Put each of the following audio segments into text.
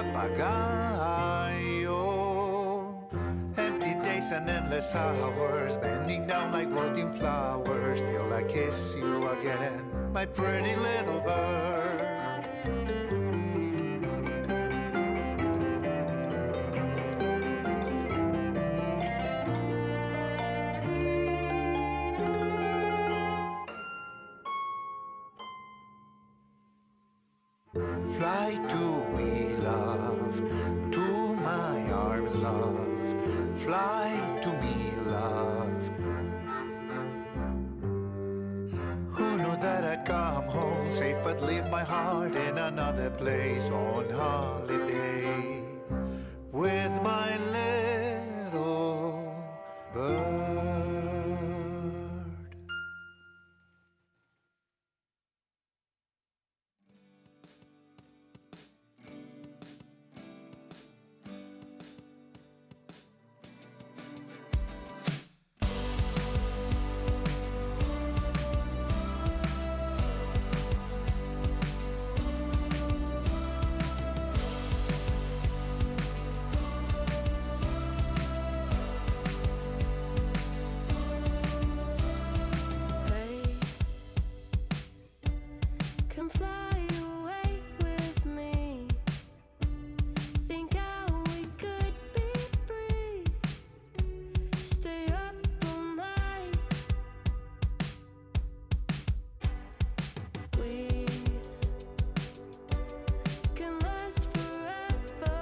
papagayo. Empty days and endless hours, bending down like wilting flowers, till I kiss you again, my pretty little bird. Fly to me, love, to my arms, love. Fly to me, love. Who knew that I'd come home safe, but leave my heart in another place on holiday with my little bird. Come fly away with me. Think how we could be free. Stay up all night. We can last forever.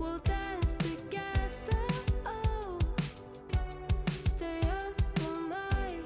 We'll dance together. Stay up all night.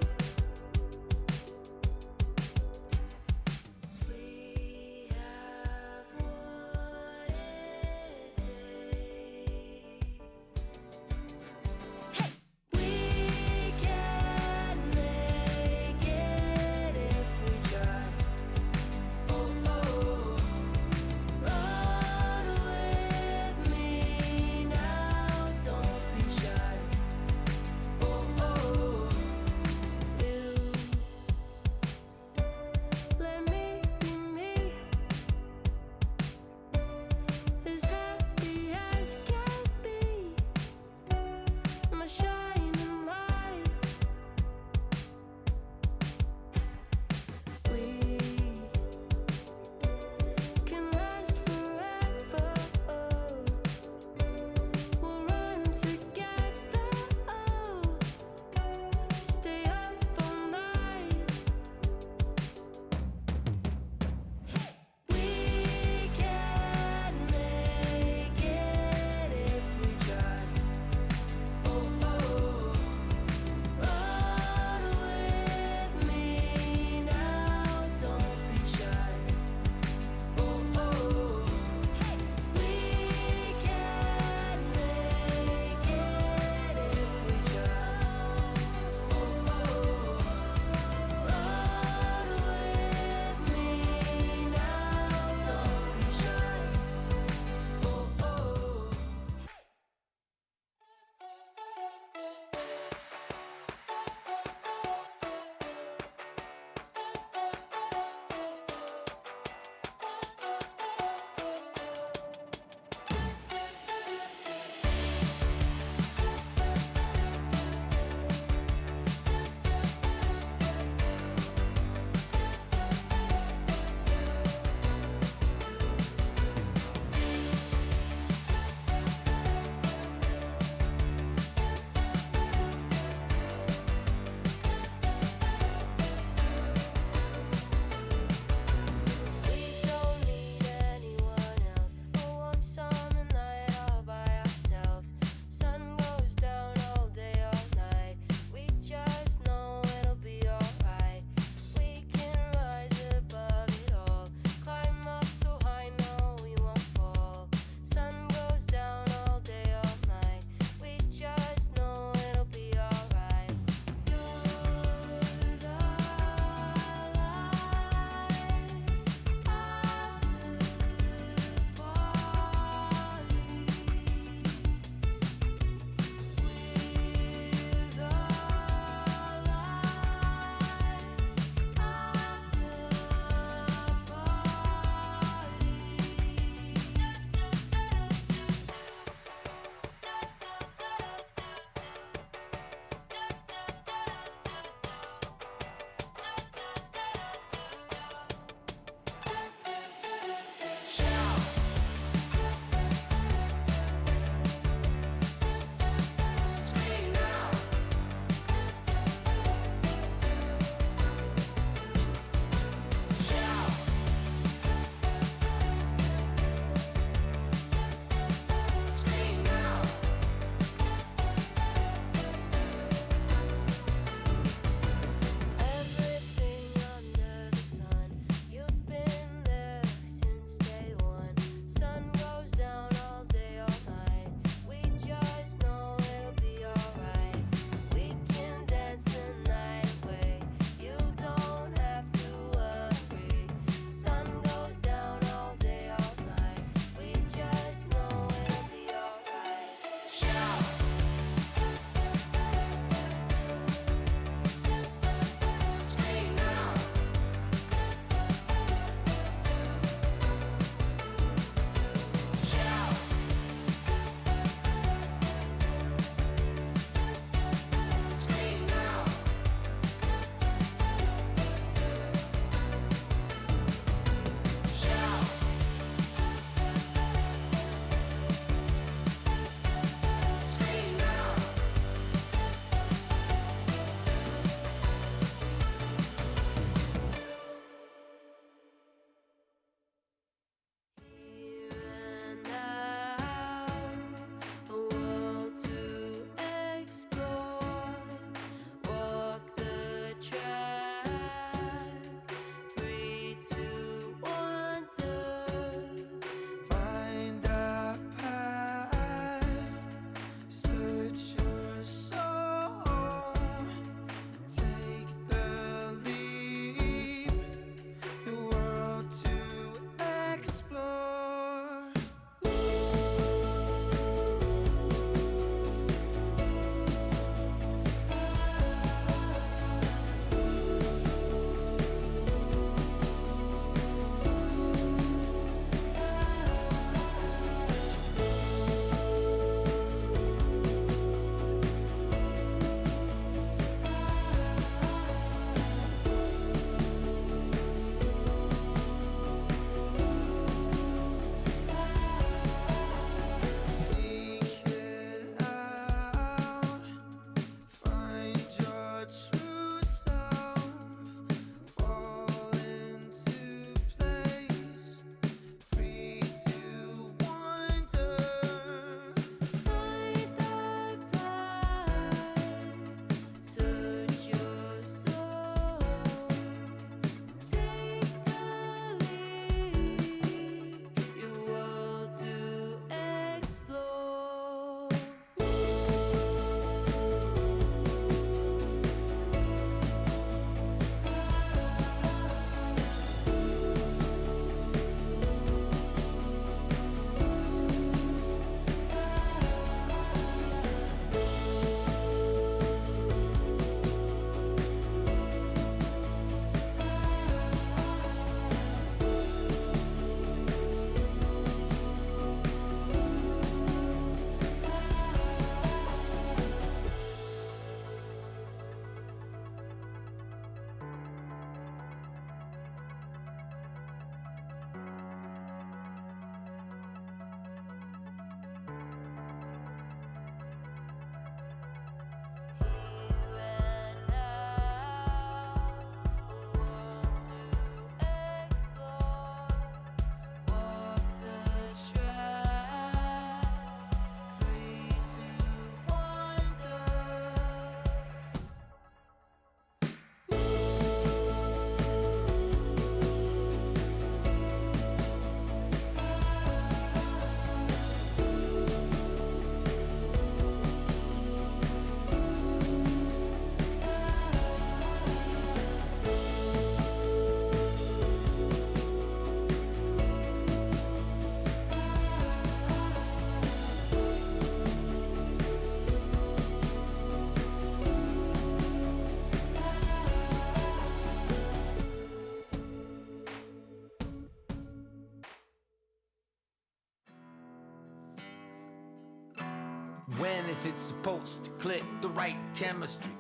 When is it supposed to click? The right chemistry,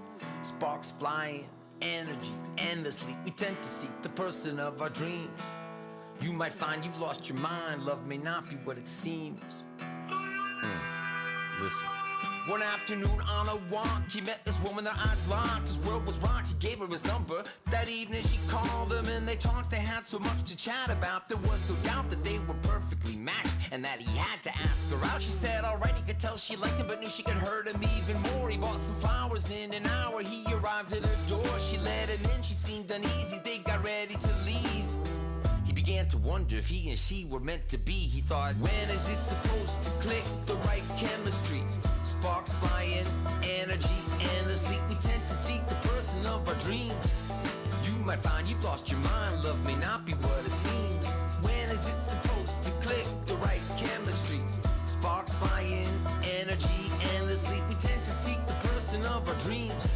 sparks flying, energy endlessly. We tend to seek the person of our dreams. You might find you've lost your mind. Love may not be what it seems. Listen. One afternoon on a walk, he met this woman, their eyes locked. His world was rocked, he gave her his number. That evening she called him and they talked. They had so much to chat about. There was no doubt that they were perfectly matched and that he had to ask her out. She said alright, he could tell she liked him, but knew she could hurt him even more. He bought some flowers. In an hour he arrived at her door. She let him in, she seemed uneasy. They got ready to leave. He began to wonder if he and she were meant to be. He thought, when is it supposed to click? The right chemistry, sparks flying, energy endlessly. We tend to seek the person of our dreams. You might find you've lost your mind. Love may not be what it seems. When is it supposed to click? The right chemistry, sparks flying, energy endlessly. We tend to seek the person of our dreams.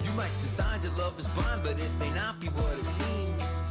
You might decide that love is blind, but it may not be what it seems.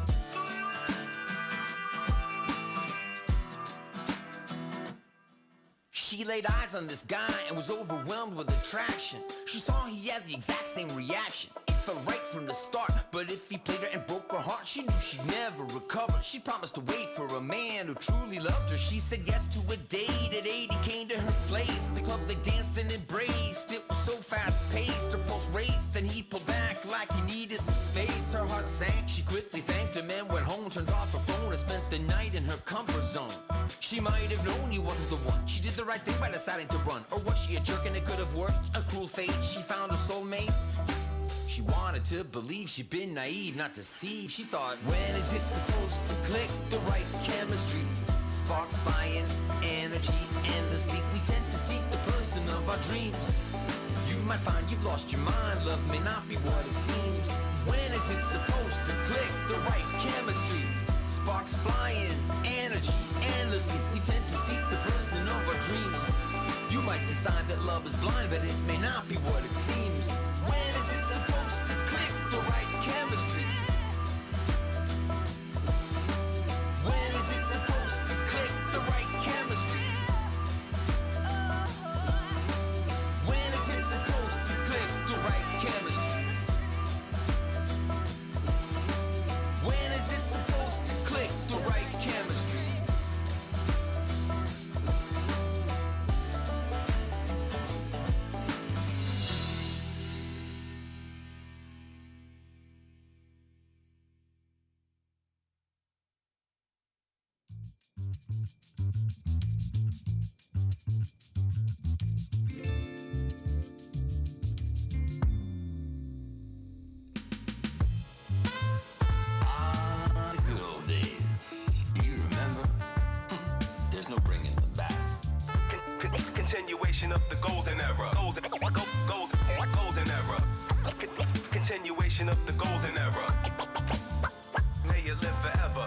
She laid eyes on this guy and was overwhelmed with attraction. She saw he had the exact same reaction. It felt right from the start, but if he played her and broke her heart, she knew she'd never recover. She promised to wait for a man who truly loved her. She said yes to a date. At 8 he came to her place. The club they danced and embraced. It was so fast-paced, her pulse raced. Then he pulled back like he needed some space. Her heart sank, she quickly thanked him and went home. Turned off her phone and spent the night in her comfort zone. She might have known he wasn't the one. She did the right thing by deciding to run. Or was she a jerk and it could have worked? A cruel fate, she found her soulmate. She wanted to believe she'd been naive, not deceived. She thought, when is it supposed to click? The right chemistry, sparks flying, energy endlessly. We tend to seek the person of our dreams. You might find you've lost your mind. Love may not be what it seems. When is it supposed to click? The right chemistry, sparks flying, energy endlessly. We tend to seek the person of our dreams. You might decide that love is blind, but it may not be what it seems. When is it supposed to click? The right chemistry. When is it supposed to click? The right chemistry. When is it supposed to click? The right chemistry. When is it supposed to click? The right chemistry. Good old days. Do you remember? There's no bringing them back. Continuation of the golden era. Golden era. Continuation of the golden era. May it live forever.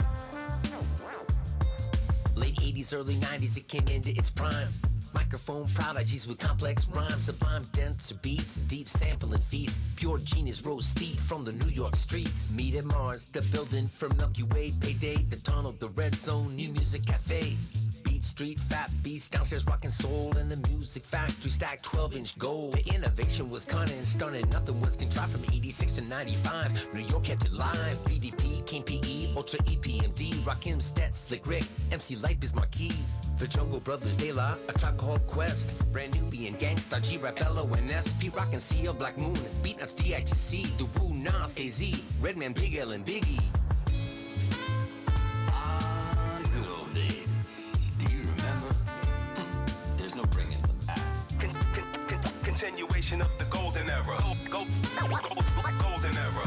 Late 80s, early 90s, it came into its prime. Microphone prodigies with complex rhymes, sublime denser beats, and deep sampling feats. Pure genius rose steep from the New York streets. Meet at Mars, the building for Milky Way. Payday, the tunnel, the red zone, new music cafe. Beat Street, fat beats, downstairs rockin' soul. And the music factory stacked 12-inch gold. The innovation was cunning, stunning, nothing was contrived. From 86 to 95, New York kept it live. BDP, King PE, Ultra EPMD, Rakim, Stet, Slick Rick, MC Light is Marquis. The Jungle Brothers, De La, A Tribe Called Quest, Brand Nubian, Gangsta, G, Rapello, and SP, Rockin' CL, Black Moon, Beatnuts, TITC, Daru, Nas, AZ, Redman, Big L, and Biggie. Good old days. Do you remember? There's no bringing them back. Continuation of the golden era. Golden era.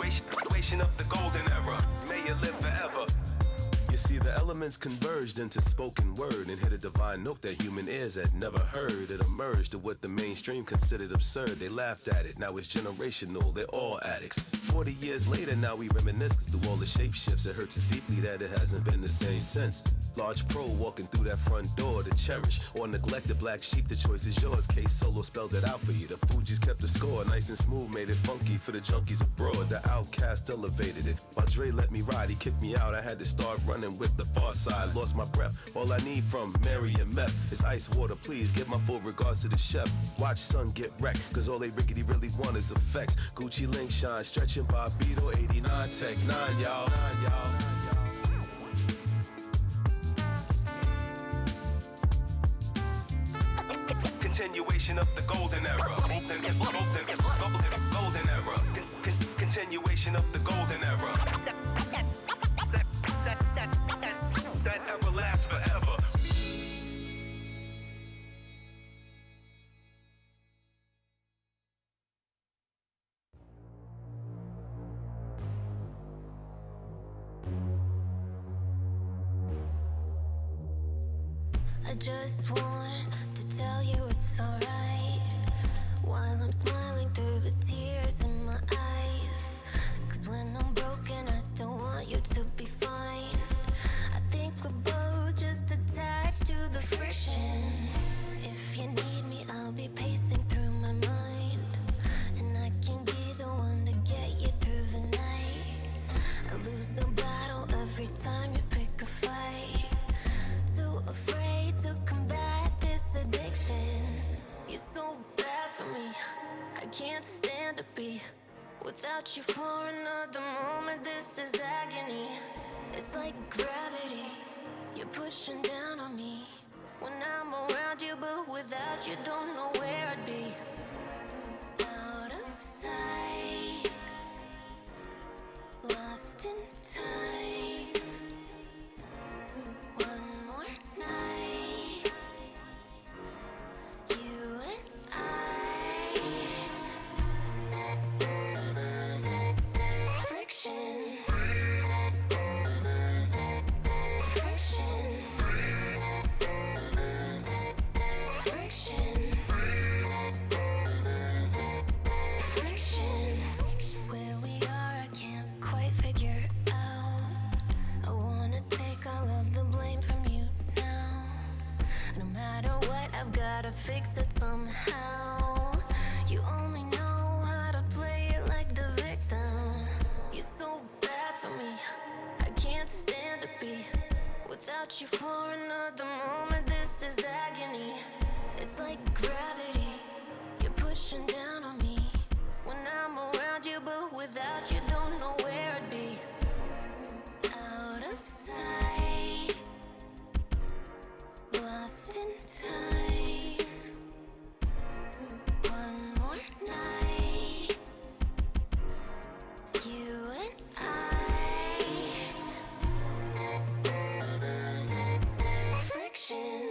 Continuation of the golden era. May it live forever. You see, the elements converged into spoken word and hit a divine note that human ears had never heard. It emerged to what the mainstream considered absurd. They laughed at it, now it's generational, they're all addicts. 40 years later, now we reminisce, cause through all the shape shifts, it hurts us deeply that it hasn't been the same since. Large pro walking through that front door to cherish or neglect the black sheep, the choice is yours. Case Solo spelled it out for you. The Fugees kept the score, nice and smooth, made it funky for the junkies abroad. The Outcast elevated it. While Dre let me ride, he kicked me out. I had to start running with the far side. Lost my breath. All I need from Mary and Meth is ice water. Please give my full regards to the chef. Watch son get wrecked, cause all they rickety really want is effects. Gucci link shine, stretching Bobito, 89 Tech 9, y'all. Continuation of the golden era. Golden era. Continuation of the golden era. That ever lasts forever. I just want to tell you it's alright while I'm smiling through the tears in my eyes. Cause when I'm broken, I still want you to be fine. I think we're both just attached to the friction. If you need me, I'll be pacing through my mind, and I can be the one to get you through the night. I lose the battle every time you pick a fight. Too afraid to combat this addiction. You're so bad for me, I can't stand to be without you for another moment. This is agony. It's like gravity, you're pushing down on me when I'm around you, but without you don't know where I'd be. Out of sight, lost in time. One more night, you and I. Friction. Friction. Friction. Friction. Where we are, I can't quite figure out. I wanna take all of the blame from you now. No matter what, I've gotta fix it somehow. You only know how to play it like the victim. You're so bad for me, I can't stand to be without you for another moment. This is agony. It's like gravity, you're pushing down on me when I'm around you, but without you don't know where I'd be. Out of sight, lost in time. One more night, you and I. Friction.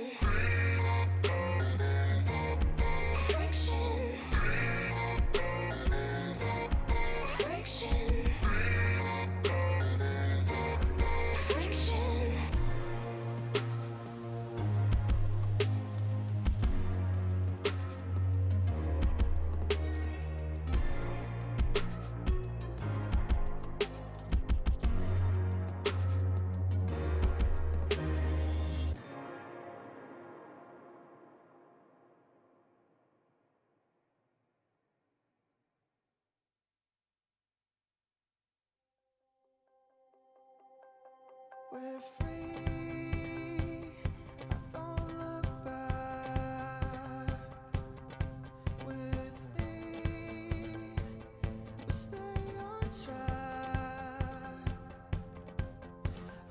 Friction. Friction. Friction. We're free, I don't look back. With me, we'll stay on track.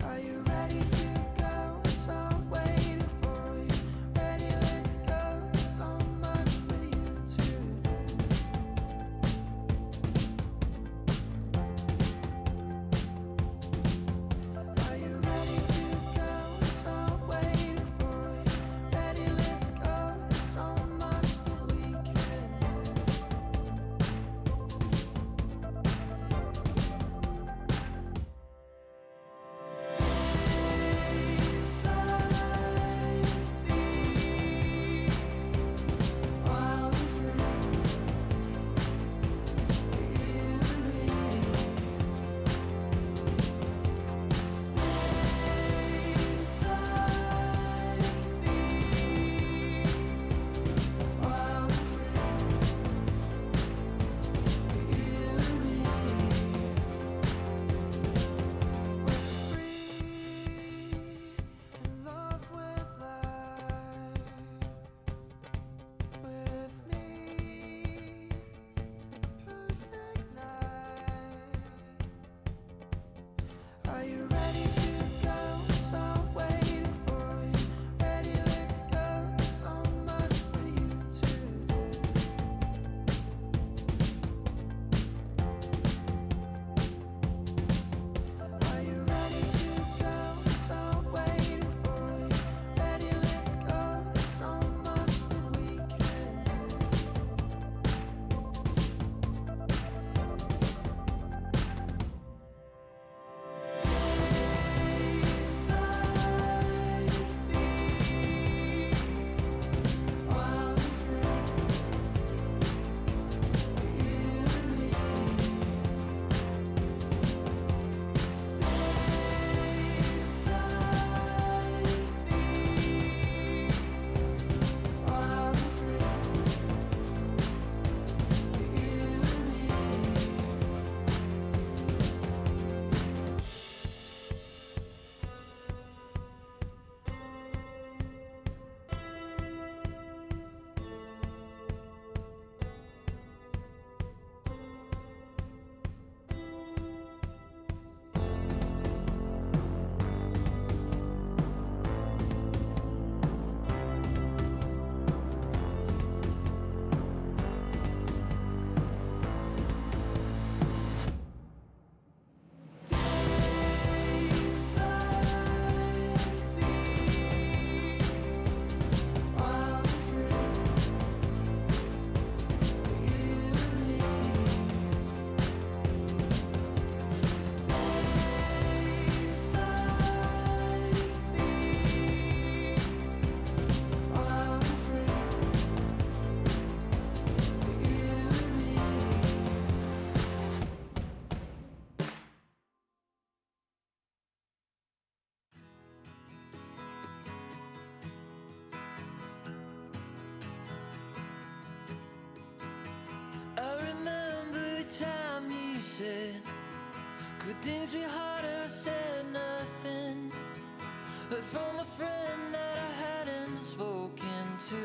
Are you ready to go? So I'm waiting for you. Ready, let's go. There's so much for you to do. Are you ready to go? So I'm waiting for you. Ready, let's go. There's so much that we can do. Take said could things be harder, said nothing. Heard from a friend that I hadn't spoken to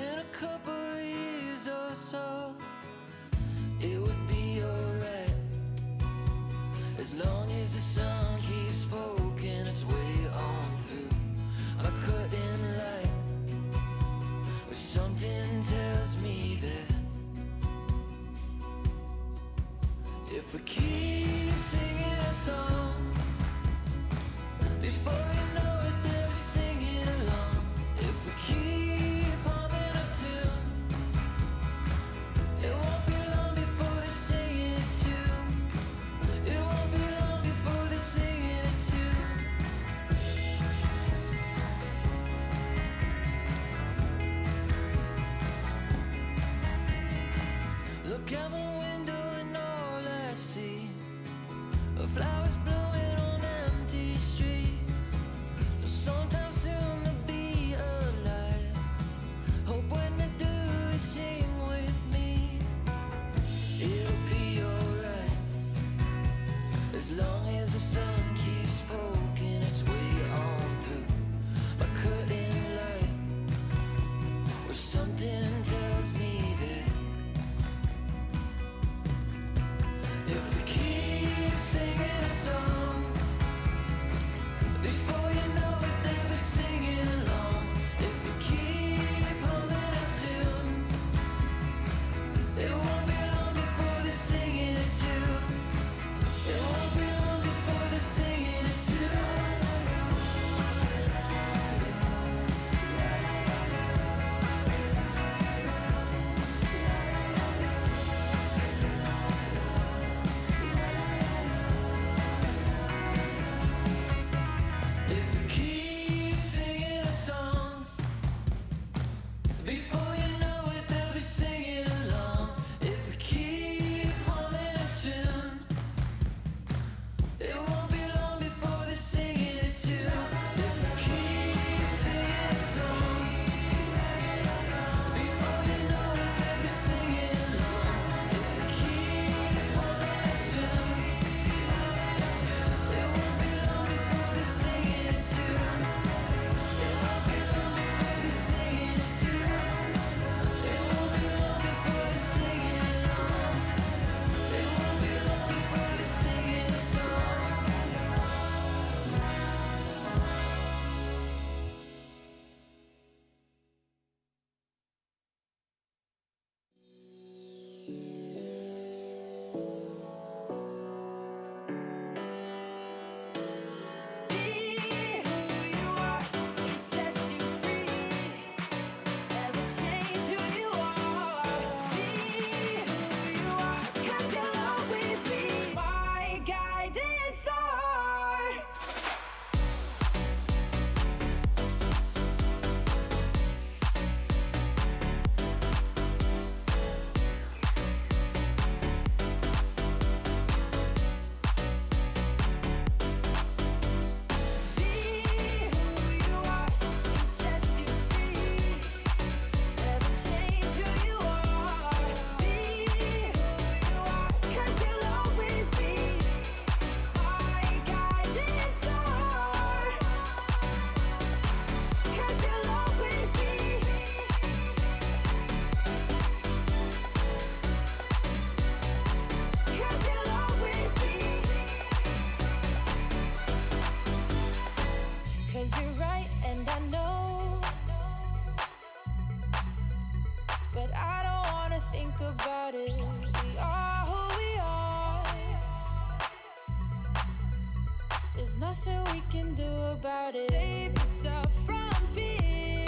in a couple of years or so. It would be alright as long as the sun keeps poking its way on through my curtain light. But something tells me that if we keep singing our songs, before you know it, they'll be singing along. If we keep humming a tune, it won't be long before they sing it too. It won't be long before they sing it too. Look out my window and all I see are flowers blooming on empty streets. Sometime soon they'll be alive. Hope when they do, they sing with me. It'll be alright as long as the sun keeps poking its way on through my curtain light. Or something tells me that if we keep singing our songs, before you know it, they'll be singing along. If we keep humming a tune, it won't be long before they're singing it too. It won't be long before they're singing it too. If we keep singing our songs, before you know it, they'll be singing along. If we keep humming a tune, it won't be long before they're singing it too. If we keep singing our songs, before you know it, they'll be singing along. If we keep humming a tune, it won't be long before they're singing it too. It won't be long before they're singing it too. It won't be long before they're singing along. It won't be long before they're singing a song. Be who you are, it sets you free. Never change who you are. Be who you are, 'cause you'll always be my guiding star. Be who you are, it sets you free. Never change who you are. Be who you are, 'cause you'll always be my guiding star. 'Cause you'll always be. 'Cause you'll always be. 'Cause you're right and I know, but I don't wanna think about it. We are who we are. There's nothing we can do about it. Save yourself from fear.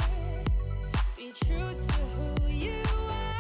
Be true to who you are.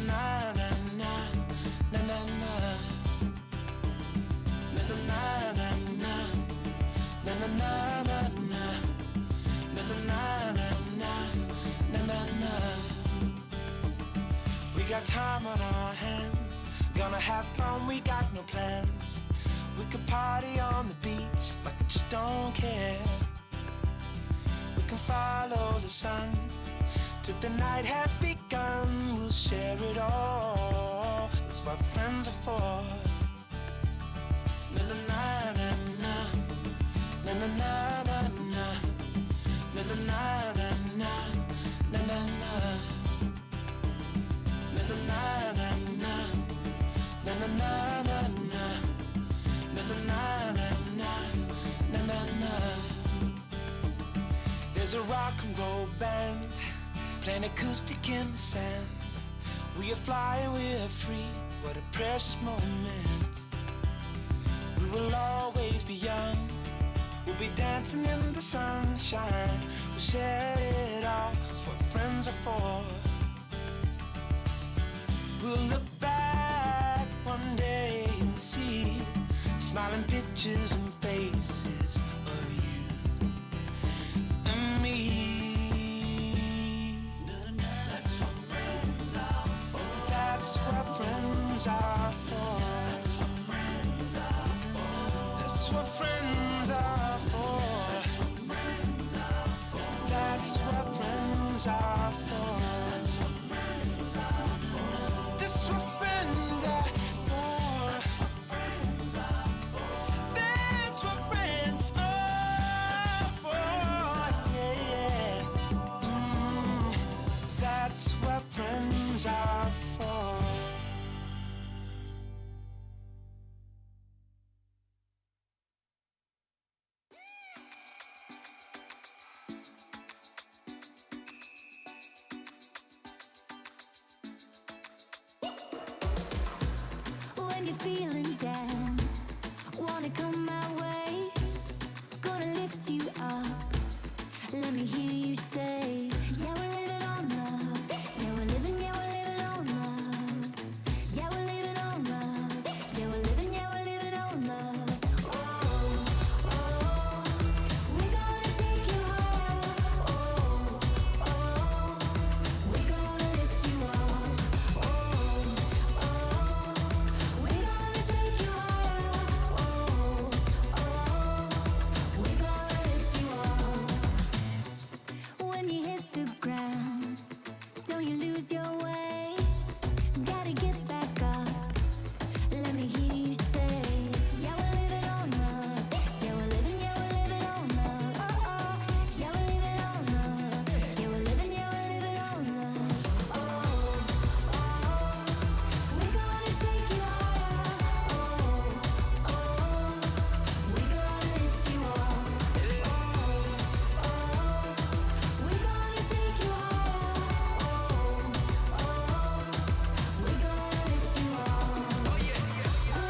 na na na na na na na na na na na na na na na na na na. We got time on our hands, gonna have fun, we got no plans. We could party on the beach like we just don't care. We can follow the sun till the night has begun. We'll share it all, that's what friends are for. Na na na na na na na na na na na na na na na na na na. There's a rock and roll band playing acoustic in the sand. We are flying, we are free, what a precious moment. We will always be young, we'll be dancing in the sunshine. We'll share it all, that's what friends are for. We'll look back one day and see smiling pictures and faces of you and me. That's what friends are for. That's what friends are for. That's what friends are for. That's what friends are for. That's what friends are for. That's what friends are for. Yeah, yeah. That's what friends are for. When you're feeling down, wanna come my way, gonna lift you up. Let me hear you say, yeah, we're living on love. Yeah, we're living on love. Yeah, we're living on love. Yeah, we're living on love. Oh, oh, we're gonna take you higher. Oh, oh, we're gonna lift you up. Oh, oh, we're gonna take you higher. Oh, oh, we're gonna lift you up. When you hit the ground, don't you lose your way. Gotta get back up. Let me hear you say, yeah, we're living on love. Yeah, we're living on love. Oh, oh, yeah, we're living on love. Yeah, we're living on love. Oh, oh, we're gonna take you higher. Oh, oh, we're gonna lift you up. Oh, oh, we're gonna take you higher. Oh, oh, we're gonna lift you up. Oh, yeah, yeah.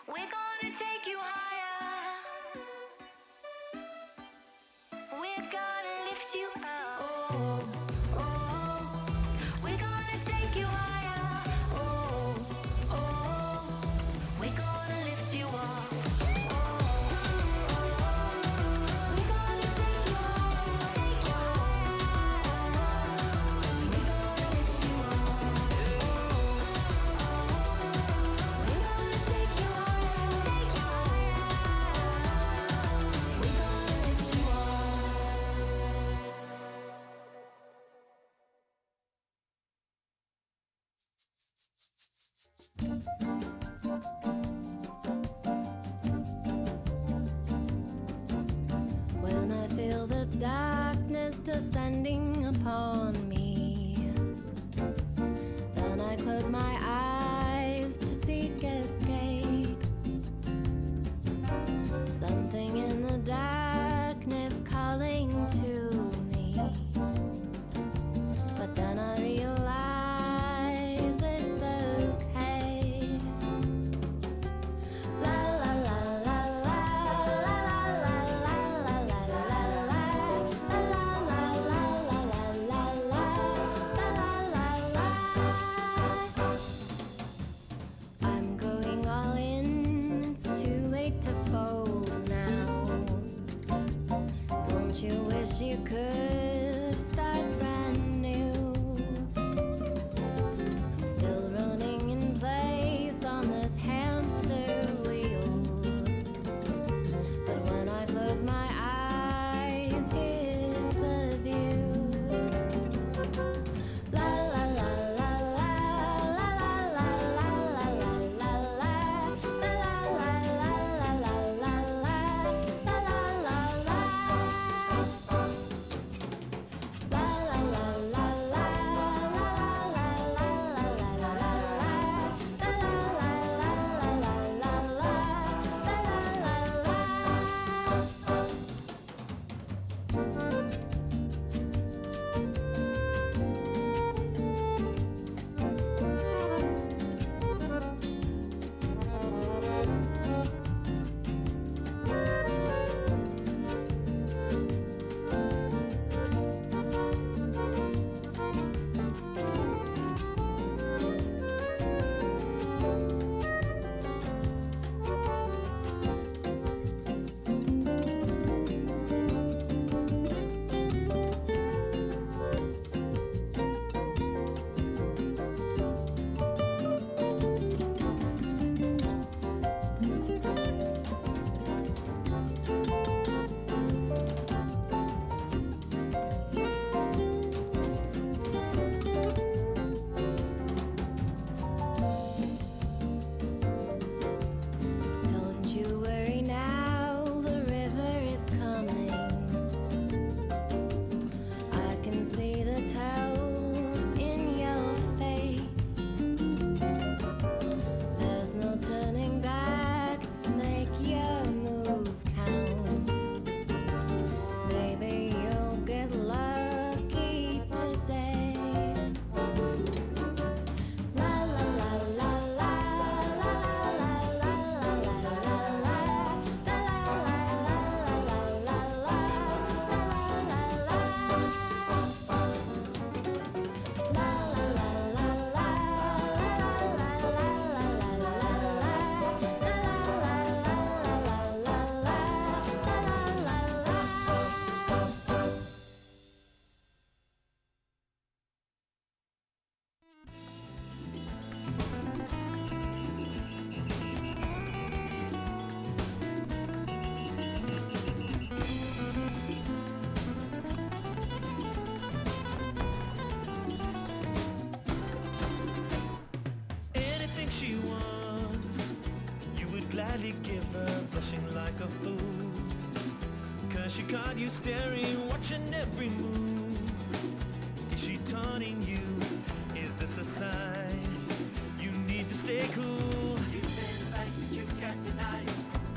We're gonna take you higher. We're gonna lift you up. Oh, oh, we're gonna take you higher. Oh, oh, we're gonna lift you up. Oh, oh, we're gonna take you higher. Take you higher. We're gonna lift you up. We're gonna take you higher. Take you higher. We're gonna lift you up. When I feel the darkness descending upon me, then I close my eyes to seek escape. Something in the darkness calling to hardly give her, blushing like a fool. Cause she caught you staring, watching every move. Is she taunting you? Is this a sign? You need to stay cool. You made a fact that you can't deny.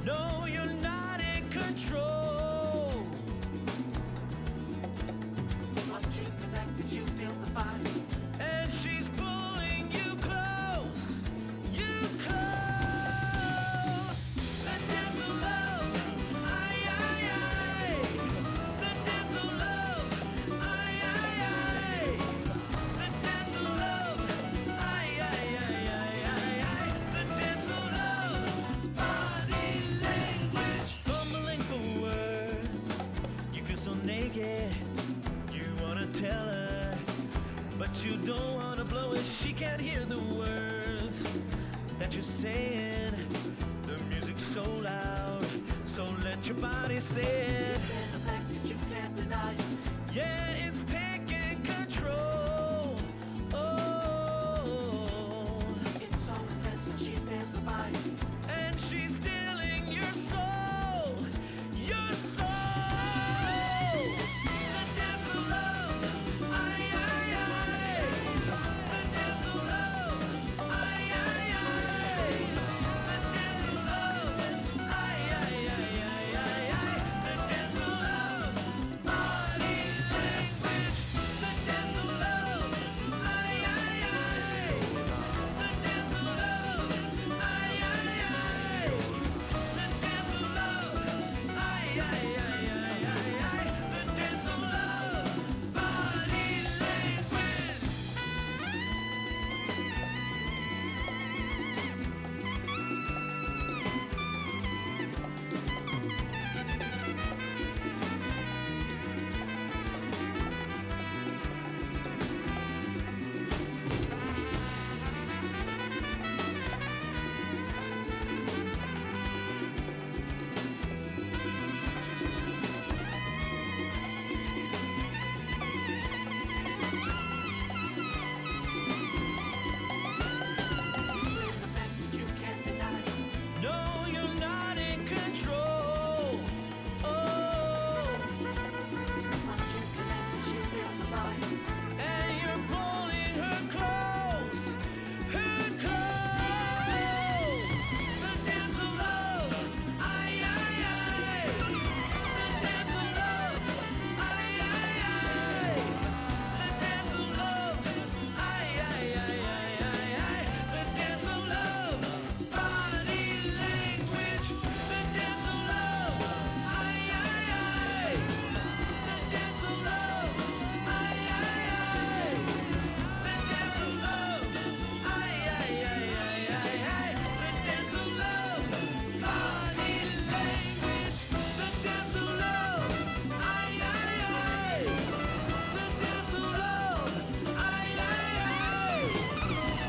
No, you're not in control. Once you connected, you feel the fire. And she's pulling you close. You close. The dance of love. Aye, aye, aye. The dance of love. Aye, aye, aye. The dance of love. Aye, aye, aye, aye, aye, aye. The dance of love. Body language. Fumbling for words. You feel so naked. You wanna tell her, but you don't wanna blow it. She can't hear the words that you're saying. The music's so loud, so let your body say it. The fact that you can't deny it. Yeah, it's taking control. Oh, it's so intense that she feels the fire. And she's stealing your soul. Your soul. The dance of love. Aye, aye, aye. The dance of love. Aye, aye, aye. The dance of love. Aye, aye, aye, aye, aye, aye. The dance of love. Body language. The dance of love. Aye, aye, aye. The dance of love. Aye, aye, aye. The dance of love. Aye, aye, aye, aye, aye, aye. The dance of love. Body language. No, you're not in control. Oh, and you're pulling her close, her close. The dance of love, aye, aye, aye. The dance of love, aye, aye, aye. The dance of love, aye, aye, aye, aye, aye, aye. The dance of love, body language. The dance of love, aye, aye, aye. The dance of love, aye, aye, aye. The dance of love, aye, aye, aye, aye, aye, aye. The dance of love, body language. The dance of love, aye, aye, aye. The dance of love, aye, aye, aye.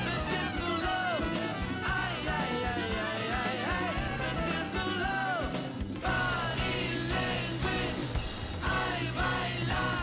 The dance of love, aye, aye, aye, aye, aye, aye. The dance of love, body language. Ay, bailar.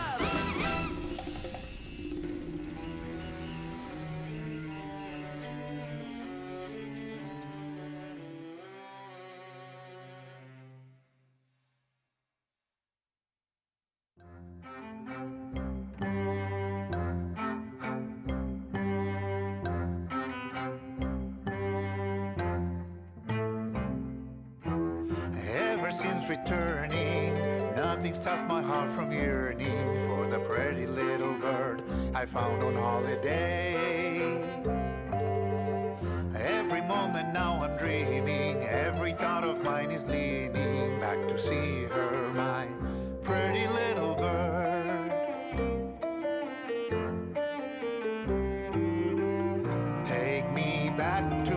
Ever since returning, nothing stopped my heart from yearning for the pretty little bird I found on holiday. Every moment now I'm dreaming, every thought of mine is leaning back to see her, my pretty little bird. Take me back to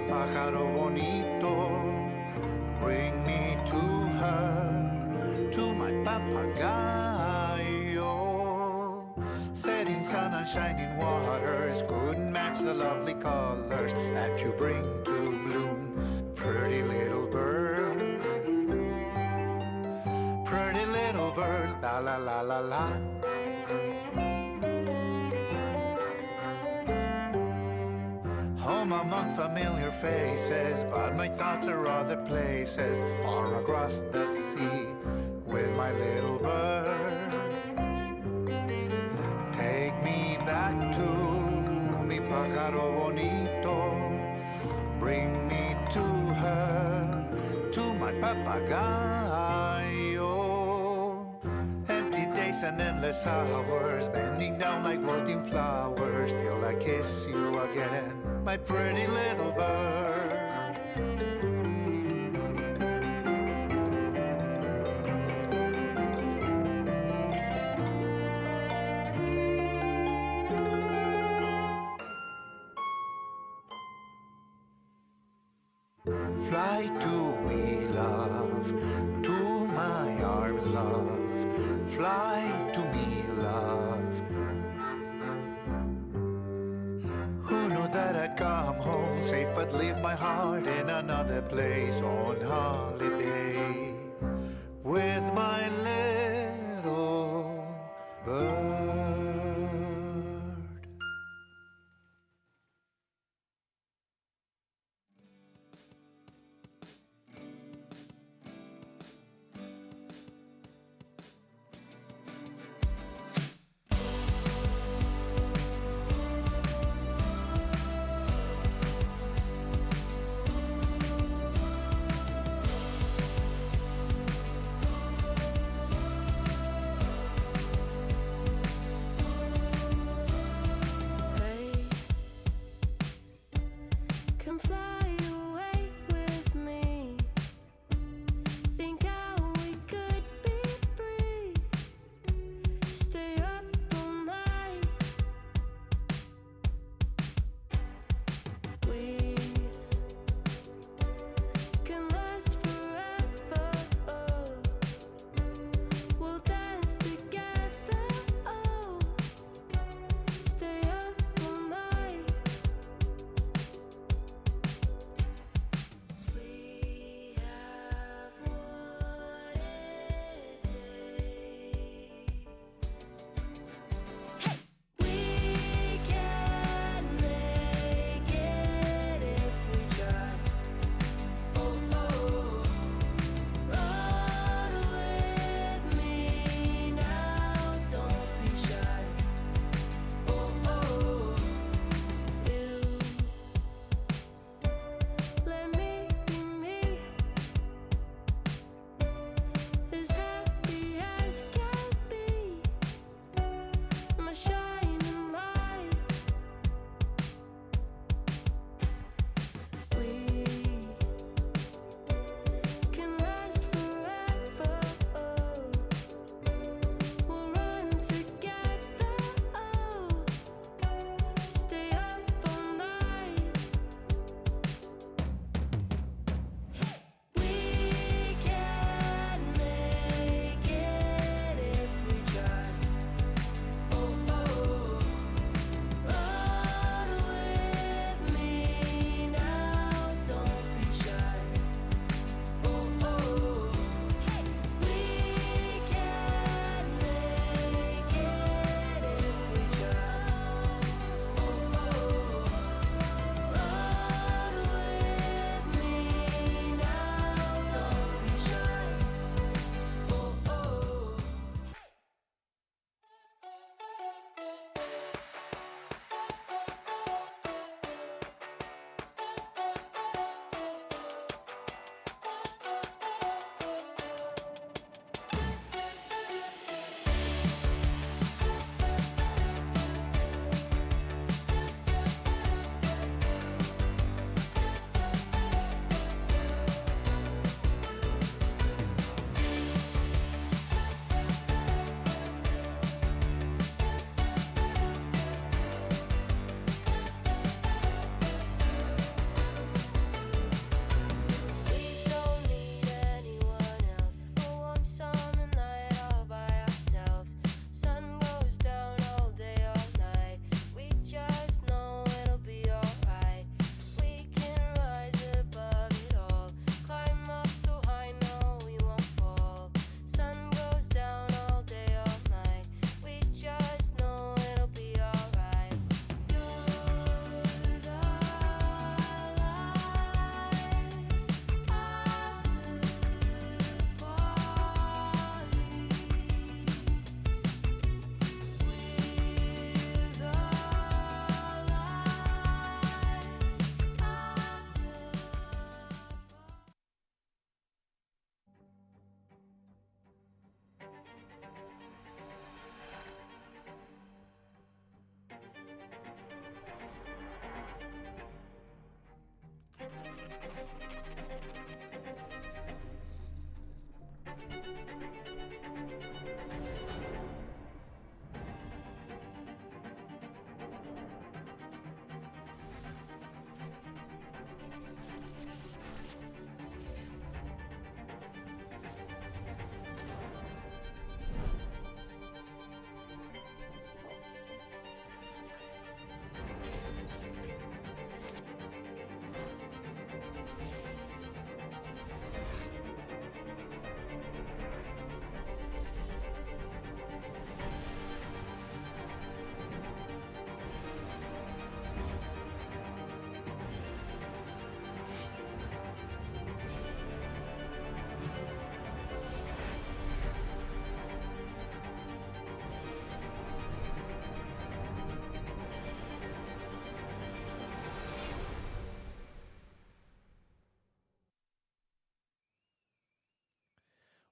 Pájaro Bonito. Bring me to her, to my papagayo. Setting sun and shining waters couldn't match the lovely colors that you bring to bloom. Pretty little bird, pretty little bird, la la la la la. home among familiar faces, but my thoughts are other places, far across the sea with my little bird. Take me back to mi pájaro bonito, bring me to her, to my papagayo. Empty days and endless hours, bending down like wilting flowers, till I kiss you again, my pretty little bird. Fly to me, love, to my arms, love. Fly to me, love. Who knew that I'd come home safe but leave my heart in another place on holiday with my little bird?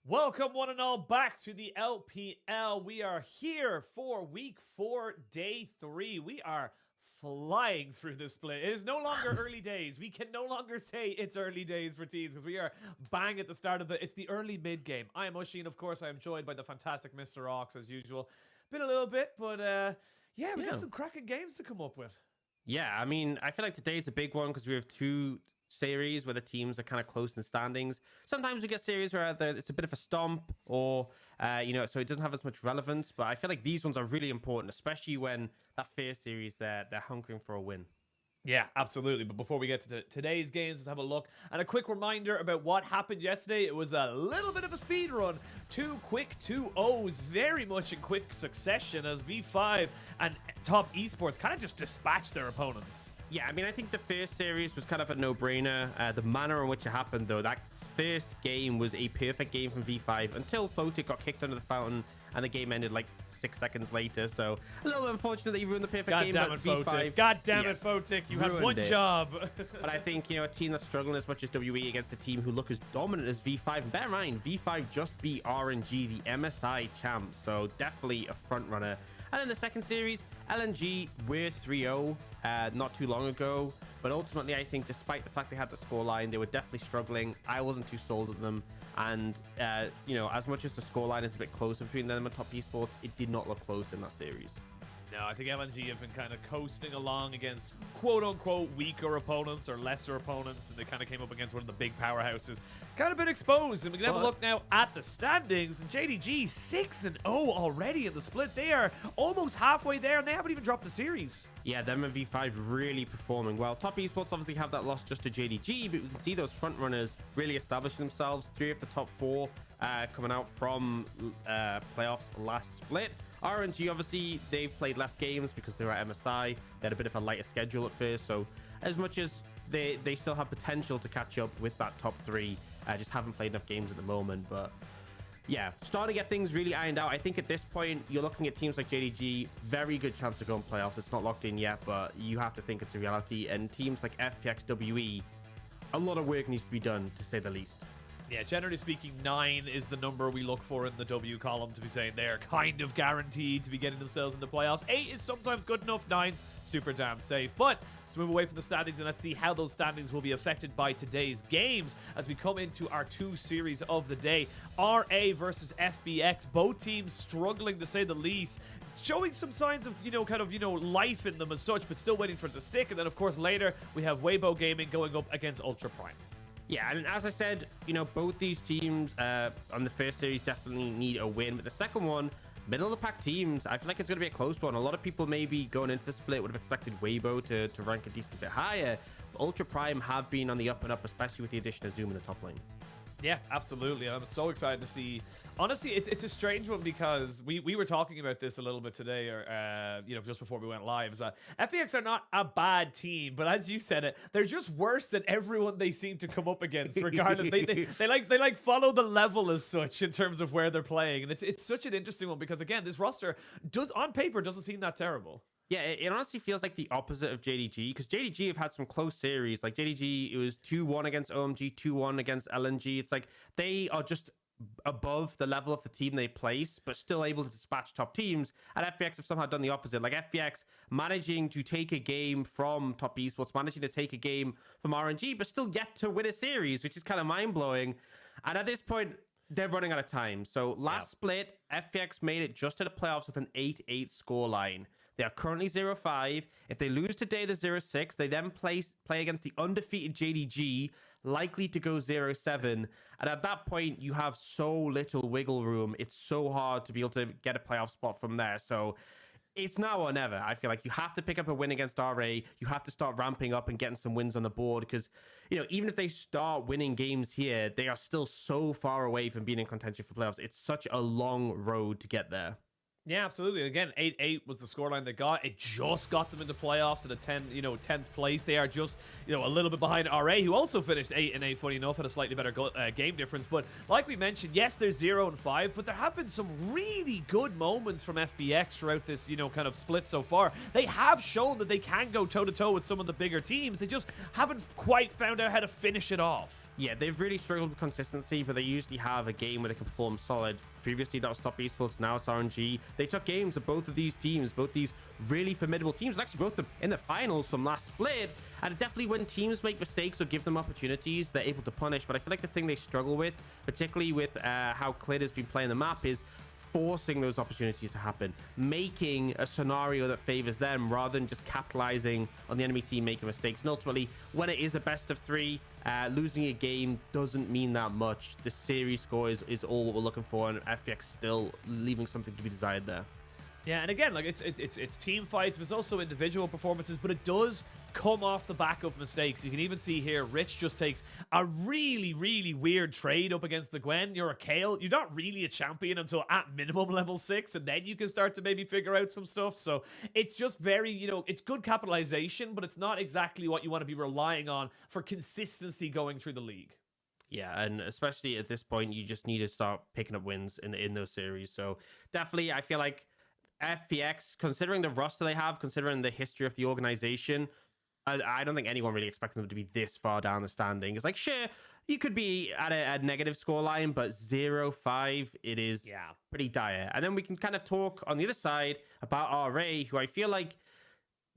Welcome, one and all, back to the LPL. We are here for week 4, day 3. We are flying through this split. It is no longer early days. We can no longer say it's early days for teams because we are bang at the start of it's the early mid game. I am Ushi, and of course I am joined by the fantastic Mr. Ox as usual. Been a little bit, but yeah, we got some cracking games to come up with. Yeah, I mean, I feel like today's a big one because we have two series where the teams are kind of close in standings. Sometimes we get series where it's a bit of a stomp or, so it doesn't have as much relevance. But I feel like these ones are really important, especially when that first series, they're hunkering for a win. Yeah, absolutely. But before we get to today's games, let's have a look. And a quick reminder about what happened yesterday. It was a little bit of a speed run. 2 quick 2-0s, very much in quick succession as V5 and Top Esports kind of just dispatched their opponents. Yeah, I mean, I think the first series was kind of a no-brainer. The manner in which it happened, though, that first game was a perfect game from V5 until Photic got kicked under the fountain and the game ended like 6 seconds later. So a little unfortunate that you ruined the perfect game. God damn it, Photic. God damn it, Photic. You had one job. But I think, a team that's struggling as much as WE against a team who look as dominant as V5. And bear in mind, V5 just beat RNG, the MSI champs. So definitely a front runner. And in the second series, LNG were 3-0 not too long ago. But ultimately, I think despite the fact they had the scoreline, they were definitely struggling. I wasn't too sold at them. And, as much as the scoreline is a bit closer between them and Top Esports, it did not look close in that series. No, I think LNG have been kind of coasting along against quote-unquote weaker opponents or lesser opponents, and they kind of came up against one of the big powerhouses. Kind of been exposed, and we can have a look now at the standings. And JDG 6-0 already in the split. They are almost halfway there, and they haven't even dropped the series. Yeah, them and V5 really performing well. Top Esports obviously have that loss just to JDG, but we can see those front runners really establishing themselves. 3 of the top 4 coming out from playoffs last split. RNG, obviously, they've played less games because they were at MSI. They had a bit of a lighter schedule at first. So as much as they still have potential to catch up with that top 3, just haven't played enough games at the moment. But yeah, starting to get things really ironed out. I think at this point, you're looking at teams like JDG, very good chance to go in playoffs. It's not locked in yet, but you have to think it's a reality. And teams like FPX, WE, a lot of work needs to be done, to say the least. Yeah, generally speaking, 9 is the number we look for in the W column to be saying they're kind of guaranteed to be getting themselves into playoffs. 8 is sometimes good enough. 9's super damn safe. But let's move away from the standings and let's see how those standings will be affected by today's games as we come into our 2 series of the day. RA versus FBX. Both teams struggling to say the least. Showing some signs of, life in them as such, but still waiting for it to stick. And then, of course, later we have Weibo Gaming going up against Ultra Prime. Yeah, and as I said, both these teams on the first series definitely need a win. But the second one, middle of the pack teams, I feel like it's going to be a close one. A lot of people maybe going into the split would have expected Weibo to rank a decent bit higher. But Ultra Prime have been on the up and up, especially with the addition of Zoom in the top lane. Yeah, absolutely. I'm so excited to see. Honestly, it's a strange one because we were talking about this a little bit today, or just before we went live. Is that FPX are not a bad team, but as you said it, they're just worse than everyone they seem to come up against. Regardless, they like follow the level as such in terms of where they're playing, and it's such an interesting one because again, this roster on paper doesn't seem that terrible. Yeah, it honestly feels like the opposite of JDG because JDG have had some close series. Like JDG, it was 2-1 against OMG, 2-1 against LNG. It's like they are just above the level of the team they place, but still able to dispatch top teams. And FPX have somehow done the opposite. Like FPX managing to take a game from Top Esports, managing to take a game from RNG, but still yet to win a series, which is kind of mind blowing. And at this point, they're running out of time. So last split, FPX made it just to the playoffs with an 8-8 scoreline. They are currently 0-5. If they lose today, they're 0-6. They then play against the undefeated JDG, likely to go 0-7. And at that point, you have so little wiggle room. It's so hard to be able to get a playoff spot from there. So it's now or never. I feel like you have to pick up a win against RA. You have to start ramping up and getting some wins on the board because, you know, even if they start winning games here, they are still so far away from being in contention for playoffs. It's such a long road to get there. Yeah, absolutely. Again, 8-8 was the scoreline they got. It just got them into playoffs at a 10th place. They are just, a little bit behind RA, who also finished 8-8, funny enough, had a slightly better game difference. But like we mentioned, yes, they're 0-5, but there have been some really good moments from FBX throughout this, kind of split so far. They have shown that they can go toe-to-toe with some of the bigger teams. They just haven't quite found out how to finish it off. Yeah, they've really struggled with consistency, but they usually have a game where they can perform solid. Previously, that was Top Esports. Now it's RNG. They took games of both of these teams, both these really formidable teams. Actually, both them in the finals from last split. And definitely when teams make mistakes or give them opportunities, they're able to punish. But I feel like the thing they struggle with, particularly with how Clid has been playing the map, is forcing those opportunities to happen, making a scenario that favors them rather than just capitalizing on the enemy team making mistakes. And ultimately, when it is a best of three, losing a game doesn't mean that much. The series score is all what we're looking for, and FPX still leaving something to be desired there. Yeah, and again, like it's team fights, but it's also individual performances, but it does come off the back of mistakes. You can even see here, Rich just takes a really, really weird trade up against the Gwen. You're a Kayle. You're not really a champion until at minimum level 6, and then you can start to maybe figure out some stuff. So it's just very, it's good capitalization, but it's not exactly what you want to be relying on for consistency going through the league. Yeah, and especially at this point, you just need to start picking up wins in those series. So definitely, I feel like FPX, considering the roster they have, considering the history of the organization, I don't think anyone really expected them to be this far down the standing. It's like, sure, you could be at a negative scoreline, but 0-5, it is pretty dire. And then we can kind of talk on the other side about RA, who I feel like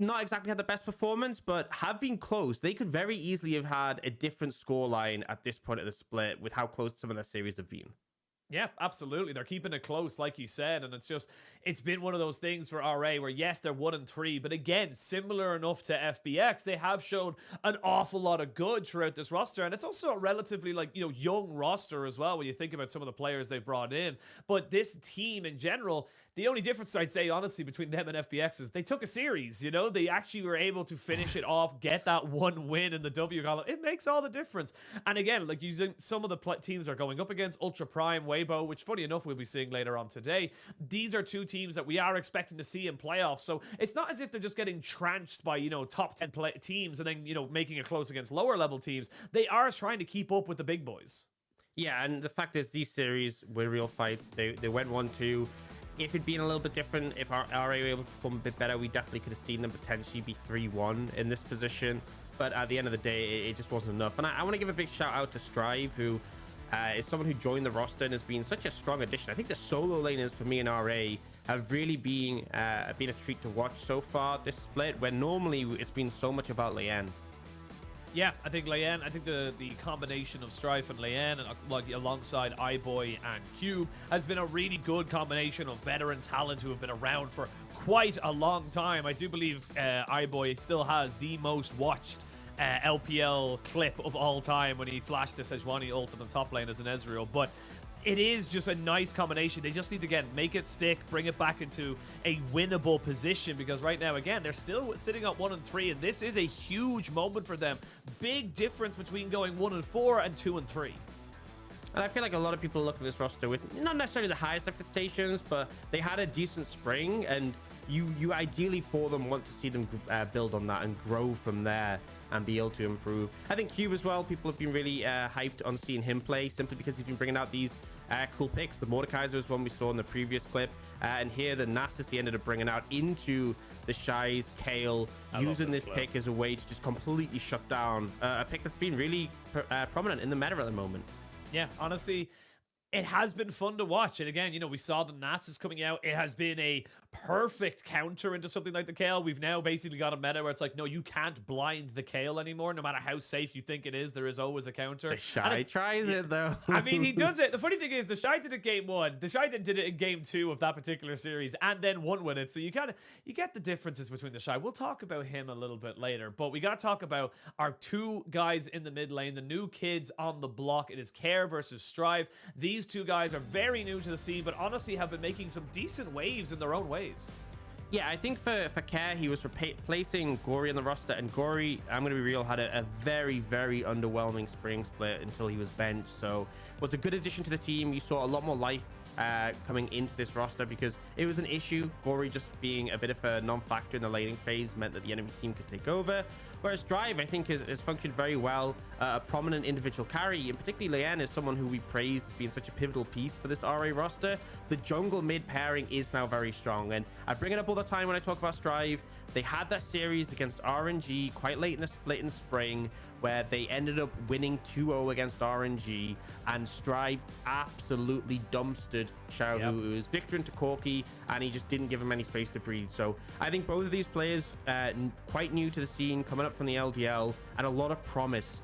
not exactly had the best performance, but have been close. They could very easily have had a different scoreline at this point of the split with how close some of their series have been. Yeah, absolutely. They're keeping it close, like you said, and it's been one of those things for RA where, yes, they're 1-3, but again, similar enough to FBX, they have shown an awful lot of good throughout this roster, and it's also a relatively, young roster as well when you think about some of the players they've brought in. But this team in general, the only difference I'd say, honestly, between them and FBX is they took a series, They actually were able to finish it off, get that one win in the W column. It makes all the difference. And again, using some of the teams are going up against, Ultra Prime, Weibo, which funny enough we'll be seeing later on today. These are two teams that we are expecting to see in playoffs. So it's not as if they're just getting tranched by, top 10 teams and then, making it close against lower level teams. They are trying to keep up with the big boys. Yeah, and the fact is these series were real fights. They went 1-2. If it'd been a little bit different, if our RA were able to perform a bit better, we definitely could have seen them potentially be 3-1 in this position. But at the end of the day, it just wasn't enough. And I want to give a big shout out to Strive, who is someone who joined the roster and has been such a strong addition. I think the solo laners for me and RA have really been a treat to watch so far this split, where normally it's been so much about Leyen. Yeah, I think the combination of Strife and Leyen, and alongside iBoy and Cube, has been a really good combination of veteran talent who have been around for quite a long time. I do believe iBoy still has the most watched LPL clip of all time when he flashed the Sejuani ult in the top lane as an Ezreal, but it is just a nice combination. They just need to, again, make it stick, bring it back into a winnable position, because right now, again, they're still sitting at 1-3, and this is a huge moment for them. Big difference between going 1-4 and 2-3. And I feel like a lot of people look at this roster with not necessarily the highest expectations, but they had a decent spring, and you ideally for them want to see them build on that and grow from there and be able to improve. I think Cube as well, people have been really hyped on seeing him play, simply because he's been bringing out these cool picks. The Mordekaiser was one we saw in the previous clip, and here the Nasus he ended up bringing out into the Shies, Kayle, using this pick as a way to just completely shut down a pick that's been really prominent in the meta at the moment. Yeah, honestly, it has been fun to watch. And again, we saw the NASA's coming out. It has been a perfect counter into something like the Kale. We've now basically got a meta where it's like, no, you can't blind the Kale anymore. No matter how safe you think it is, there is always a counter. The Shy tries it though. I mean, he does it. The funny thing is, the Shy did it game 1. The Shy did it in game 2 of that particular series, and then won with it. So you get the differences between the Shy. We'll talk about him a little bit later, but we got to talk about our 2 guys in the mid lane, the new kids on the block. It is Care versus Strive. These 2 guys are very new to the scene, but honestly have been making some decent waves in their own ways. Yeah, I think for Care, he was replacing Gory in the roster, and Gory, I'm going to be real, had a very, very underwhelming spring split until he was benched. So was a good addition to the team. You saw a lot more life coming into this roster because it was an issue. Gory just being a bit of a non-factor in the laning phase meant that the enemy team could take over. Whereas Drive, I think, has functioned very well. A prominent individual carry, and particularly Leanne is someone who we praised as being such a pivotal piece for this RA roster. The jungle mid pairing is now very strong, and I bring it up all the time when I talk about Strive. They had that series against RNG quite late in the split in spring where they ended up winning 2-0 against RNG, and Strive absolutely dumpstered Xiao Hu. It was Victor into Corki, and he just didn't give him any space to breathe. So I think both of these players quite new to the scene, coming up from the LDL, and a lot of promise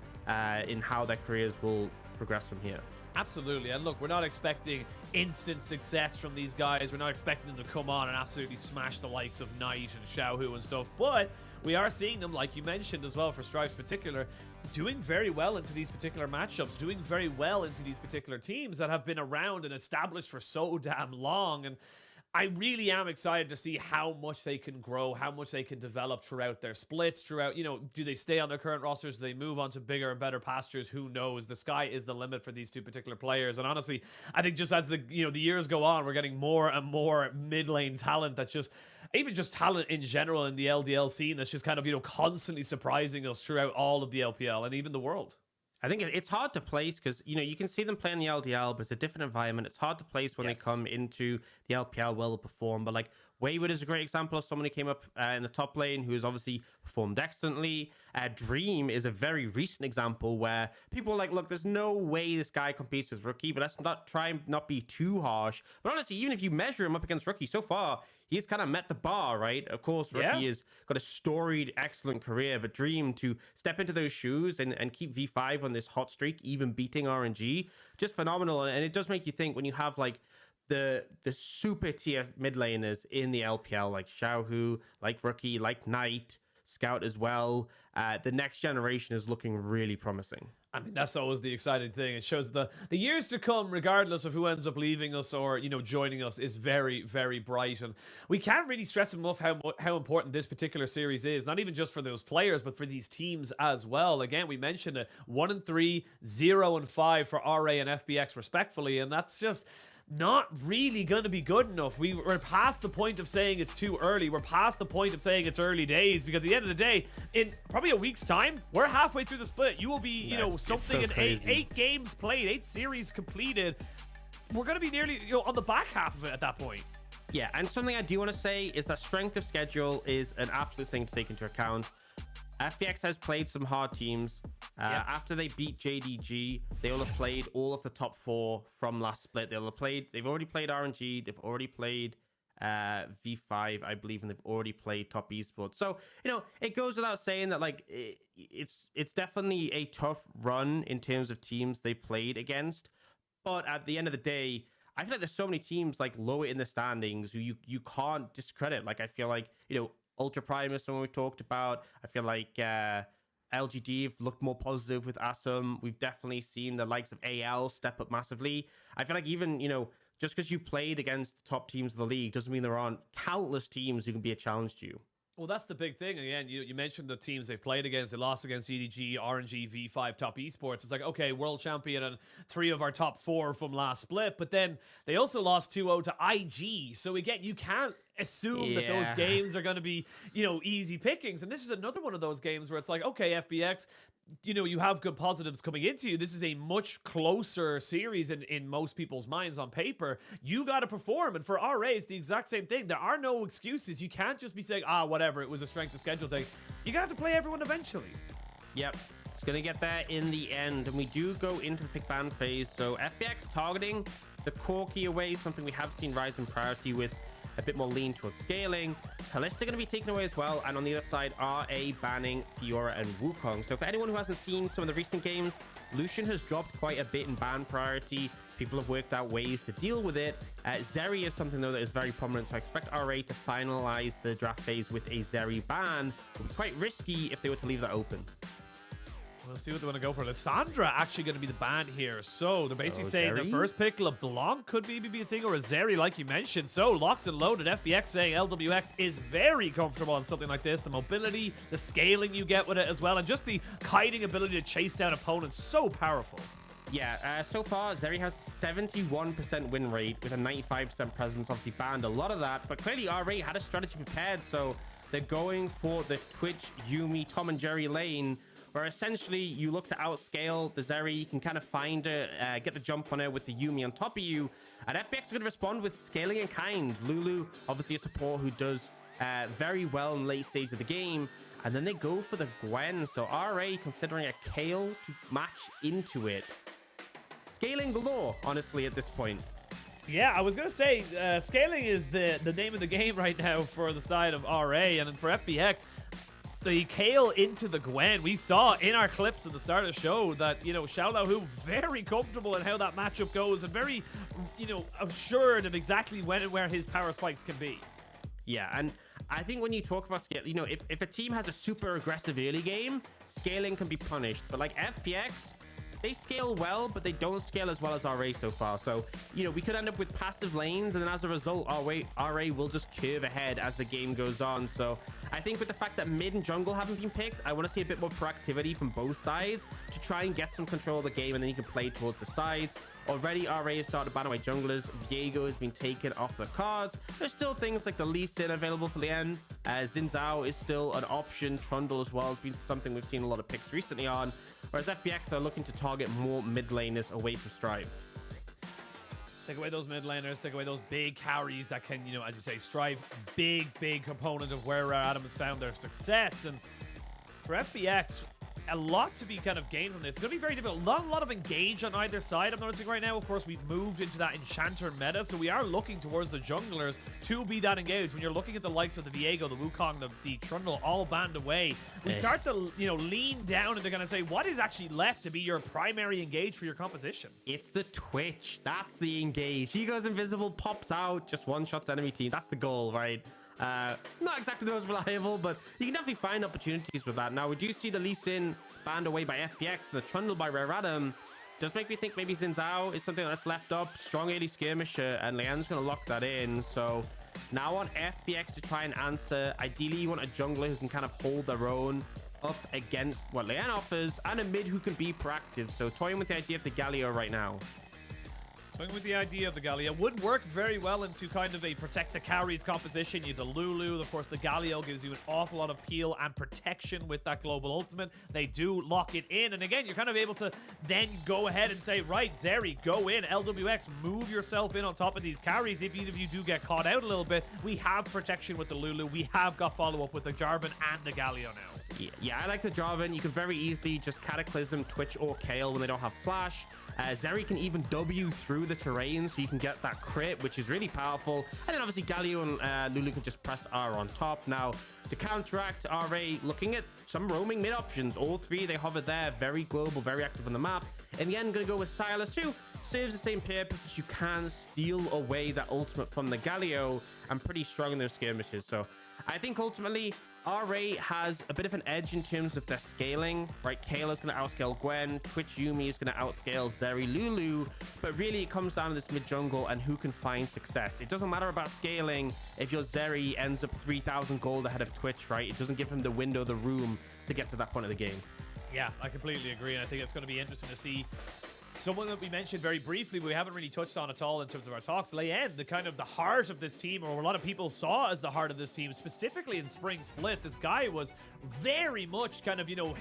in how their careers will progress from here. Absolutely. And look, we're not expecting instant success from these guys. We're not expecting them to come on and absolutely smash the likes of Knight and Xiaohu and stuff. But we are seeing them, like you mentioned as well, for Strive's particular, doing very well into these particular matchups, doing very well into these particular teams that have been around and established for so damn long. And I really am excited to see how much they can grow, how much they can develop throughout their splits, throughout, do they stay on their current rosters? Do they move on to bigger and better pastures? Who knows? The sky is the limit for these 2 particular players. And honestly, I think just as the years go on, we're getting more and more mid lane talent that's just, even just talent in general in the LDL scene that's just kind of, constantly surprising us throughout all of the LPL and even the world. I think it's hard to place because, you can see them playing the LDL, but it's a different environment. It's hard to place when they come into the LPL well perform. But like Wayward is a great example of someone who came up in the top lane who has obviously performed excellently. Dream is a very recent example where people are like, look, there's no way this guy competes with Rookie, but let's not be too harsh. But honestly, even if you measure him up against Rookie so far, he's kind of met the bar, right? Of course, Rookie has got a storied, excellent career, but Dream to step into those shoes and keep V5 on this hot streak, even beating RNG, just phenomenal. And it does make you think when you have like the super tier mid laners in the LPL, like Xiaohu, like Rookie, like Knight, Scout as well. The next generation is looking really promising. I mean, that's always the exciting thing. It shows the years to come, regardless of who ends up leaving us or, joining us, is very, very bright. And we can't really stress enough how important this particular series is, not even just for those players, but for these teams as well. Again, we mentioned it, 1-3, 0-5 for RA and FBX respectfully, and that's just not really going to be good enough. We're past the point of saying it's too early. We're past the point of saying it's early days, because at the end of the day, in probably a week's time, we're halfway through the split. You will be, something so in eight games played, 8 series completed. We're going to be nearly, on the back half of it at that point. Yeah, and something I do want to say is that strength of schedule is an absolute thing to take into account. FPX has played some hard teams. After they beat JDG, they will have played all of the top 4 from last split. They've already played RNG, they've already played V5, I believe, and they've already played top esports. So, it goes without saying that like it's definitely a tough run in terms of teams they played against. But at the end of the day, I feel like there's so many teams like lower in the standings who you can't discredit. Like I feel like, Ultra Prime is someone we talked about. I feel like LGD have looked more positive with Asum. We've definitely seen the likes of AL step up massively. I feel like even, just because you played against the top teams of the league doesn't mean there aren't countless teams who can be a challenge to you. Well, that's the big thing. Again, you mentioned the teams they've played against. They lost against EDG, RNG, V5, top esports. It's like, okay, world champion and 3 of our top 4 from last split. But then they also lost 2-0 to IG. So again, you can't assume that those games are going to be, easy pickings. And this is another one of those games where it's like, okay, FBX, you have good positives coming into you. This is a much closer series in most people's minds on paper. You got to perform. And for RA, it's the exact same thing. There are no excuses. You can't just be saying, whatever, it was a strength of schedule thing. You got to play everyone eventually. Yep. It's going to get there in the end. And we do go into the pick ban phase. So FBX targeting the Corki away, something we have seen rise in priority with a bit more lean towards scaling. Kalista going to be taken away as well. And on the other side, RA banning Fiora and Wukong. So for anyone who hasn't seen some of the recent games, Lucian has dropped quite a bit in ban priority. People have worked out ways to deal with it. Zeri is something, though, that is very prominent. So I expect RA to finalize the draft phase with a Zeri ban. It would be quite risky if they were to leave that open. We'll see what they want to go for. Lissandra actually going to be the ban here. So they're basically saying Zeri? the first pick, LeBlanc, could maybe be a thing, or a Zeri, like you mentioned. So locked and loaded. FBX saying LWX is very comfortable on something like this. The mobility, the scaling you get with it as well, and just the kiting ability to chase down opponents. So powerful. Yeah, so far, Zeri has 71% win rate with a 95% presence. Obviously banned a lot of that, but clearly RA had a strategy prepared. So they're going for the Twitch, Yuumi, Tom and Jerry lane, where essentially you look to outscale the Zeri. You can kind of find her, get the jump on her with the Yuumi on top of you. And FBX is going to respond with scaling in kind. Lulu, obviously a support who does very well in late stage of the game. And then they go for the Gwen. So RA considering a Kayle to match into it. Scaling galore, honestly, at this point. Yeah, I was going to say, scaling is the name of the game right now for the side of RA. And then for FBX, the Kayle into the Gwen. We saw in our clips at the start of the show that, you know, Xiaolahu very comfortable in how that matchup goes and very, you know, assured of exactly when and where his power spikes can be. Yeah, and I think when you talk about scale, you know, if a team has a super aggressive early game, scaling can be punished. But like FPX, they scale well, but they don't scale as well as RA so far. So, you know, we could end up with passive lanes, and then as a result, RA will just curve ahead as the game goes on. So I think with the fact that mid and jungle haven't been picked, I want to see a bit more proactivity from both sides to try and get some control of the game, and then you can play towards the sides. Already, RA has started banning away junglers. Viego has been taken off the cards. There's still things like the Lee Sin available for the end. Xin Zhao is still an option. Trundle as well has been something we've seen a lot of picks recently on. Whereas FBX are looking to target more mid laners away from Strive. Take away those mid laners, take away those big carries that can, you know, as you say, Strive, big component of where Adam has found their success. And for FBX, a lot to be kind of gained from this. It's going to be very difficult. Not a lot of engage on either side. I'm noticing right now, of course, we've moved into that Enchanter meta, so we are looking towards the junglers to be that engaged. When you're looking at the likes of the Viego, the Wukong, the Trundle all banned away, we start to, you know, lean down and they're going to say, what is actually left to be your primary engage for your composition? It's the Twitch. That's the engage. He goes invisible, pops out, just one-shots enemy team. That's the goal, right? Not exactly the most reliable, but you can definitely find opportunities with that. Now, we do see the Lee Sin banned away by FPX and the Trundle by Rare Adam. Does make me think maybe Xin Zhao is something that's left up. Strong early skirmisher, and Leanne's going to lock that in. So now on FPX to try and answer. Ideally, you want a jungler who can kind of hold their own up against what Leanne offers, and a mid who can be proactive. So toying with the idea of the Galio right now. Swing with the idea of the Galio would work very well into kind of a protect the carries composition. You have the Lulu, of course, the Galio gives you an awful lot of peel and protection with that global ultimate. They do lock it in, and again, you're kind of able to then go ahead and say, right, Zeri, go in, LWX, move yourself in on top of these carries. Even if you do get caught out a little bit, we have protection with the Lulu. We have got follow-up with the Jarvan and the Galio now. Yeah, I like the Jarvan. You can very easily just Cataclysm, Twitch, or Kayle when they don't have flash. Zeri can even W through the terrain, so you can get that crit, which is really powerful. And then obviously Galio and Lulu can just press R on top. Now, to counteract, RA looking at some roaming mid options. All three, they hover there, very global, very active on the map. In the end, going to go with Sylas, who serves the same purpose. You can steal away that ultimate from the Galio, and pretty strong in those skirmishes. So I think ultimately RA has a bit of an edge in terms of their scaling, right? Kayla's going to outscale Gwen, Twitch Yuumi is going to outscale Zeri Lulu, but really it comes down to this mid jungle and who can find success. It doesn't matter about scaling if your Zeri ends up 3,000 gold ahead of Twitch, right? It doesn't give him the window, the room to get to that point of the game. Yeah, I completely agree, and I think it's going to be interesting to see someone that we mentioned very briefly, we haven't really touched on at all in terms of our talks. Leanne, the kind of the heart of this team, or a lot of people saw as the heart of this team, specifically in Spring Split. This guy was very much kind of, you know,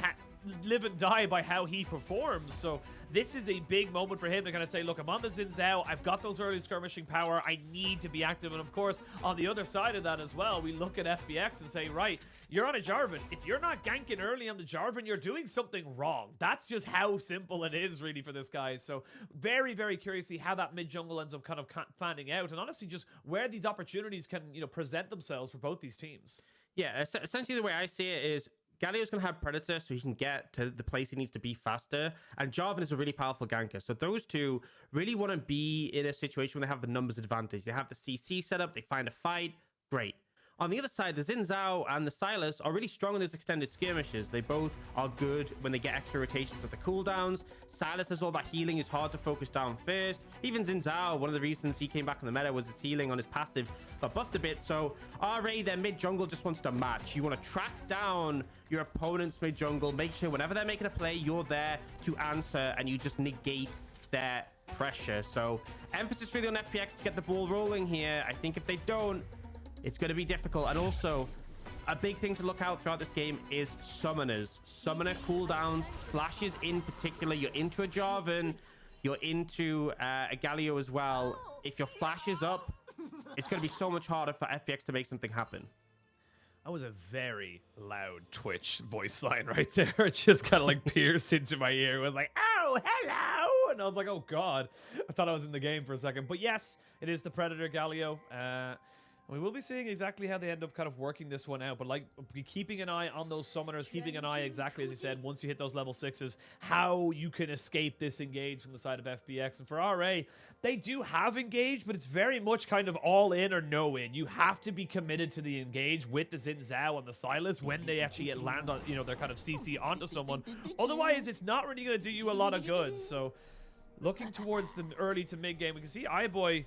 live and die by how he performs. So this is a big moment for him to kind of say, look, I'm on the Xin Zhao, I've got those early skirmishing power, I need to be active. And of course, on the other side of that as well, we look at FBX and say, right, you're on a Jarvan. If you're not ganking early on the Jarvan, you're doing something wrong. That's just how simple it is, really, for this guy. So very, very curious to see how that mid jungle ends up kind of fanning out, and honestly, just where these opportunities can, you know, present themselves for both these teams. Yeah, essentially the way I see it is Galio's going to have Predator so he can get to the place he needs to be faster. And Jarvan is a really powerful ganker. So those two really want to be in a situation where they have the numbers advantage. They have the CC set up, they find a fight, great. On the other side, the Xin Zhao and the Sylas are really strong in those extended skirmishes. They both are good when they get extra rotations of the cooldowns. Sylas has all that healing, is hard to focus down first. Even Xin Zhao, one of the reasons he came back in the meta was his healing on his passive got buffed a bit. So RA, their mid jungle just wants to match. You want to track down your opponent's mid jungle, make sure whenever they're making a play, you're there to answer and you just negate their pressure. So emphasis really on FPX to get the ball rolling here. I think if they don't, it's going to be difficult. And also, a big thing to look out throughout this game is summoners. Summoner cooldowns, flashes in particular. You're into a Jarvan, you're into a Galio as well. If your flash is up, it's going to be so much harder for FPX to make something happen. That was a very loud Twitch voice line right there. It just kind of like pierced into my ear. It was like, oh, hello. And I was like, oh, God. I thought I was in the game for a second. But yes, it is the Predator Galio. We will be seeing exactly how they end up kind of working this one out. But like, be keeping an eye on those summoners, keeping an eye exactly, as you said, once you hit those level 6s, how you can escape this engage from the side of FPX. And for RA, they do have engage, but it's very much kind of all in or no in. You have to be committed to the engage with the Xin Zhao and the Sylas when they actually get land on, you know, their kind of CC onto someone. Otherwise, it's not really going to do you a lot of good. So looking towards the early to mid game, we can see iBoy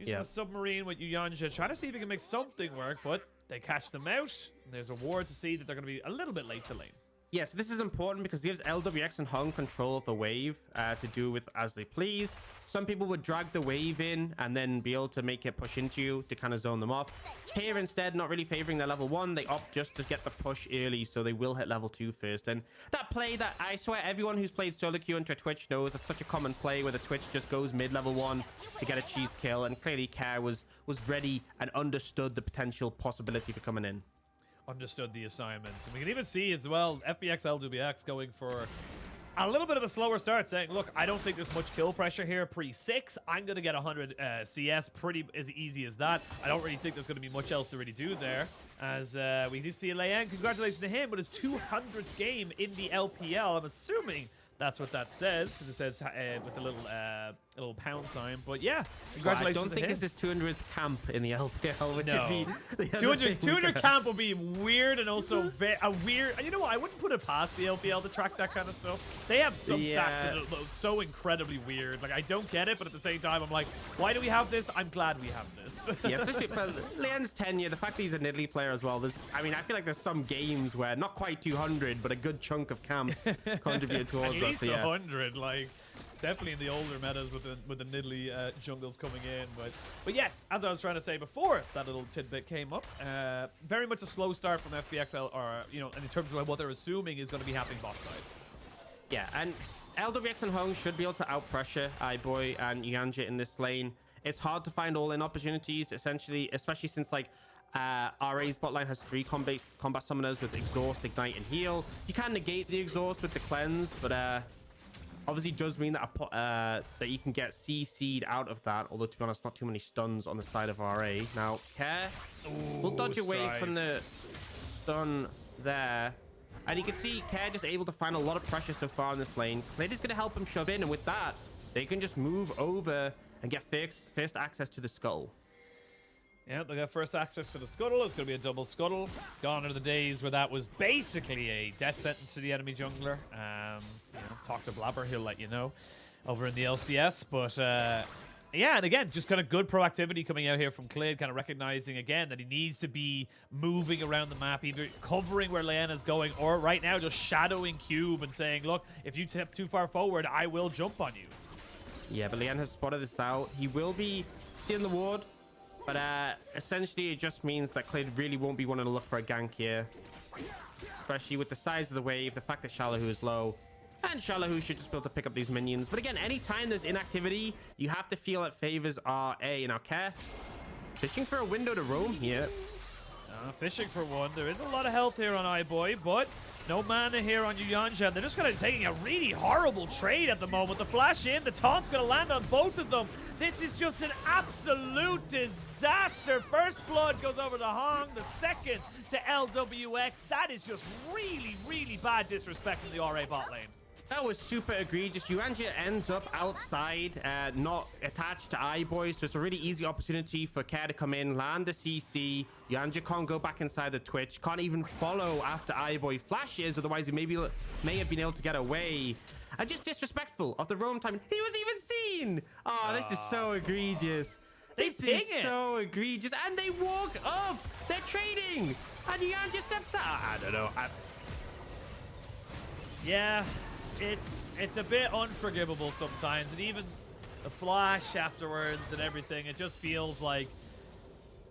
using a submarine with Yuyanja, trying to see if he can make something work, but they catch them out. And there's a ward to see that they're going to be a little bit late to lane. Yeah, so this is important because it gives LWX and Hung control of the wave to do with as they please. Some people would drag the wave in and then be able to make it push into you to kind of zone them off. Here instead, not really favoring their level 1. They opt just to get the push early, so they will hit level 2 first. And that play that I swear everyone who's played solo queue into Twitch knows, it's such a common play where the Twitch just goes mid level 1 to get a cheese kill. And clearly Care was ready and understood the potential possibility for coming in. Understood the assignments. And we can even see as well, FBX LWX going for a little bit of a slower start, saying, look, I don't think there's much kill pressure here pre-6. I'm going to get 100 CS pretty as easy as that. I don't really think there's going to be much else to really do there. As we do see Leyan, congratulations to him with his 200th game in the LPL. I'm assuming that's what that says, because it says with the little pound sign. But yeah, congratulations I don't think it's his 200th camp in the LPL. Which no. would be 200 camp will be weird and also a weird. And you know what? I wouldn't put it past the LPL to track that kind of stuff. They have some stats that are so incredibly weird. Like, I don't get it, but at the same time, I'm like, why do we have this? I'm glad we have this. Yeah, especially for Leon's tenure, the fact that he's a Nidalee player as well. I mean, I feel like there's some games where not quite 200, but a good chunk of camps contributed towards At least that. So, yeah. 100, like. Definitely in the older metas with the Nidalee jungles coming in, but yes, as I was trying to say before, that little tidbit came up. Very much a slow start from FPXL, or you know, in terms of what they're assuming is going to be happening bot side. Yeah, and LWX and Hung should be able to out pressure iBoy and Yuyanja in this lane. It's hard to find all-in opportunities, essentially, especially since like RA's bot line has 3 combat summoners with exhaust, ignite, and heal. You can negate the exhaust with the cleanse, but obviously does mean that that you can get CC'd out of that, although to be honest, not too many stuns on the side of RA. Now, Care will dodge away from the stun there. And you can see Care just able to find a lot of pressure so far in this lane. They're just going to help him shove in, and with that, they can just move over and get first access to the Scuttle. Yeah, they got first access to the Scuttle. It's going to be a double Scuttle. Gone are the days where that was basically a death sentence to the enemy jungler. You know, talk to Blabber, he'll let you know over in the LCS. But yeah, and again, just kind of good proactivity coming out here from Clid, kind of recognizing again that he needs to be moving around the map, either covering where Leanna's going or right now just shadowing Cube and saying, look, if you tip too far forward, I will jump on you. Yeah, but Leanna has spotted this out. He will be seeing the ward. But essentially, it just means that Clid really won't be wanting to look for a gank here. Especially with the size of the wave, the fact that Shallohu is low. And Shallohu should just be able to pick up these minions. But again, anytime there's inactivity, you have to feel it favors RA. Now, Care fishing for a window to roam here. Fishing for one. There is a lot of health here on iBoy, but no mana here on Yuyanja. They're just kind of taking a really horrible trade at the moment. The flash in, the taunt's going to land on both of them. This is just an absolute disaster. First blood goes over to Hong, the second to LWX. That is just really, really bad disrespect from the RA bot lane. That was super egregious. Yuanjia ends up outside, not attached to iBoy, so it's a really easy opportunity for Care to come in, land the CC. Yuanjia can't go back inside the Twitch, can't even follow after iBoy flashes, otherwise he may have been able to get away. And just disrespectful of the roam time. He was even seen! Oh, this is so egregious. This is so egregious. And they walk up! They're trading! And Yuanjia steps out. I don't know. Yeah. It's a bit unforgivable sometimes, and even the flash afterwards and everything, it just feels like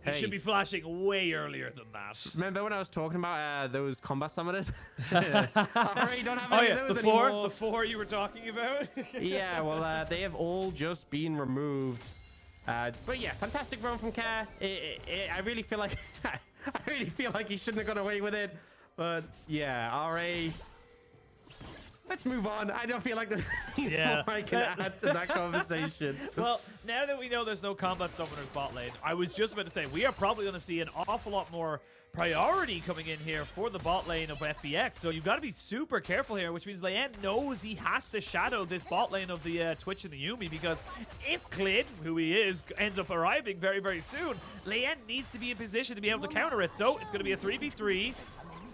it should be flashing way earlier than that. Remember when I was talking about those combat summoners? I already don't have any of those anymore. The four you were talking about? Yeah, well, they have all just been removed. But yeah, fantastic run from Care. I really feel like he shouldn't have got away with it. But yeah, RA. Let's move on. I don't feel like there's more I can add to that conversation. Well, now that we know there's no combat summoners bot lane, I was just about to say, we are probably going to see an awful lot more priority coming in here for the bot lane of FBX. So you've got to be super careful here, which means Leyen knows he has to shadow this bot lane of the Twitch and the Yuumi, because if Clid, who he is, ends up arriving very, very soon, Leyen needs to be in position to be able to counter it. So it's going to be a 3v3.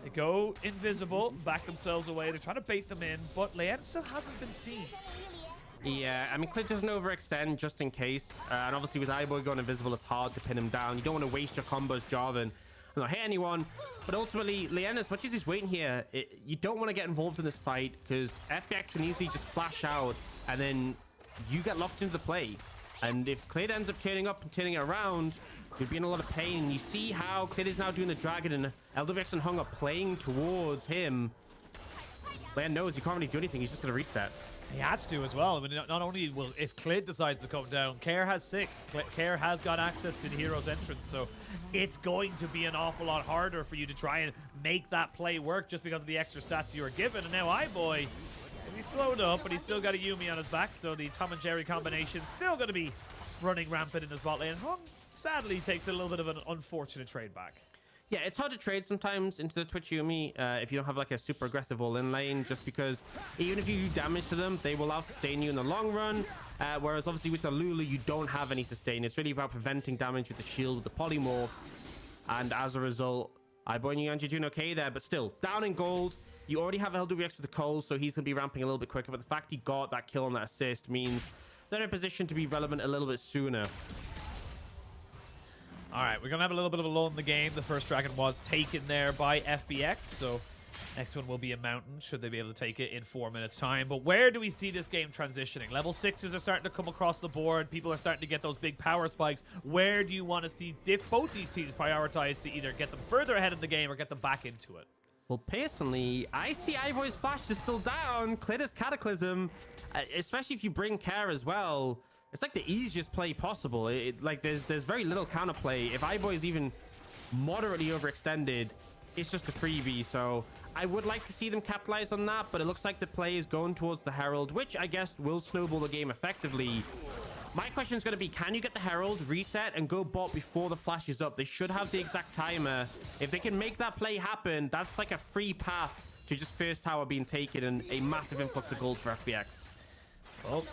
They go invisible, back themselves away. They're trying to bait them in, but Leyen still hasn't been seen. Yeah, I mean, Clid doesn't overextend just in case. And obviously with iBoy going invisible, it's hard to pin him down. You don't want to waste your combos, Jarvan, and not hit anyone. But ultimately, Leyen, as much as he's waiting here, you don't want to get involved in this fight, because FBX can easily just flash out, and then you get locked into the play. And if Clid ends up turning up and turning it around, you'll be in a lot of pain. You see how Clid is now doing the dragon, and LWX and Hung are playing towards him. Leyen knows he can't really do anything. He's just going to reset. He has to as well. I mean, not only will, if Clid decides to come down, Care has 6. Care has got access to the hero's entrance, so it's going to be an awful lot harder for you to try and make that play work just because of the extra stats you are given. And now iBoy, he's slowed up, but he's still got a Yuumi on his back, so the Tom and Jerry combination is still going to be running rampant in his bot lane. Hung sadly takes a little bit of an unfortunate trade back. Yeah, it's hard to trade sometimes into the Twitch Yuumi if you don't have like a super aggressive all-in lane, just because even if you do damage to them, they will out-sustain you in the long run. Whereas obviously with the Lulu, you don't have any sustain. It's really about preventing damage with the shield, with the polymorph. And as a result, iBoy and Yuanjia doing okay there, but still, down in gold. You already have LWX with the Cole, so he's going to be ramping a little bit quicker. But the fact he got that kill and that assist means they're in a position to be relevant a little bit sooner. All right, we're going to have a little bit of a lull in the game. The first dragon was taken there by FBX, so next one will be a mountain, should they be able to take it in 4 minutes' time. But where do we see this game transitioning? Level 6s are starting to come across the board. People are starting to get those big power spikes. Where do you want to see both these teams prioritize to either get them further ahead in the game or get them back into it? Well, personally, I see iBoy's flash is still down. Clid is Cataclysm, especially if you bring Care as well. It's like the easiest play possible. Like there's very little counterplay. If iBoy is even moderately overextended, it's just a freebie. So I would like to see them capitalize on that, but it looks like the play is going towards the Herald, which I guess will snowball the game effectively. My question is going to be, can you get the Herald, reset, and go bot before the flash is up? They should have the exact timer. If they can make that play happen, that's like a free path to just first tower being taken and a massive influx of gold for FBX. Well,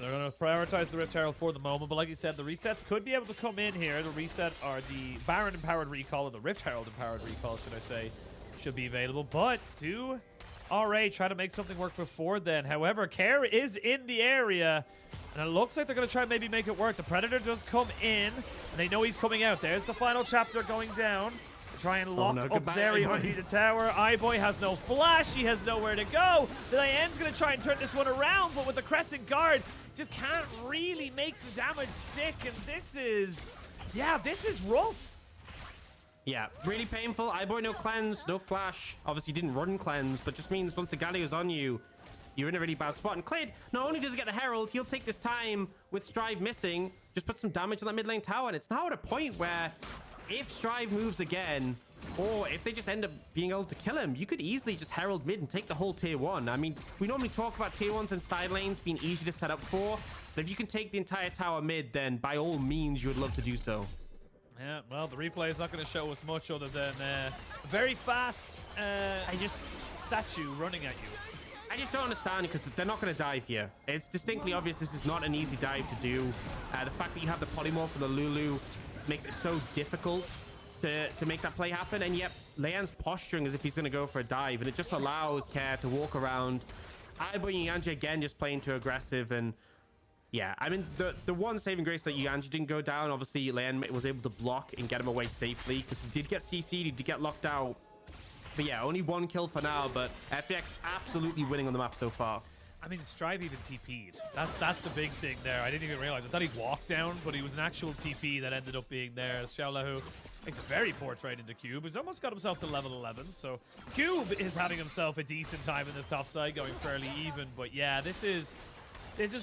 they're going to prioritize the Rift Herald for the moment, but like you said, the resets could be able to come in here. The reset or the Baron Empowered Recall, or the Rift Herald Empowered Recall, should I say, should be available. But do RA try to make something work before then? However, Care is in the area, and it looks like they're going to try and maybe make it work. The Predator does come in, and they know he's coming out. There's the final chapter going down. Try and lock up Zeri underneath the tower. iBoy has no flash. He has nowhere to go. Leyen's going to try and turn this one around, but with the Crescent Guard, just can't really make the damage stick. And this is rough. Yeah, really painful. iBoy no cleanse, no flash. Obviously didn't run cleanse, but just means once the Galio's on you, you're in a really bad spot. And Clid, not only does he get the Herald, he'll take this time with Strive missing, just put some damage on that mid lane tower. And it's now at a point where if Strive moves again, Or if they just end up being able to kill him, you could easily just Herald mid and take the whole tier 1. I mean, we normally talk about tier 1s and side lanes being easy to set up for, but if you can take the entire tower mid, then by all means, you would love to do so. Yeah, well, the replay is not going to show us much other than a very fast statue running at you. I just don't understand because they're not going to dive here. It's distinctly obvious this is not an easy dive to do. The fact that you have the polymorph and the Lulu makes it so difficult to make that play happen. And yet, Leanne's posturing as if he's going to go for a dive, and it just allows Care to walk around. Aibo and Yuyanji again just playing too aggressive. And yeah, I mean, the one saving grace that Yuyanji didn't go down, obviously Leanne was able to block and get him away safely because he did get CC'd, he did get locked out. But yeah, only 1 kill for now, but FPX absolutely winning on the map so far. I mean, Strive even TP'd. That's the big thing there. I didn't even realize. I thought he walked down, but he was an actual TP that ended up being there. Xiaolahu makes a very poor trade into Cube. He's almost got himself to level 11, so Cube is having himself a decent time in this top side, going fairly even. But yeah, this is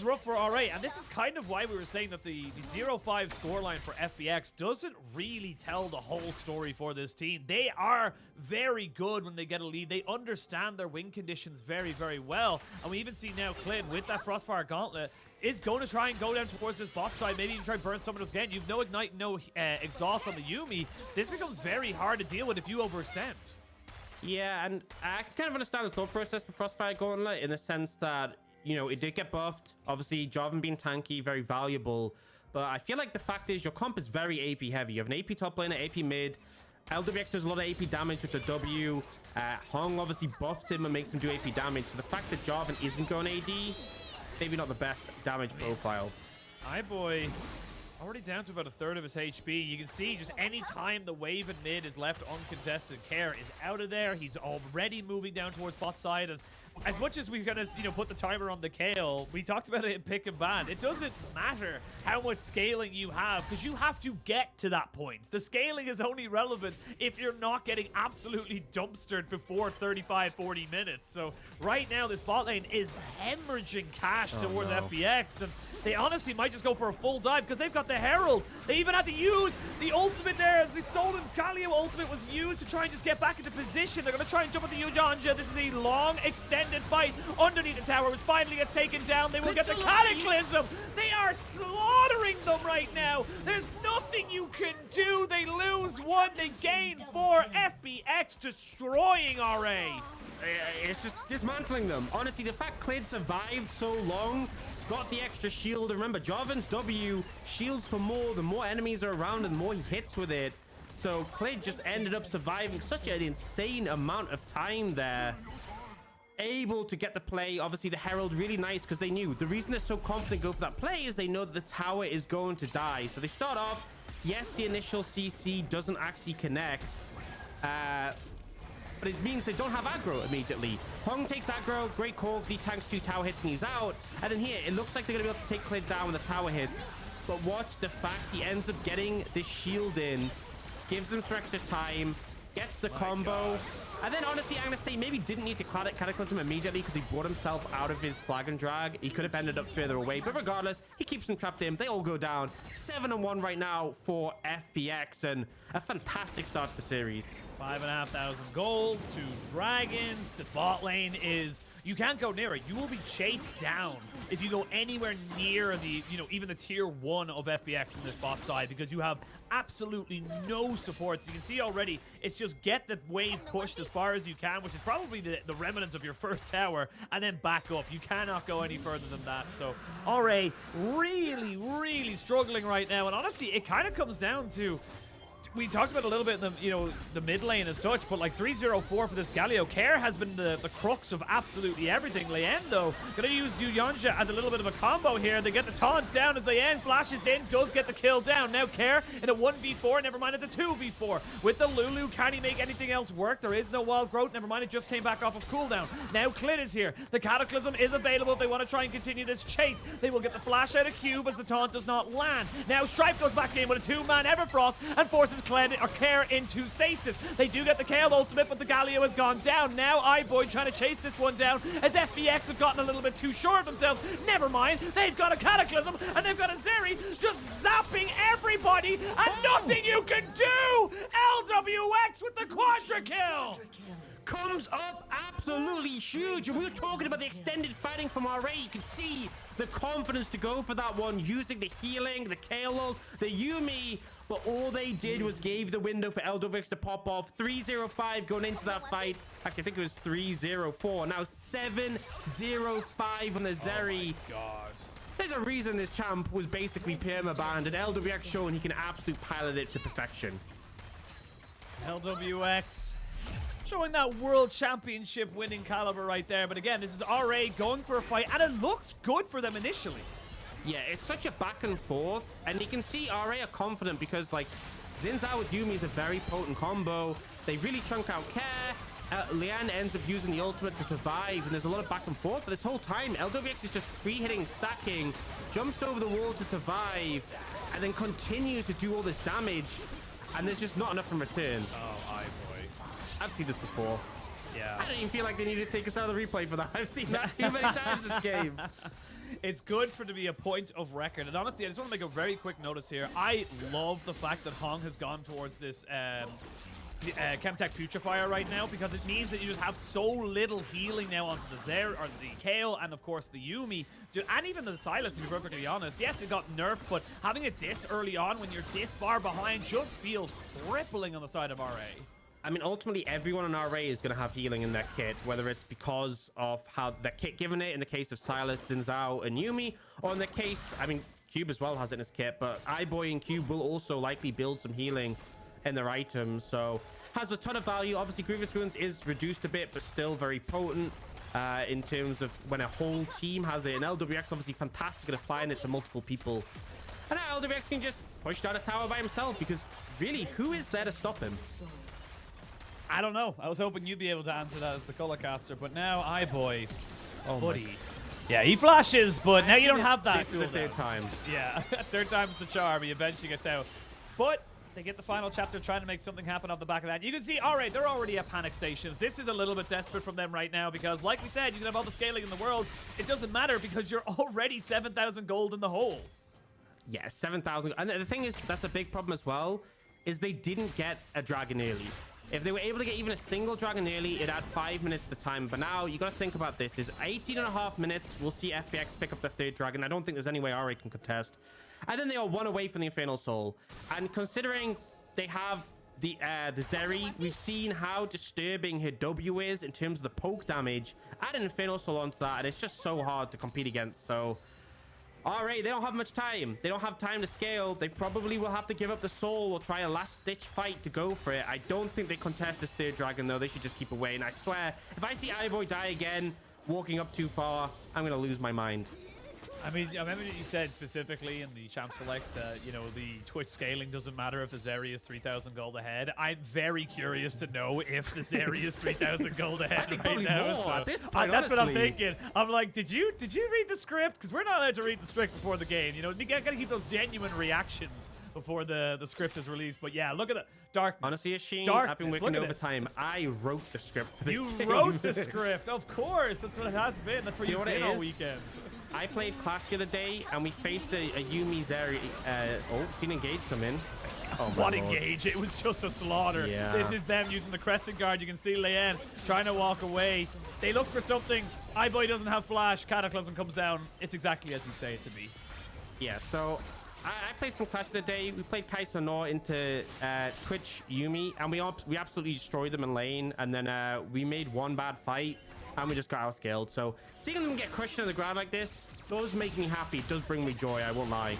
rough for RA, and this is kind of why we were saying that the 0-5 scoreline for FBX doesn't really tell the whole story for this team. They are very good when they get a lead. They understand their win conditions very, very well. And we even see now Clint with that Frostfire Gauntlet is going to try and go down towards this bot side, maybe even try and burn someone else again. You've no Ignite, no Exhaust on the Yuumi. This becomes very hard to deal with if you overextend. Yeah, and I can kind of understand the thought process for Frostfire Gauntlet in the sense that, you know, it did get buffed. Obviously, Jarvan being tanky, very valuable. But I feel like the fact is your comp is very AP heavy. You have an AP top laner, AP mid. LWX does a lot of AP damage with the W. Hong obviously buffs him and makes him do AP damage. So the fact that Jarvan isn't going AD, maybe not the best damage profile. Boy, already down to about a third of his HP. You can see just any time the wave in mid is left uncontested, Care is out of there. He's already moving down towards bot side, and as much as we're gonna, put the timer on the Kayle, we talked about it in pick and ban. It doesn't matter how much scaling you have, because you have to get to that point. The scaling is only relevant if you're not getting absolutely dumpstered before 35-40 minutes. So right now, this bot lane is hemorrhaging cash towards FBX, and they honestly might just go for a full dive because they've got the Herald. They even had to use the ultimate there as the Stolen Galio ultimate was used to try and just get back into position. They're going to try and jump at the Yuyanji. This is a long, extended fight underneath the tower, which finally gets taken down. They will get the Cataclysm. They are slaughtering them right now. There's nothing you can do. They lose 1, they gain 4. FBX destroying RA. It's just dismantling them. Honestly, the fact Clid survived so long, got the extra shield. And remember, Jarvan's W shields for more. The more enemies are around and the more he hits with it. So Clid just ended up surviving such an insane amount of time there. Able to get the play. Obviously, the Herald really nice because they knew. The reason they're so confident go for that play is they know that the tower is going to die. So they start off. Yes, the initial CC doesn't actually connect. But it means they don't have aggro immediately. Hong takes aggro, great call, he tanks 2 tower hits and he's out. And then here, it looks like they're gonna be able to take Clid down when the tower hits. But watch the fact he ends up getting the shield in, gives them some extra time, gets the combo. And then honestly, I'm gonna say maybe didn't need to Cataclysm immediately because he brought himself out of his flag and drag. He could have ended up further away, but regardless, he keeps them trapped in. They all go down. 7-1 right now for FBX, and a fantastic start to the series. 5,500 gold, 2 dragons. The bot lane is, you can't go near it. You will be chased down if you go anywhere near the, even the tier 1 of FBX in this bot side, because you have absolutely no support. So you can see already, it's just get the wave pushed as far as you can, which is probably the remnants of your first tower, and then back up. You cannot go any further than that. So RA really, really struggling right now. And honestly, it kind of comes down to, we talked about a little bit in the the mid lane as such, but like 3-0-4 for this Galio. Care has been the crux of absolutely everything. Leanne, though, gonna use Yuyanji as a little bit of a combo here. They get the taunt down as Leanne flashes in, does get the kill down. Now Care in a 1v4, never mind, it's a 2v4. With the Lulu, can he make anything else work? There is no wild growth, never mind, it just came back off of cooldown. Now Clid is here. The Cataclysm is available if they want to try and continue this chase. They will get the flash out of Cube as the taunt does not land. Now Stripe goes back in with a 2-man Everfrost and forces Care into stasis. They do get the Kale ultimate, but the Galio has gone down. Now iBoy trying to chase this one down as FBX have gotten a little bit too sure of themselves. Never mind, they've got a Cataclysm and they've got a Zeri just zapping everybody and nothing you can do! LWX with the Quadra kill! Comes up absolutely huge. And we were talking about the extended fighting from RA. You can see the confidence to go for that one, using the healing, the Kale ult, the Yumi. But all they did was gave the window for LWX to pop off. 305 going into that fight. Actually, I think it was 304. Now 705 on the Zeri. God. There's a reason this champ was basically perma-banned, and LWX showing he can absolutely pilot it to perfection. LWX showing that world championship winning caliber right there. But again, this is RA going for a fight, and it looks good for them initially. Yeah, it's such a back and forth, and you can see RA are confident because, like, Xin Zhao with Yumi is a very potent combo. They really chunk out Care. Lian ends up using the ultimate to survive, and there's a lot of back and forth. But this whole time, LWX is just free hitting, stacking, jumps over the wall to survive, and then continues to do all this damage, and there's just not enough in return. Oh, iBoy. I've seen this before. Yeah. I don't even feel like they need to take us out of the replay for that. I've seen that too many times this game. It's good for to be a point of record. And honestly, I just want to make a very quick notice here. I love the fact that Hong has gone towards this Chemtech Putrefier right now, because it means that you just have so little healing now onto the Kale and of course the Yumi, and even the Sylas, to be perfectly honest. Yes, it got nerfed, but having it this early on when you're this far behind just feels crippling on the side of RA. I mean, ultimately, everyone in RA is going to have healing in their kit, whether it's because of how their kit given it in the case of Sylas, Xin Zhao, and Yumi, or in the case, I mean, Cube as well has it in his kit, but iBoy and Cube will also likely build some healing in their items, so has a ton of value. Obviously, Grievous Ruins is reduced a bit, but still very potent in terms of when a whole team has it, and LWX obviously fantastic at applying it to multiple people. And now LWX can just push down a tower by himself, because really, who is there to stop him? I don't know. I was hoping you'd be able to answer that as the color caster, but now iBoy, buddy. Yeah, he flashes, but now you don't have that. This is the third time. Yeah, third time's the charm. He eventually gets out. But they get the final chapter trying to make something happen off the back of that. You can see, all right, they're already at panic stations. This is a little bit desperate from them right now because, like we said, you can have all the scaling in the world. It doesn't matter because you're already 7,000 gold in the hole. Yeah, 7,000. And the thing is, that's a big problem as well, is they didn't get a dragon early. If they were able to get even a single dragon early, it'd add 5 minutes to the time. But now you got to think about this. Is 18.5 minutes. We'll see FBX pick up the third dragon. I don't think there's any way RA can contest. And then they are one away from the Infernal Soul. And considering they have the Zeri, we've seen how disturbing her W is in terms of the poke damage. Add an Infernal Soul onto that, and it's just so hard to compete against. So RA, they don't have much time. They don't have time to scale. They probably will have to give up the soul or try a last-ditch fight to go for it. I don't think they contest this third dragon, though. They should just keep away. And I swear, if I see iBoy die again, walking up too far, I'm going to lose my mind. I mean, I remember you said specifically in the Champ Select that, you know, the Twitch scaling doesn't matter if the Zeri is 3,000 gold ahead. I'm very curious to know if the Zeri is 3,000 gold ahead right now. More, So at this point, that's what I'm honestly. thinking. I'm like, did you read the script? Because we're not allowed to read the script before the game. You know, you gotta keep those genuine reactions before the script is released. But yeah, look at the darkness. Honestly, Asheen, Darkness. I've been Look working at this. overtime. I wrote the script for this You game. wrote the script, of course. That's what it has been. That's where You know you've what it been all is? weekend. I played Clash the other day, and we faced a Yumi Zeri. Seen Engage come in. Oh, my What lord. engage? It was just a slaughter. Yeah. This is them using the Crescent Guard. You can see Leanne trying to walk away. They look for something. iBoy doesn't have flash. Cataclysm comes down. It's exactly as you say it to be. Yeah, so I played some Clash the other day. We played Kai'Sa Nor into Twitch Yumi, and we absolutely destroyed them in lane. And then we made one bad fight, and we just got outscaled. So seeing them get crushed on the ground like this does make me happy. It does bring me joy, I won't lie.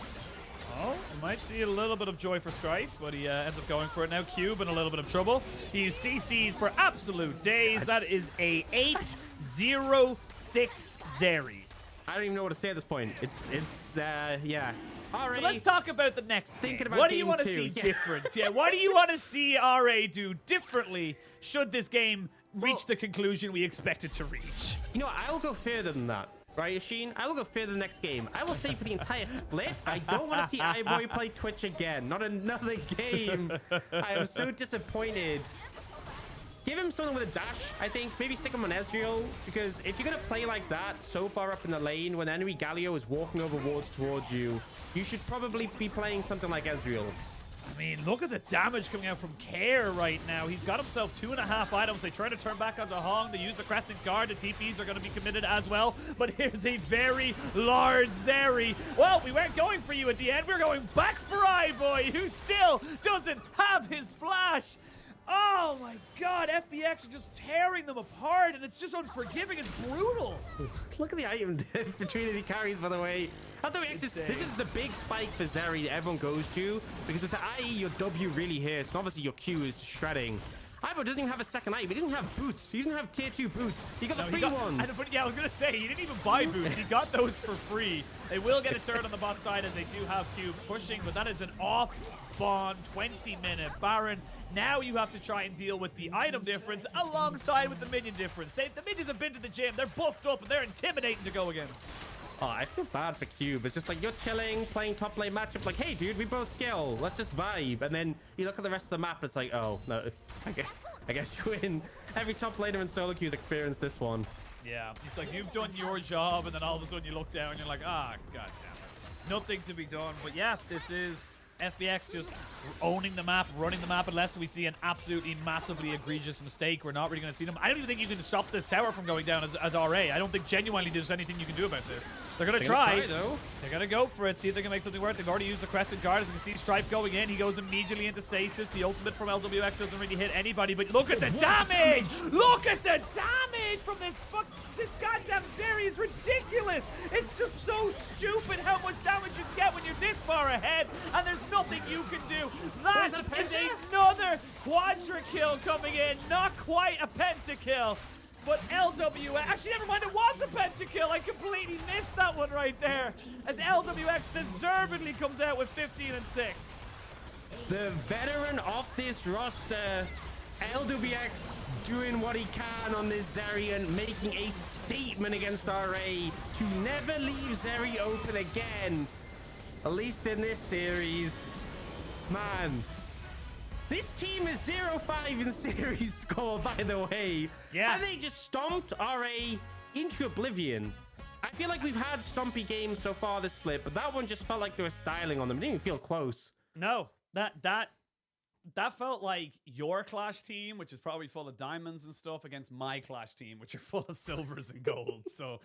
Oh, we might see a little bit of joy for Strife, but he ends up going for it now. Cube in a little bit of trouble. He's CC'd for absolute days. That is a 8-0-6 Zeri. I don't even know what to say at this point. It's yeah. All right. So let's talk about the next Thinking game. about What do you game want to two. see Yeah. different? Yeah, what do you want to see RA do differently should this game reach the conclusion we expect it to reach? You know, I'll go further than that. right, Yashin? I will go further the next game. I will say for the entire split, I don't want to see iBoy play Twitch again. Not another game. I am so disappointed. Give him something with a dash, I think. Maybe stick him on Ezreal, because if you're going to play like that so far up in the lane when enemy Galio is walking over wards towards you, you should probably be playing something like Ezreal. I mean, look at the damage coming out from Care right now. He's got himself 2.5 items. They try to turn back onto Hong. They use the Crescent Guard. The TPs are going to be committed as well. But here's a very large Zeri. Well, we weren't going for you at the end. We're going back for iBoy, who still doesn't have his flash. Oh my god, FBX are just tearing them apart, and it's just unforgiving. It's brutal. Look at the item diff between the carries, by the way. This is the big spike for Zeri that everyone goes to, because with the IE, your W really hits, and obviously your Q is shredding. iBoy doesn't even have a second item. He doesn't have boots. He doesn't have tier 2 boots. He got the free ones. Yeah, I was going to say, he didn't even buy boots. He got those for free. They will get a turn on the bot side as they do have Cube pushing, but that is an off-spawn 20-minute Baron. Now you have to try and deal with the item difference alongside with the minion difference. The minions have been to the gym. They're buffed up, and they're intimidating to go against. Oh, I feel bad for Cube. It's just like, you're chilling, playing top lane matchup. Like, hey, dude, we both skill. Let's just vibe. And then you look at the rest of the map, it's like, oh, no, I guess you win. Every top laner in solo queues experienced this one. Yeah, it's like, you've done your job, and then all of a sudden you look down and you're like, ah, god damn it. Nothing to be done. But yeah, this is FBX just owning the map, running the map, unless we see an absolutely massively egregious mistake. We're not really going to see them. I don't even think you can stop this tower from going down as RA. I don't think genuinely there's anything you can do about this. They're going to try. Though. They're going to go for it, see if they can make something work. They've already used the Crescent Guard. As we can see Stripe going in. He goes immediately into Stasis. The ultimate from LWX doesn't really hit anybody, but look at the damage! Look at the damage from this goddamn Zeri. It's ridiculous! It's just so stupid how much damage you get when you're this far ahead, and there's nothing you can do. That is another quadra kill coming in. Not quite a pentakill. But LWX, actually, never mind, it was a pentakill. I completely missed that one right there. As LWX deservedly comes out with 15 and 6. The veteran of this roster, LWX, doing what he can on this Zeri and making a statement against RA to never leave Zeri open again. At least in this series. Man. This team is 0-5 in series score, by the way. Yeah. And they just stomped RA into oblivion. I feel like we've had stompy games so far this split, but that one just felt like they were styling on them. It didn't even feel close. No, that felt like your Clash team, which is probably full of diamonds and stuff, against my Clash team, which are full of silvers and gold. So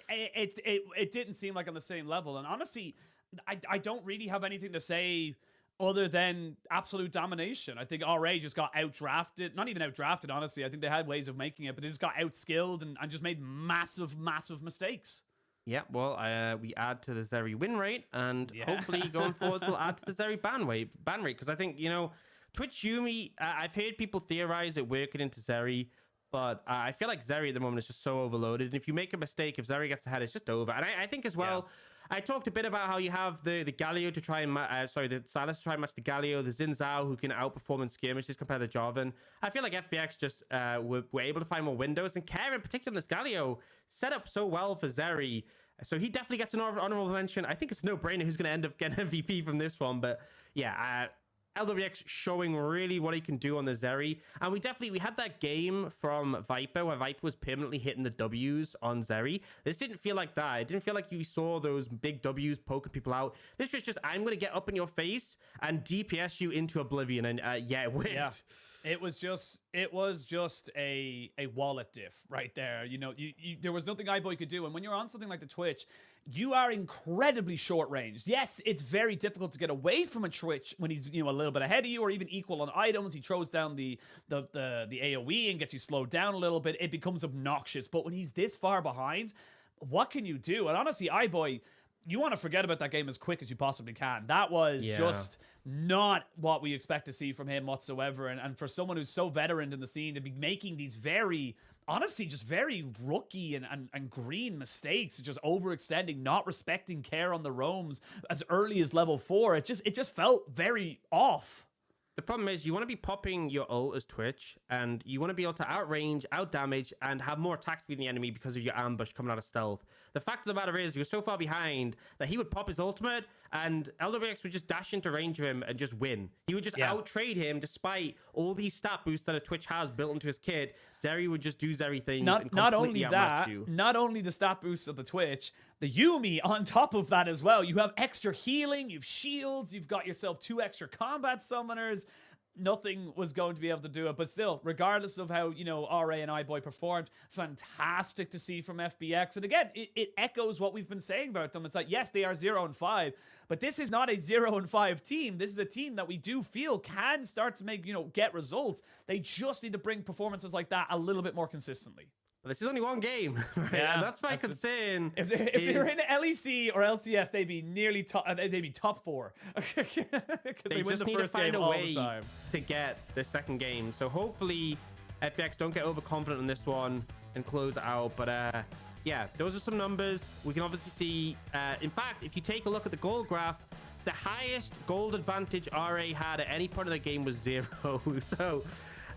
it didn't seem like on the same level. And honestly, I don't really have anything to say other than absolute domination. I think RA just got outdrafted. Not even outdrafted, honestly. I think they had ways of making it, but they just got outskilled and just made massive, massive mistakes. Yeah, well, we add to the Zeri win rate, and hopefully going forward we'll add to the Zeri ban rate, because I think, you know, Twitch Yumi, I've heard people theorize it working into Zeri, but I feel like Zeri at the moment is just so overloaded, and if you make a mistake, if Zeri gets ahead, it's just over. And I think as well, I talked a bit about how you have the Galio to try and the Sylas to try and match the Galio, the Xin Zhao who can outperform in skirmishes compared to Jarvan. I feel like FBX just were able to find more windows, and Care in particular, this Galio set up so well for Zeri. So he definitely gets an honorable mention. I think it's a no-brainer who's going to end up getting MVP from this one. But yeah, LWX showing really what he can do on the Zeri. And we had that game from Viper where Viper was permanently hitting the W's on Zeri. This didn't feel like that. It didn't feel like you saw those big W's poking people out. This was just, I'm going to get up in your face and DPS you into oblivion. And yeah, it worked. Yeah. It was just a wallet diff right there. You know, there was nothing iBoy could do. And when you're on something like the Twitch, you are incredibly short ranged. Yes, it's very difficult to get away from a Twitch when he's, you know, a little bit ahead of you or even equal on items. He throws down the AoE and gets you slowed down a little bit. It becomes obnoxious. But when he's this far behind, what can you do? And honestly, iBoy, you want to forget about that game as quick as you possibly can. That was just not what we expect to see from him whatsoever. And for someone who's so veteran in the scene to be making these very, honestly, just very rookie and green mistakes, just overextending, not respecting Care on the roams as early as level 4, it just felt very off. The problem is you want to be popping your ult as Twitch, and you want to be able to outrange, outdamage, and have more attack speed than the enemy because of your ambush coming out of stealth. The fact of the matter is, you're so far behind that he would pop his ultimate, and LWX would just dash into range of him and just win. He would just out-trade him despite all these stat boosts that a Twitch has built into his kit. Zeri would just do Zeri things. Not only that, not only the stat boosts of the Twitch, the Yuumi on top of that as well. You have extra healing, you've shields, you've got yourself 2 extra combat summoners. Nothing was going to be able to do it, but still, regardless of how, you know, RA and iBoy performed, fantastic to see from FBX. And again, it echoes what we've been saying about them. It's like, yes, they are 0-5, but this is not a 0-5 team. This is a team that we do feel can start to make, you know, get results. They just need to bring performances like that a little bit more consistently. But this is only one game, right? Yeah, and that's my concern. If they're in LEC or LCS, they'd be nearly they'd be top 4 because they win just the need first to find game a all way the time. to get the second game. So hopefully FBX don't get overconfident in this one and close it out. But yeah, those are some numbers. We can obviously see, in fact, if you take a look at the gold graph, the highest gold advantage RA had at any point of the game was 0. So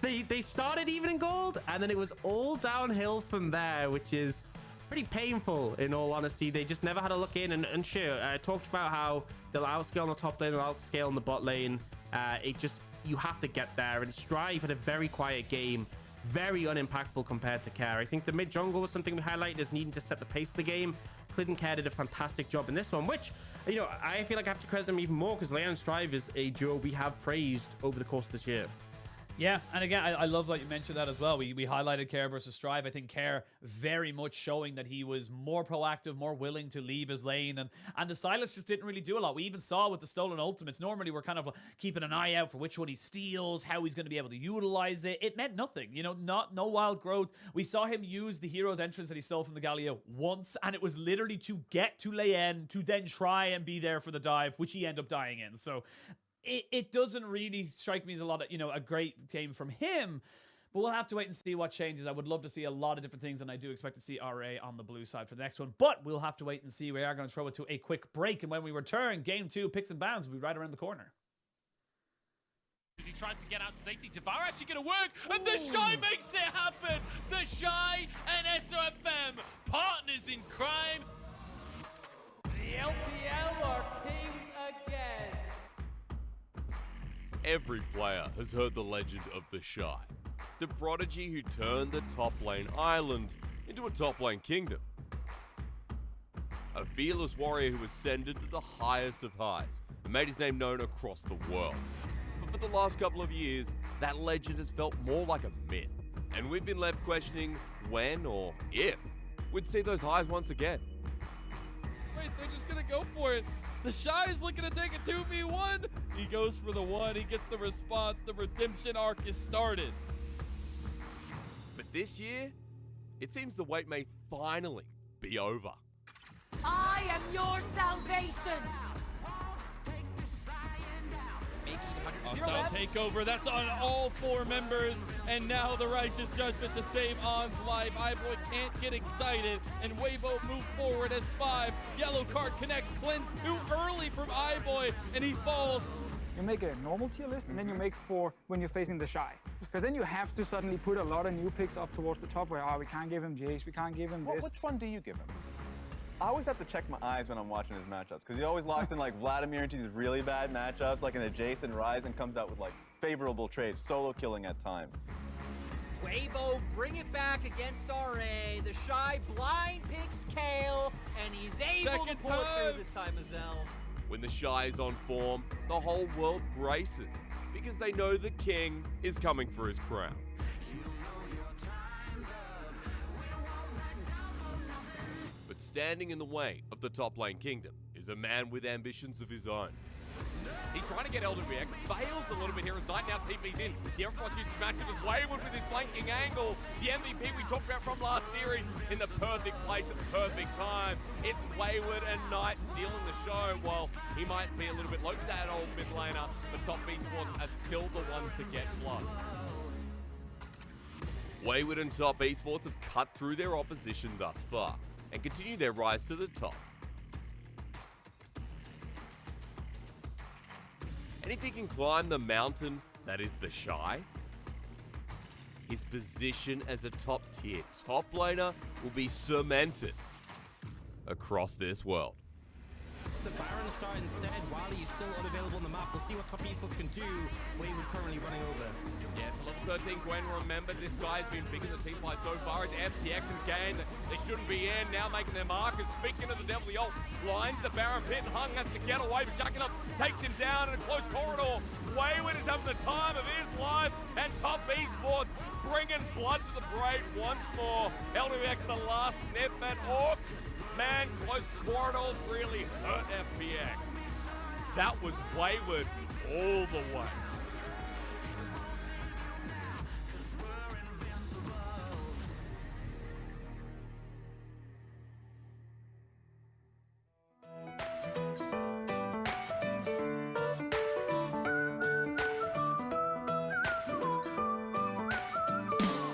they started even in gold, and then it was all downhill from there, which is pretty painful in all honesty. They just never had a look in, and sure, I talked about how they'll outscale on the top lane, they'll outscale on the bot lane. You have to get there, and Strive had a very quiet game, very unimpactful compared to Care. I think the mid jungle was something we highlighted as needing to set the pace of the game. Clid and Care did a fantastic job in this one, which, you know, I feel like I have to credit them even more because Leon and Strive is a duo we have praised over the course of this year. Yeah, and again, I love that you mentioned that as well. We highlighted Care versus Strive. I think Care very much showing that he was more proactive, more willing to leave his lane, and the Sylas just didn't really do a lot. We even saw with the stolen ultimates, normally we're kind of keeping an eye out for which one he steals, how he's going to be able to utilize it. It meant nothing, you know, no wild growth. We saw him use the hero's entrance that he stole from the Galio once, and it was literally to get to Leyen to then try and be there for the dive, which he ended up dying in. So it doesn't really strike me as a great game from him, but we'll have to wait and see what changes. I would love to see a lot of different things, and I do expect to see RA on the blue side for the next one, but we'll have to wait and see. We are going to throw it to a quick break, and when we return, game 2, Picks and Bounds, will be right around the corner. As he tries to get out to safety, Devour actually going to work, and the Shy makes it happen! The Shy and SOFM, partners in crime. The LPL are kings again. Every player has heard the legend of the Shy, the prodigy who turned the top lane island into a top lane kingdom. A fearless warrior who ascended to the highest of highs and made his name known across the world. But for the last couple of years, that legend has felt more like a myth, and we've been left questioning when or if we'd see those highs once again. Wait, they're just gonna go for it. The Shy is looking to take a 2v1. He goes for the 1. He gets the response. The redemption arc is started. But this year, it seems the wait may finally be over. I am your salvation. Hostile takeover. That's on all 4 members. And now the righteous judgment to save On's life. iBoy can't get excited. And Weibo move forward as 5. Yellow card connects. Cleanse too early from iBoy. And he falls. You make a normal tier list, and then you make 4 when you're facing the Shy. Because then you have to suddenly put a lot of new picks up towards the top where, we can't give him Jace, we can't give him this. Which one do you give him? I always have to check my eyes when I'm watching his matchups, because he always locks in like Vladimir into these really bad matchups, like in the Jason Rise, and comes out with like favorable trades, solo killing at times. Weibo bring it back against RA. The Shy blind picks Kale, and he's able to pull it through this time as well. When the Shy is on form, the whole world braces because they know the king is coming for his crown. But standing in the way of the top lane kingdom is a man with ambitions of his own. He's trying to get LWX, fails a little bit here as Knight now TP's in. The Airfrost uses matchup as Wayward with his flanking angle. The MVP we talked about from last series in the perfect place at the perfect time. It's Wayward and Knight stealing the show. Well, he might be a little bit low to that old mid laner, but top esports are still the ones to get blood. Wayward and top esports have cut through their opposition thus far and continue their rise to the top. And if he can climb the mountain that is the Shy. His position as a top-tier top laner will be cemented across this world. The Baron start instead while he's still unavailable on the map. We'll see what Top Esports can do. Wayward currently running over. Yeah, it's level 13 Gwen. Remember, this guy's been big in the team fight so far. It's FTX and Gane. They shouldn't be in. Now making their markers. Speaking of the devil, the ult lines the Baron pit. Hung has to get away, but Jack It Up takes him down in a close corridor. Wayward is having the time of his life. And Top Esports bringing blood to the parade once more. LWX the last snip, and Orcs. Man, close corridors really hurt FPX. That was Wayward all the way.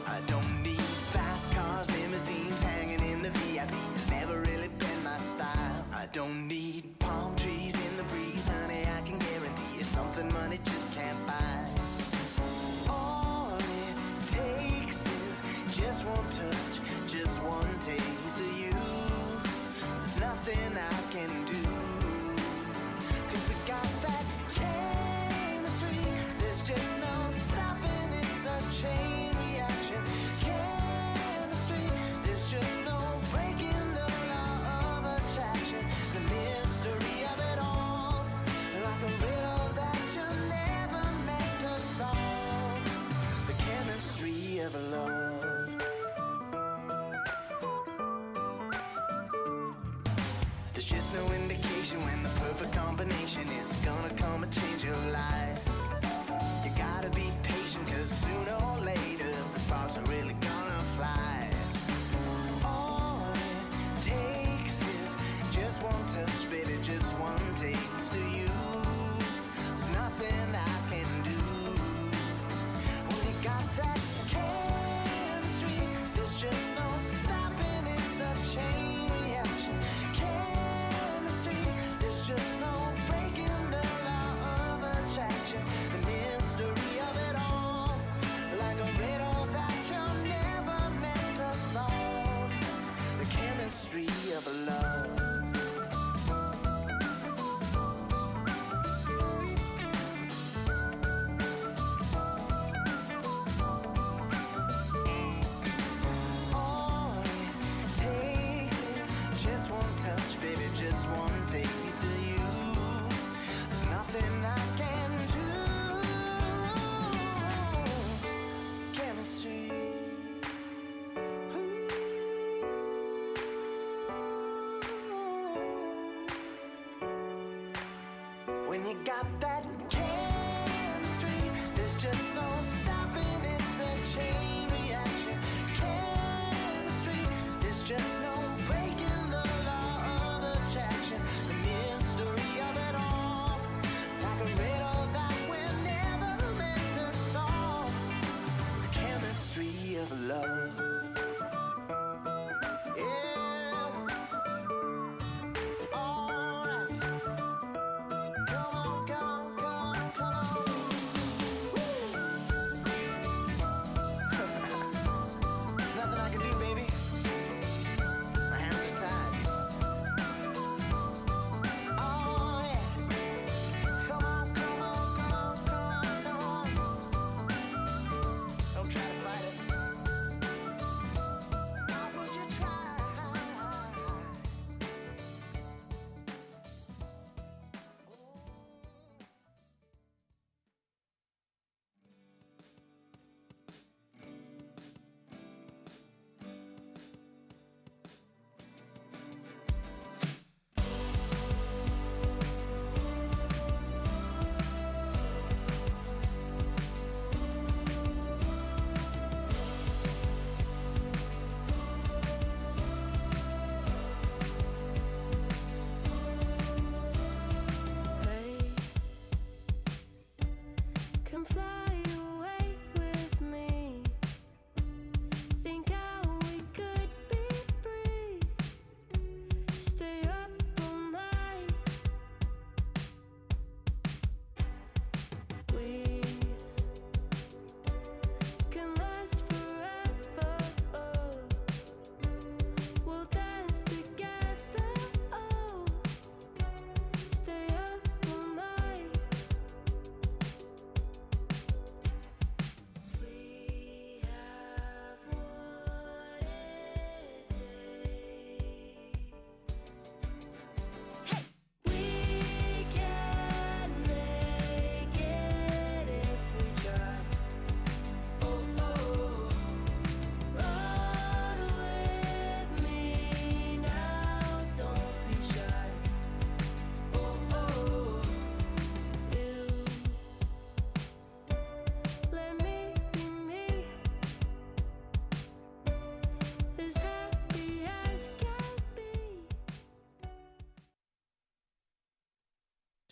I don't need fast cars, limousines, hanging in the VIP. It's never really been my style. I don't need palm trees in the breeze, honey. I can guarantee it's something money just can't buy. All it takes is just one touch, just one taste of you. There's nothing I can do, 'cause we got that chemistry. There's just no stopping, it's a chain reaction. Chemistry, there's just no breaking the law of attraction. The mystery of it all, like a riddle that you never meant to solve. The chemistry of love. There's just no indication when the perfect combination is gonna come and change your life. You gotta be patient, 'cause sooner or later the sparks are really gonna fly. All it takes is just one touch, baby, just one taste of you. There's nothing I can do when you got that chemistry. There's just no stopping, it's a chain reaction. Chemistry, there's just no breaking the law of attraction. The mystery of it all, like a riddle that you never meant to solve. The chemistry of love. All it takes is just one touch, baby, just one taste of you. There's nothing I can do. Chemistry. When you got that chemistry, there's just no stopping, it's a chain reaction. Chemistry, there's just no breaking the law of attraction. The mystery of it all, like a riddle that we're never meant to solve. The chemistry of love. Yeah. Alright. Come on, come on, come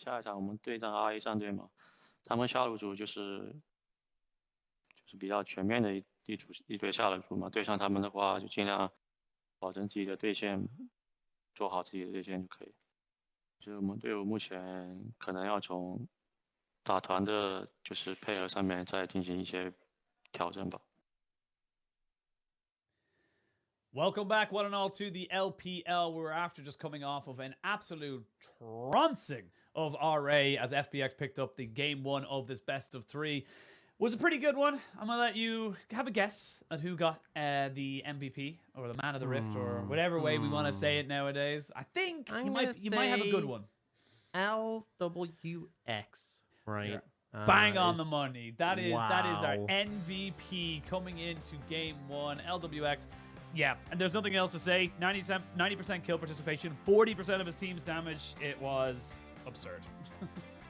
下一场我们对战 RA 战队嘛，他们下路组就是比较全面的一队下路组嘛，对上他们的话就尽量保证自己的对线，做好自己的对线就可以。就是我们队伍目前可能要从打团的就是配合上面再进行一些调整吧。Welcome back, one and all, to the LPL. We were after just coming off of an absolute trouncing of RA as FPX picked up the game 1 of this best of 3. Was a pretty good one. I'm gonna let you have a guess at who got the MVP or the man of the rift or whatever way we want to say it nowadays. I think you might have a good one. LWX, right? Yeah. Bang on the money. That is our MVP coming into game 1. LWX. Yeah, and there's nothing else to say. 90% kill participation, 40% of his team's damage. It was absurd.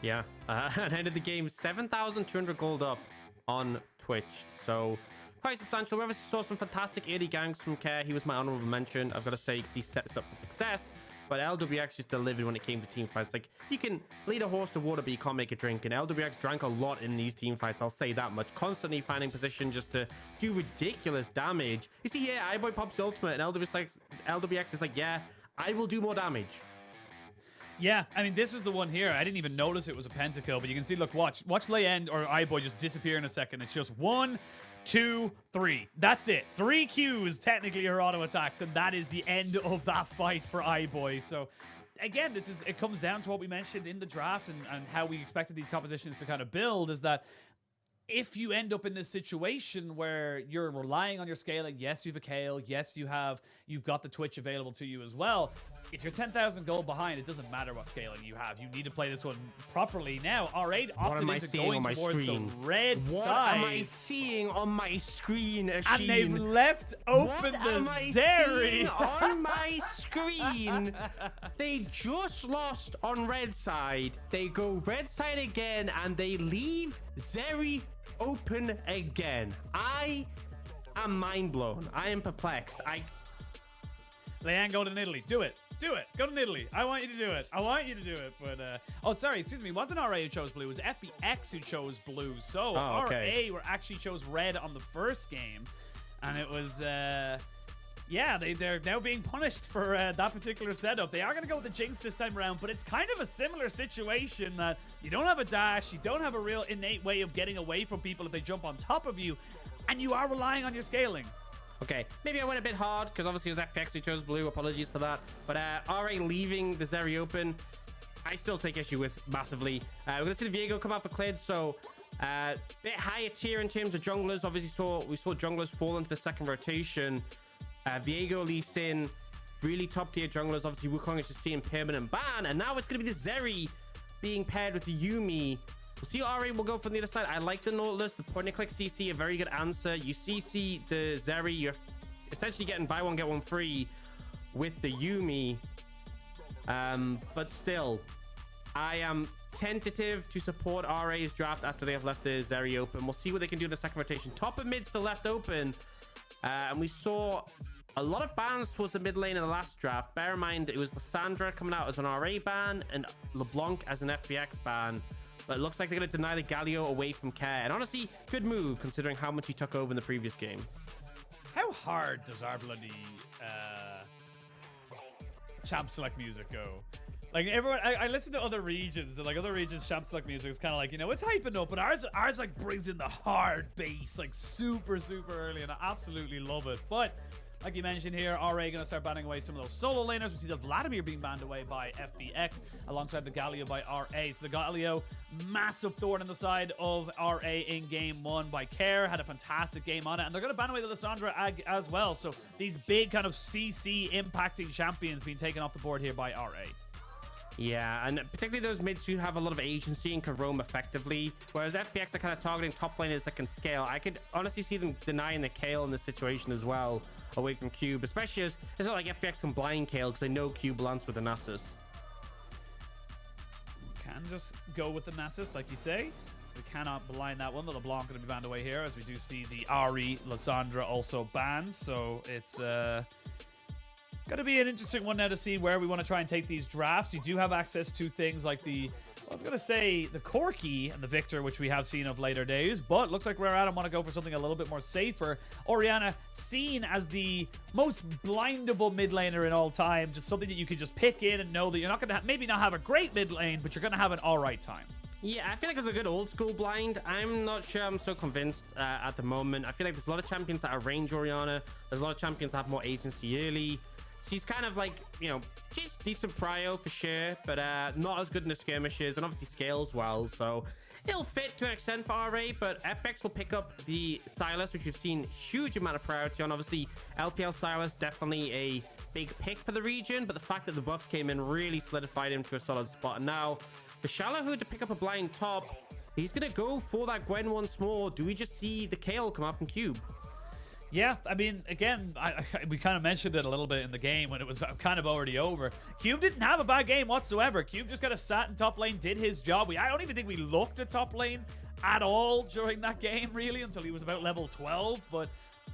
Yeah, and ended the game 7,200 gold up on Twitch. So quite substantial. We obviously saw some fantastic early ganks from Care. He was my honorable mention, I've got to say, because he sets up for success. But LWX just delivered when it came to team fights. Like, you can lead a horse to water, but you can't make it drink. And LWX drank a lot in these team fights, I'll say that much. Constantly finding position just to do ridiculous damage. You see here, iBoy pops the ultimate, and LWX is like, yeah, I will do more damage. Yeah, I mean, this is the one here. I didn't even notice it was a pentakill, but you can see, look, watch Lay End or iBoy just disappear in a second. It's just 1, 2, 3. That's it. 3 Qs, technically, her auto attacks, and that is the end of that fight for iBoy. So, again, it comes down to what we mentioned in the draft and how we expected these compositions to kind of build, is that if you end up in this situation where you're relying on your scaling, yes, you have a Kayle, yes, you've got the Twitch available to you as well. If you're 10,000 gold behind, it doesn't matter what scaling you have. You need to play this one properly. Now, R8 opted into going towards the red side. What am I seeing on my screen, Ashin? And they've left open the Zeri. On my screen, they just lost on red side. They go red side again, and they leave Zeri open again. I am mind blown. I am perplexed. Leanne, go to Italy. Do it. Do it. Go to Italy. I want you to do it. I want you to do it. But, oh, sorry. Excuse me. It wasn't RA who chose blue. It was FBX who chose blue. So, okay. RA actually chose red on the first game. And it was, yeah, they're now being punished for that particular setup. They are going to go with the Jinx this time around, but it's kind of a similar situation that you don't have a dash, you don't have a real innate way of getting away from people if they jump on top of you, and you are relying on your scaling. Okay, maybe I went a bit hard because obviously it was FPX who chose blue. Apologies for that. But RA leaving the Zeri open, I still take issue with massively. We're going to see the Viego come out for Clid, so bit higher tier in terms of junglers. Obviously, we saw junglers fall into the second rotation. Viego, Lee Sin, really top tier junglers. Obviously, Wukong is just seeing permanent ban, and now it's going to be the Zeri being paired with the Yuumi. We'll see RA will go from the other side. I like the Nautilus, the point and click CC, a very good answer. You CC the Zeri, you're essentially getting buy one, get one free with the Yuumi. But still, I am tentative to support RA's draft after they have left the Zeri open. We'll see what they can do in the second rotation. Top and mid's still left open. And we saw a lot of bans towards the mid lane in the last draft. Bear in mind, it was Lissandra coming out as an RA ban and LeBlanc as an FPX ban. But it looks like they're going to deny the Galio away from Care. And honestly, good move considering how much he took over in the previous game. How hard does our bloody champ select music go? Like everyone, I listen to other regions, and like other regions, champ select music is kind of like, you know, it's hyping up, but ours like brings in the hard bass like super early, and I absolutely love it. But like you mentioned here, RA gonna start banning away some of those solo laners. We see the Vladimir being banned away by FBX alongside the Galio by RA. So the Galio, massive thorn in the side of RA in game 1 by Care. Had a fantastic game on it, and they're gonna ban away the Lissandra as well. So these big kind of CC impacting champions being taken off the board here by RA. Yeah, and particularly those mids who have a lot of agency and can roam effectively, whereas FPX are kind of targeting top laners that can scale. I could honestly see them denying the Kayle in this situation as well, away from Cube, especially as it's not like FPX can blind Kayle because they know Cube lands with the Nasus. Can just go with the Nasus, like you say. So we cannot blind that one. The LeBlanc going to be banned away here, as we do see the Ahri Lissandra also banned. So it's going to be an interesting one now to see where we want to try and take these drafts. You do have access to things like the I was going to say the Corki and the Victor, which we have seen of later days, but looks like Rare Adam want to go for something a little bit more safer. Orianna seen as the most blindable mid laner in all time, just something that you can just pick in and know that you're not going to maybe not have a great mid lane, but you're going to have an all right time. Yeah, I feel like it's a good old school blind. I'm not sure I'm so convinced at the moment. I feel like there's a lot of champions that are range Orianna. There's a lot of champions that have more agency early. She's kind of like, you know, she's decent prio for sure, but not as good in the skirmishes, and obviously scales well, so it'll fit to an extent for RA, but FPX will pick up the Sylas, which we've seen huge amount of priority on. Obviously, LPL Sylas, definitely a big pick for the region, but the fact that the buffs came in really solidified him to a solid spot. And now, for Shalahud to pick up a blind top, he's going to go for that Gwen once more. Do we just see the Kayle come out from Cube? Yeah, I mean, again, we kind of mentioned it a little bit in the game when it was kind of already over. Cube didn't have a bad game whatsoever. Cube just kind of sat in top lane, did his job. I don't even think we looked at top lane at all during that game, really, until he was about level 12. But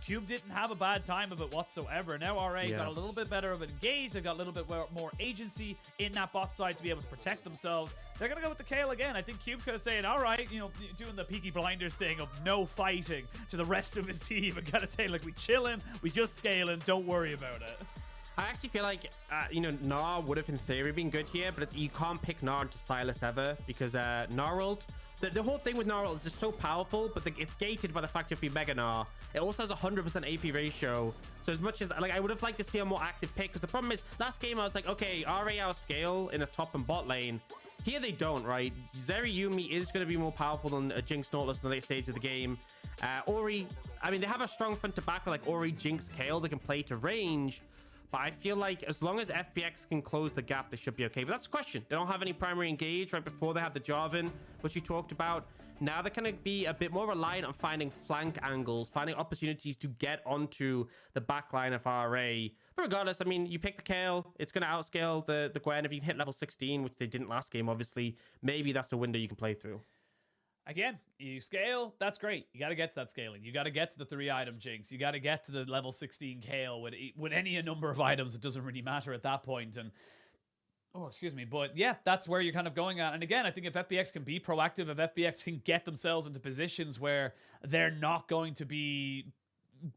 Cube didn't have a bad time of it whatsoever. Now RA got a little bit better of an engage. They've got a little bit more agency in that bot side to be able to protect themselves. They're going to go with the Kayle again. I think Cube's going to say, all right, you know, doing the Peaky Blinders thing of no fighting to the rest of his team and kind of saying, like, we chillin', we just scaling, don't worry about it. I actually feel like, you know, Gnar would have in theory been good here, but you can't pick Gnar into Sylas ever because Gnar ult, the whole thing with Gnar ult is just so powerful, but it's gated by the fact of being Mega Gnar. It also has a 100% AP ratio. So as much as, like, I would have liked to see a more active pick, because the problem is, last game I was like, okay, RA outscale in the top and bot lane. Here they don't, right? Zeri Yuumi is going to be more powerful than a Jinx Nautilus in the late stage of the game. Ori, I mean, they have a strong front to back with like Ori, Jinx, Kayle. They can play to range. But I feel like as long as FPX can close the gap, they should be okay. But that's the question. They don't have any primary engage right before they have the Jarvan, which you talked about. Now they're going to be a bit more reliant on finding flank angles, finding opportunities to get onto the back line of RA. But regardless, I mean, you pick the Kayle, it's going to outscale the Gwen. If you can hit level 16, which they didn't last game, obviously, maybe that's the window you can play through. Again, you scale, that's great. You got to get to that scaling. You got to get to the 3-item Jinx. You got to get to the level 16 Kayle with any number of items. It doesn't really matter at that point. And oh, excuse me. But yeah, that's where you're kind of going at. And again, I think if FPX can be proactive, if FPX can get themselves into positions where they're not going to be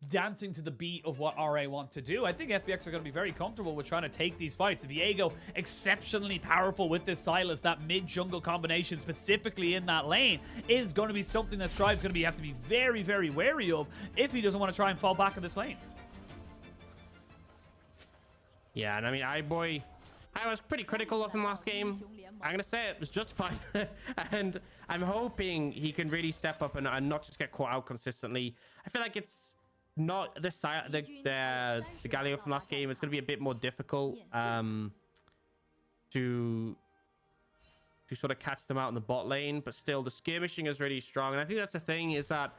dancing to the beat of what RA want to do, I think FPX are going to be very comfortable with trying to take these fights. Viego, exceptionally powerful with this Sylas. That mid-jungle combination, specifically in that lane, is going to be something that Strive's going to have to be very, very wary of if he doesn't want to try and fall back in this lane. Yeah, and I mean, iBoy, I was pretty critical of him last game. I'm going to say it was justified. And I'm hoping he can really step up and not just get caught out consistently. I feel like it's not the Galio from last game. It's going to be a bit more difficult to sort of catch them out in the bot lane. But still, the skirmishing is really strong. And I think that's the thing, is that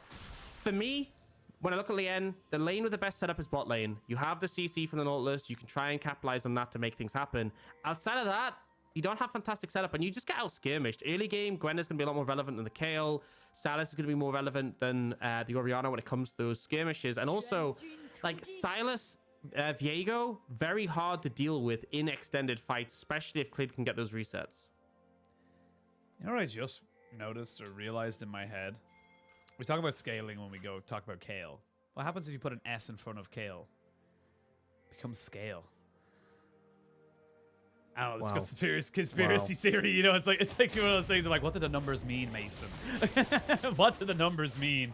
for me, when I look at Lien, the lane with the best setup is bot lane. You have the CC from the Nautilus. You can try and capitalize on that to make things happen. Outside of that, you don't have fantastic setup, and you just get out skirmished. Early game, Gwen is going to be a lot more relevant than the Kayle. Sylas is going to be more relevant than the Orianna when it comes to those skirmishes. And also, like, Sylas, Viego, very hard to deal with in extended fights, especially if Clid can get those resets. You know what I just noticed or realized in my head? We talk about scaling when we go talk about Kayle. What happens if you put an S in front of Kayle? It becomes scale. I don't know, this conspiracy theory, you know, it's like one of those things of like, what do the numbers mean, Mason? What do the numbers mean?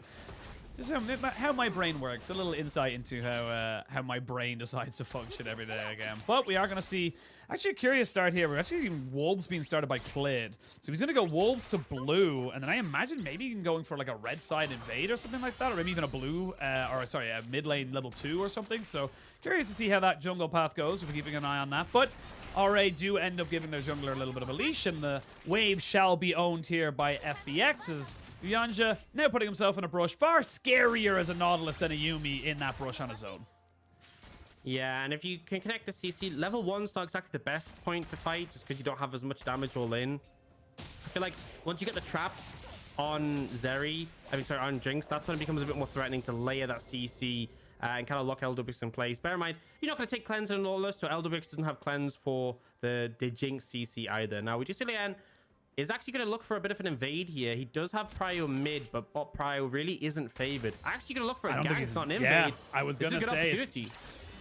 Just how my brain works. A little insight into how my brain decides to function every day again. But we are going to see actually a curious start here. We're actually getting Wolves being started by Clid. So he's going to go Wolves to blue, and then I imagine maybe even going for like a red side invade or something like that, or maybe even a blue, a mid lane level 2 or something. So curious to see how that jungle path goes. We're keeping an eye on that. But RA do end up giving their jungler a little bit of a leash, and the wave shall be owned here by FBX as Yanja now putting himself in a brush. Far scarier as a Nautilus than a Yuumi in that brush on his own. Yeah, and if you can connect the CC, level 1's not exactly the best point to fight, just because you don't have as much damage all in. I feel like once you get the trap on on Jinx, that's when it becomes a bit more threatening to layer that CC and kind of lock Elderbix in place. Bear in mind, you're not going to take cleanse on Nautilus, so Elderbix doesn't have cleanse for the Jinx CC either. Now, we do see Lien is actually going to look for a bit of an invade here. He does have prio mid, but bot prio really isn't favored. Actually going to look for a gank, it's not an invade. Yeah, I was This is going a to good say opportunity.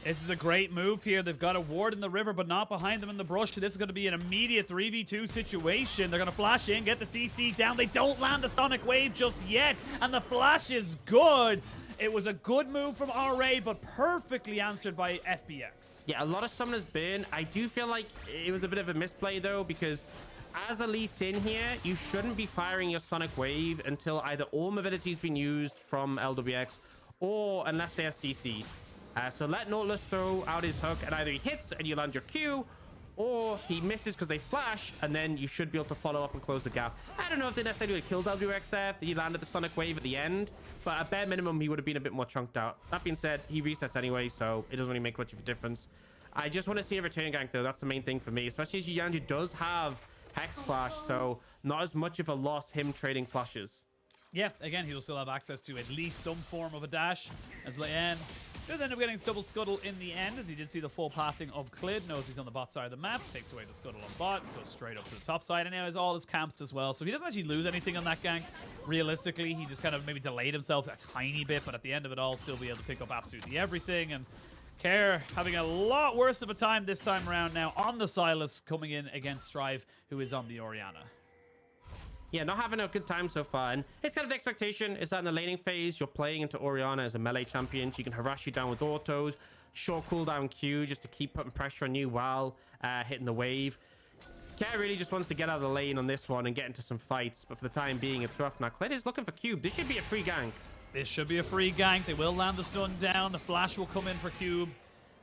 this is a great move here. They've got a ward in the river, but not behind them in the brush. This is going to be an immediate 3v2 situation. They're going to flash in, get the CC down. They don't land the Sonic Wave just yet, and the flash is good. It was a good move from RA, but perfectly answered by FBX. Yeah, a lot of summoners burn. I do feel like it was a bit of a misplay, though, because as a Lee Sin here, you shouldn't be firing your Sonic Wave until either all mobility's been used from LWX or unless they are CC'd. So let Nautilus throw out his hook, and either he hits and you land your Q, or he misses because they flash, and then you should be able to follow up and close the gap. I don't know if they necessarily would have killed WX there, if he landed the Sonic Wave at the end, but at bare minimum, he would have been a bit more chunked out. That being said, he resets anyway, so it doesn't really make much of a difference. I just want to see a return gank, though. That's the main thing for me, especially as Yuyanji does have Hex Flash, so not as much of a loss him trading flashes. Yeah, again, he'll still have access to at least some form of a dash, as Leanne does end up getting his double scuttle in the end, as he did see the full pathing of Clid. Knows he's on the bot side of the map, takes away the scuttle on bot, goes straight up to the top side, and now has all his camps as well. So he doesn't actually lose anything on that gank. Realistically, he just kind of maybe delayed himself a tiny bit, but at the end of it all, still be able to pick up absolutely everything. And Care having a lot worse of a time this time around now on the Sylas, coming in against Strive, who is on the Orianna. Yeah, not having a good time so far. And it's kind of the expectation is that in the laning phase, you're playing into Orianna as a melee champion. She can harass you down with autos, short cooldown Q just to keep putting pressure on you while hitting the wave. Care really just wants to get out of the lane on this one and get into some fights. But for the time being, it's rough. Now, Clid is looking for Cube. This should be a free gank. This should be a free gank. They will land the stun down. The flash will come in for Cube,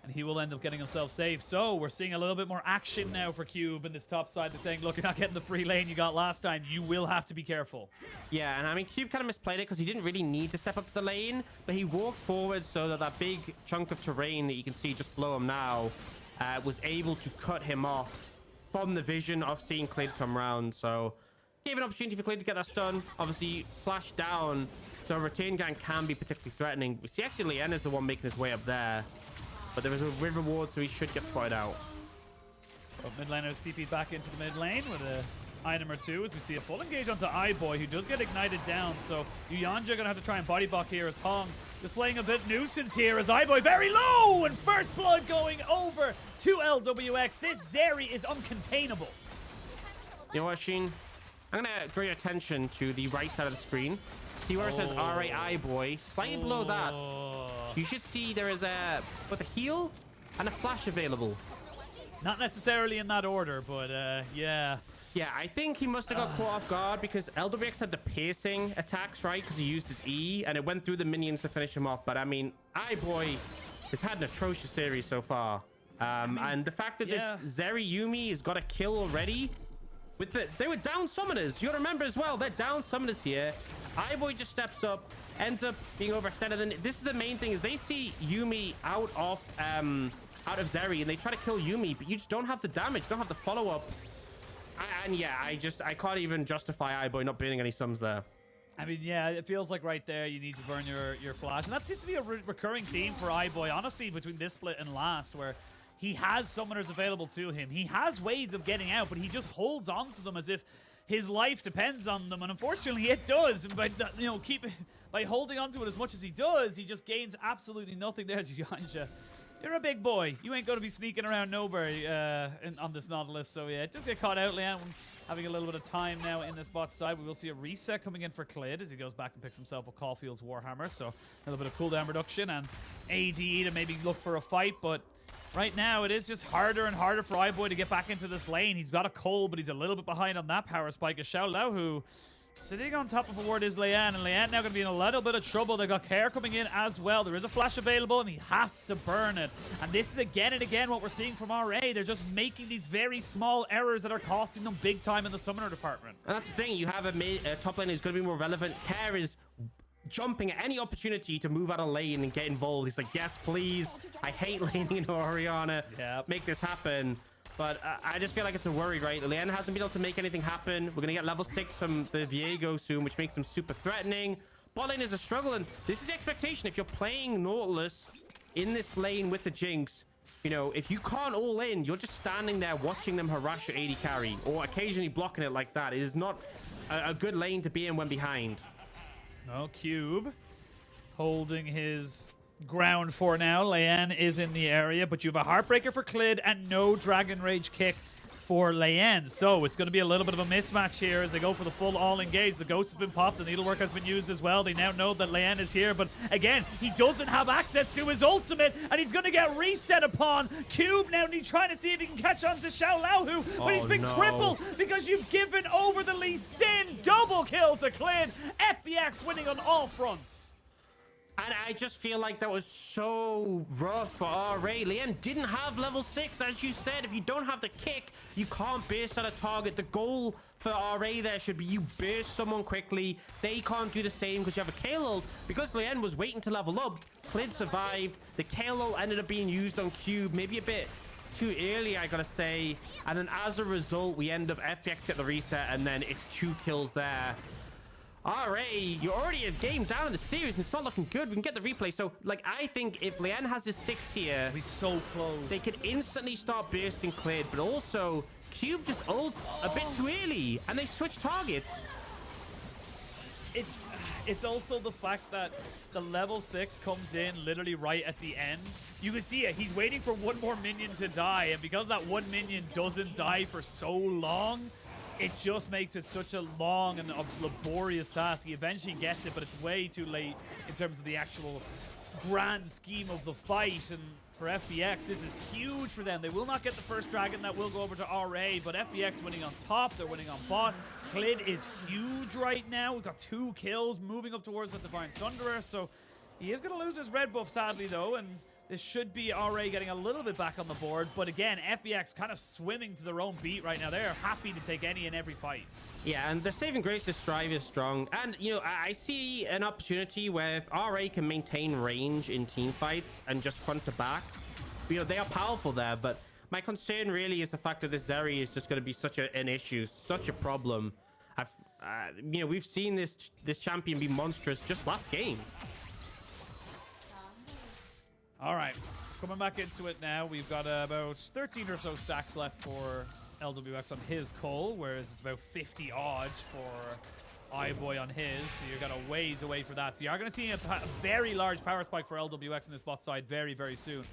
and he will end up getting himself safe. So we're seeing a little bit more action now for Cube in this top side. They're saying, look, you're not getting the free lane you got last time. You will have to be careful. Yeah, and I mean, Cube kind of misplayed it because he didn't really need to step up to the lane, but he walked forward so that that big chunk of terrain that you can see just below him now was able to cut him off from the vision of seeing Clid come round. So gave an opportunity for Clid to get that stun. Obviously, flash down, so return gank can be particularly threatening. We see actually Leanne is the one making his way up there. But there is a river ward, so he should get spotted out. Well, mid laner is TP'd back into the mid lane with an item or two, as we see a full engage onto iBoy, who does get ignited down. So Yuyanji going to have to try and body block here as Hong just playing a bit nuisance here as iBoy very low, and first blood going over to LWX. This Zeri is uncontainable. You know what, Sheen? I'm going to draw your attention to the right side of the screen. See where it says RA iBoy? Slightly below that, you should see there is a heal and a flash available. Not necessarily in that order, but yeah. Yeah, I think he must have got caught off guard because LWX had the piercing attacks, right? Because he used his E and it went through the minions to finish him off. But I mean, iBoy has had an atrocious series so far. And the fact that this Zeri Yuumi has got a kill already. They were down summoners. You gotta remember as well, they're down summoners here. iBoy just steps up, ends up being overextended. And this is the main thing, is they see Yuumi out of Zeri and they try to kill Yuumi, but you just don't have the damage, don't have the follow-up. And yeah, I can't even justify iBoy not burning any sums there. I mean, yeah, it feels like right there you need to burn your flash. And that seems to be a recurring theme for iBoy, honestly, between this split and last, where he has summoners available to him. He has ways of getting out, but he just holds on to them as if his life depends on them. And unfortunately, it does. And by holding on to it as much as he does, he just gains absolutely nothing. There's Yuyanji. You're a big boy. You ain't going to be sneaking around Nowhere on this Nautilus. So yeah, just get caught out, Leanne. Having a little bit of time now in this bot side. We will see a reset coming in for Clid as he goes back and picks himself a Caulfield's Warhammer. So a little bit of cooldown reduction and AD to maybe look for a fight. But right now, it is just harder and harder for iBoy to get back into this lane. He's got a Cole, but he's a little bit behind on that power spike. As Xiao Lao, who sitting on top of a ward, is Leanne. And Leanne now going to be in a little bit of trouble. They've got Care coming in as well. There is a flash available, and he has to burn it. And this is again and again what we're seeing from RA. They're just making these very small errors that are costing them big time in the summoner department. And that's the thing. You have a top lane who's going to be more relevant. Care is jumping at any opportunity to move out of lane and get involved. He's like, yes, please. I hate laning into Orianna. Yep. Make this happen. But I just feel like it's a worry, right? Leanne hasn't been able to make anything happen. We're going to get level 6 from the Viego soon, which makes him super threatening. Bot lane is a struggle, and this is the expectation. If you're playing Nautilus in this lane with the Jinx, You know, if you can't all in, you're just standing there watching them harass your AD carry or occasionally blocking it like that. It is not a good lane to be in when behind. No, Cube holding his ground for now. Leanne is in the area, but you have a Heartbreaker for Clid and no Dragon Rage kick for Leanne. So it's going to be a little bit of a mismatch here as they go for the full all engage. The Ghost has been popped. The Needlework has been used as well. They now know that Leanne is here, but again, he doesn't have access to his ultimate, and he's going to get reset upon. Cube now trying to see if he can catch on to Xiao Laohu, but he's been crippled because you've given over the Lee Sin. Double kill to Clid. FBX winning on all fronts. And I just feel like that was so rough for RA. Leanne didn't have level 6. As you said, if you don't have the kick, you can't burst at a target. The goal for RA there should be you burst someone quickly. They can't do the same because you have a Kayle ult. Because Leanne was waiting to level up, Clid survived. The Kayle ult ended up being used on Cube, maybe a bit too early, I gotta say. And then as a result, we end up FPX get the reset, and then it's 2 kills there. RA, you're already a game down in the series and it's not looking good. We can get the replay. So, like, I think if Leanne has his 6 here, he's so close. They could instantly start bursting Clid, but also Cube just ults a bit too early and they switch targets. It's also the fact that the level 6 comes in literally right at the end. You can see it. He's waiting for one more minion to die, and because that one minion doesn't die for so long, it just makes it such a long and a laborious task. He eventually gets it, but it's way too late in terms of the actual grand scheme of the fight. And for FBX, this is huge for them. They will not get the first dragon. That will go over to RA, but FBX winning on top. They're winning on bot. Clid is huge right now. We've got 2 kills moving up towards the Divine Sunderer, so he is going to lose his red buff, sadly, though, and this should be RA getting a little bit back on the board. But again, FBX kind of swimming to their own beat right now. They are happy to take any and every fight. Yeah, and the saving grace to Strive is strong. And, you know, I see an opportunity where if RA can maintain range in team fights and just front to back, you know, they are powerful there. But my concern really is the fact that this Zeri is just going to be such an issue, such a problem. You know, we've seen this champion be monstrous just last game. All right, coming back into it now. We've got about 13 or so stacks left for LWX on his Cole, whereas it's about 50 odds for iBoy on his. So you're going to ways away for that. So you are going to see a very large power spike for LWX in this bot side very, very soon.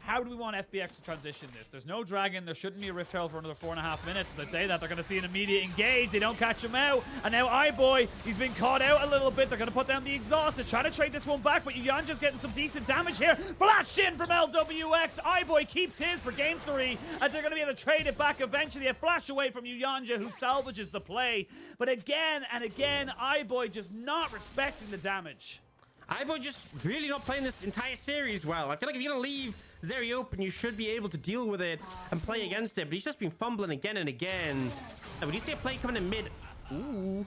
How do we want FBX to transition this? There's no dragon. There shouldn't be a Rift Herald for another 4.5 minutes. As I say that, they're going to see an immediate engage. They don't catch him out. And now iBoy, he's been caught out a little bit. They're going to put down the exhaust. They're trying to trade this one back, but Yuyanja's getting some decent damage here. Flash in from LWX. iBoy keeps his for game 3, as they're going to be able to trade it back eventually. A flash away from Yuyanja, who salvages the play. But again and again, iBoy just not respecting the damage. iBoy just really not playing this entire series well. I feel like if you're going to leave Zeri open, you should be able to deal with it and play against it, but he's just been fumbling again and again. And when you see a play coming in mid, ooh,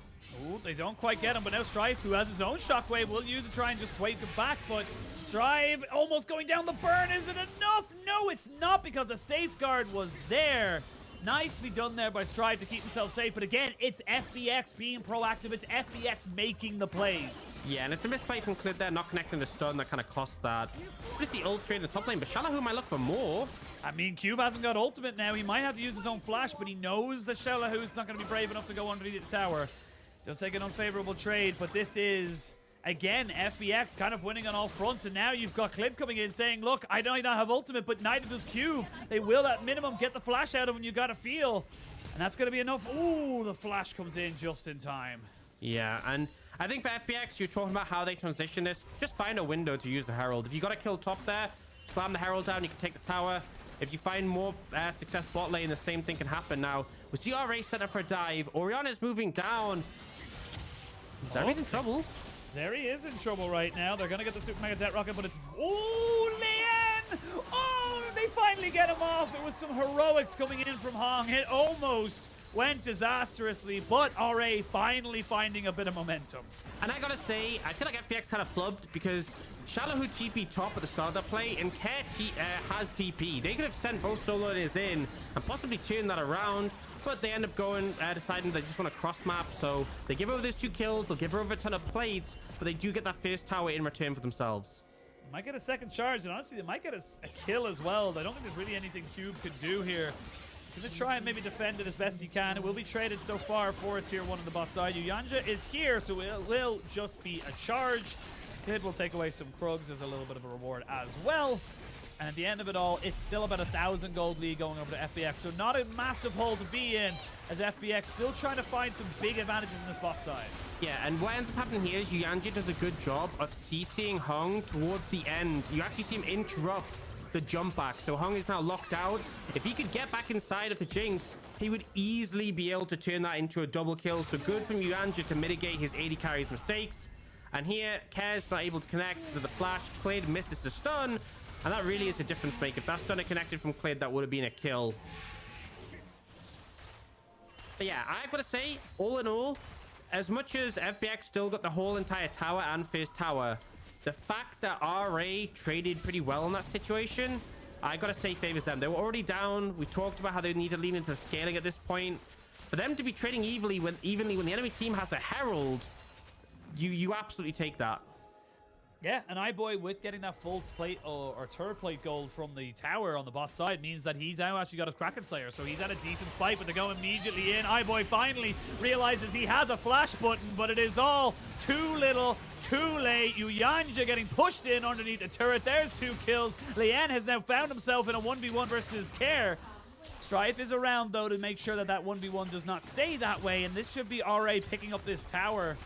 they don't quite get him, but now Strive, who has his own shockwave, will use it to try and just swipe it back, but Strive almost going down the burn. Is it enough? No, it's not, because the safeguard was there. Nicely done there by Strive to keep himself safe, but again, it's FBX being proactive. It's FBX making the plays. Yeah, and it's a misplay from Clid there, not connecting the stun. That kind of cost that. Just the ult straight in the top lane, but Xiaolahu might look for more. I mean, Cube hasn't got ultimate now. He might have to use his own flash, but he knows that Xiaolahu is not going to be brave enough to go underneath the tower. Does take an unfavorable trade, but this is, again, FBX kind of winning on all fronts, and now you've got Clid coming in saying, look, I might not have ultimate, but neither does Cube. They will, at minimum, get the flash out of him. You got to feel, and that's going to be enough. Ooh, the flash comes in just in time. Yeah, and I think for FBX, you're talking about how they transition this. Just find a window to use the Herald. If you got to kill top there, slam the Herald down, you can take the tower. If you find more success bot lane, the same thing can happen. Now, we see RA set up for a dive. Orianna's moving down. Zeri's in trouble. Zeri is in trouble right now. They're going to get the Super Mega Jet Rocket, but it's... Oh, Leanne! Oh, they finally get him off. It was some heroics coming in from Hong. It almost went disastrously, but RA finally finding a bit of momentum. And I gotta say, I feel like FPX kind of flubbed because Xiaolahu TP top at the start of the play, and Care has TP. They could have sent both solo lanes in and possibly turned that around, but they end up going, deciding they just want to cross map. So they give over those 2 kills, they'll give over a ton of plates, but they do get that first tower in return for themselves. Might get a second charge, and honestly, they might get a kill as well. I don't think there's really anything Cube could do here. He's going to try and maybe defend it as best he can. It will be traded so far for a tier 1 on the bot side. Uyanja is here, so it will just be a charge. Kid will take away some Krugs as a little bit of a reward as well. And at the end of it all, it's still about 1,000 gold lead going over to FBX. So not a massive hole to be in, as FBX still trying to find some big advantages in this bot side. Yeah, and what ends up happening here is Uyanja does a good job of CCing Hung towards the end. You actually see him interrupt the jump back. So Hung is now locked out. If he could get back inside of the Jinx, he would easily be able to turn that into a double kill. So good from Uyanja to mitigate his AD carry's mistakes. And here, Care's not able to connect to the flash. Clade misses the stun. And that really is a difference maker. If that stun had connected from Clade, that would have been a kill. But yeah, I've got to say, all in all, as much as FBX still got the whole entire tower and first tower, the fact that RA traded pretty well in that situation, I got to say favors them. They were already down. We talked about how they need to lean into the scaling at this point. For them to be trading evenly when the enemy team has a Herald, you absolutely take that. Yeah, and iBoy with getting that full plate or turret plate gold from the tower on the bot side means that he's now actually got his Kraken Slayer, so he's at a decent spike, but they go immediately in. iBoy finally realizes he has a flash button, but it is all too little, too late. Uyanja getting pushed in underneath the turret. There's 2 kills. Lian has now found himself in a 1v1 versus Care. Strife is around, though, to make sure that that 1v1 does not stay that way, and this should be RA picking up this tower.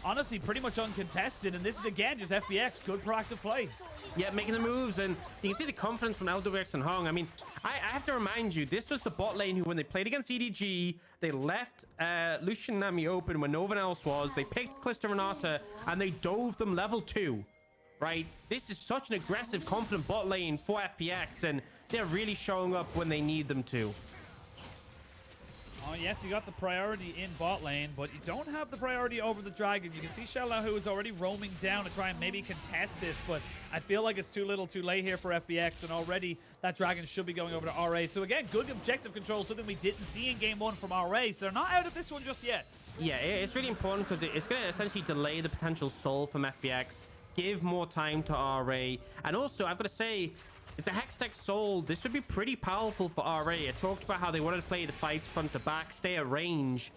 Honestly, pretty much uncontested, and this is again just FBX, good proactive play. Yeah, making the moves, and you can see the confidence from LWX and Hung. I mean, I have to remind you, this was the bot lane who, when they played against EDG, they left Lucian Nami open when no one else was. They picked Kalista Renata, and they dove them level 2, right? This is such an aggressive, confident bot lane for FBX, and they're really showing up when they need them to. Oh, yes, you got the priority in bot lane, but you don't have the priority over the dragon. You can see Shellau, who is already roaming down to try and maybe contest this, but I feel like it's too little too late here for FBX, and already that dragon should be going over to RA. So again, good objective control, something we didn't see in game 1 from RA, so they're not out of this one just yet. Yeah, it's really important because it's going to essentially delay the potential soul from FBX, give more time to RA, and also, I've got to say, it's a Hextech Soul. This would be pretty powerful for RA. I talked about how they wanted to play the fights front to back, stay at range.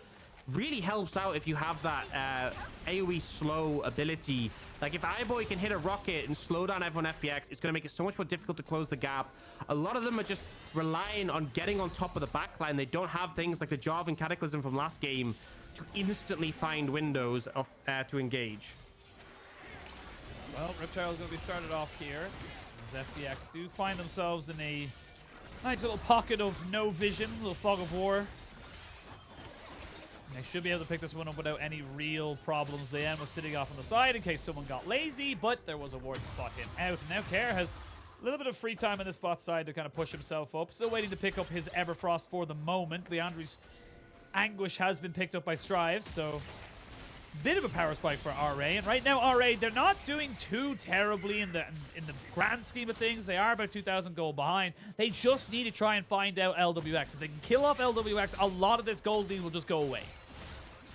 Really helps out if you have that AoE slow ability. Like if iBoy can hit a rocket and slow down everyone FBX, it's going to make it so much more difficult to close the gap. A lot of them are just relying on getting on top of the backline. They don't have things like the Jarvan Cataclysm from last game to instantly find windows of to engage. Well, Riptile is going to be started off here. FBX do find themselves in a nice little pocket of no vision, a little fog of war. And they should be able to pick this one up without any real problems. Lian was sitting off on the side in case someone got lazy, but there was a ward to spot him out. And now Care has a little bit of free time on this bot side to kind of push himself up. Still waiting to pick up his Everfrost for the moment. Leandri's Anguish has been picked up by Strives, so bit of a power spike for RA, and right now RA, they're not doing too terribly in the grand scheme of things. They are about 2,000 gold behind. They just need to try and find out LWX. If they can kill off LWX, a lot of this gold lead will just go away.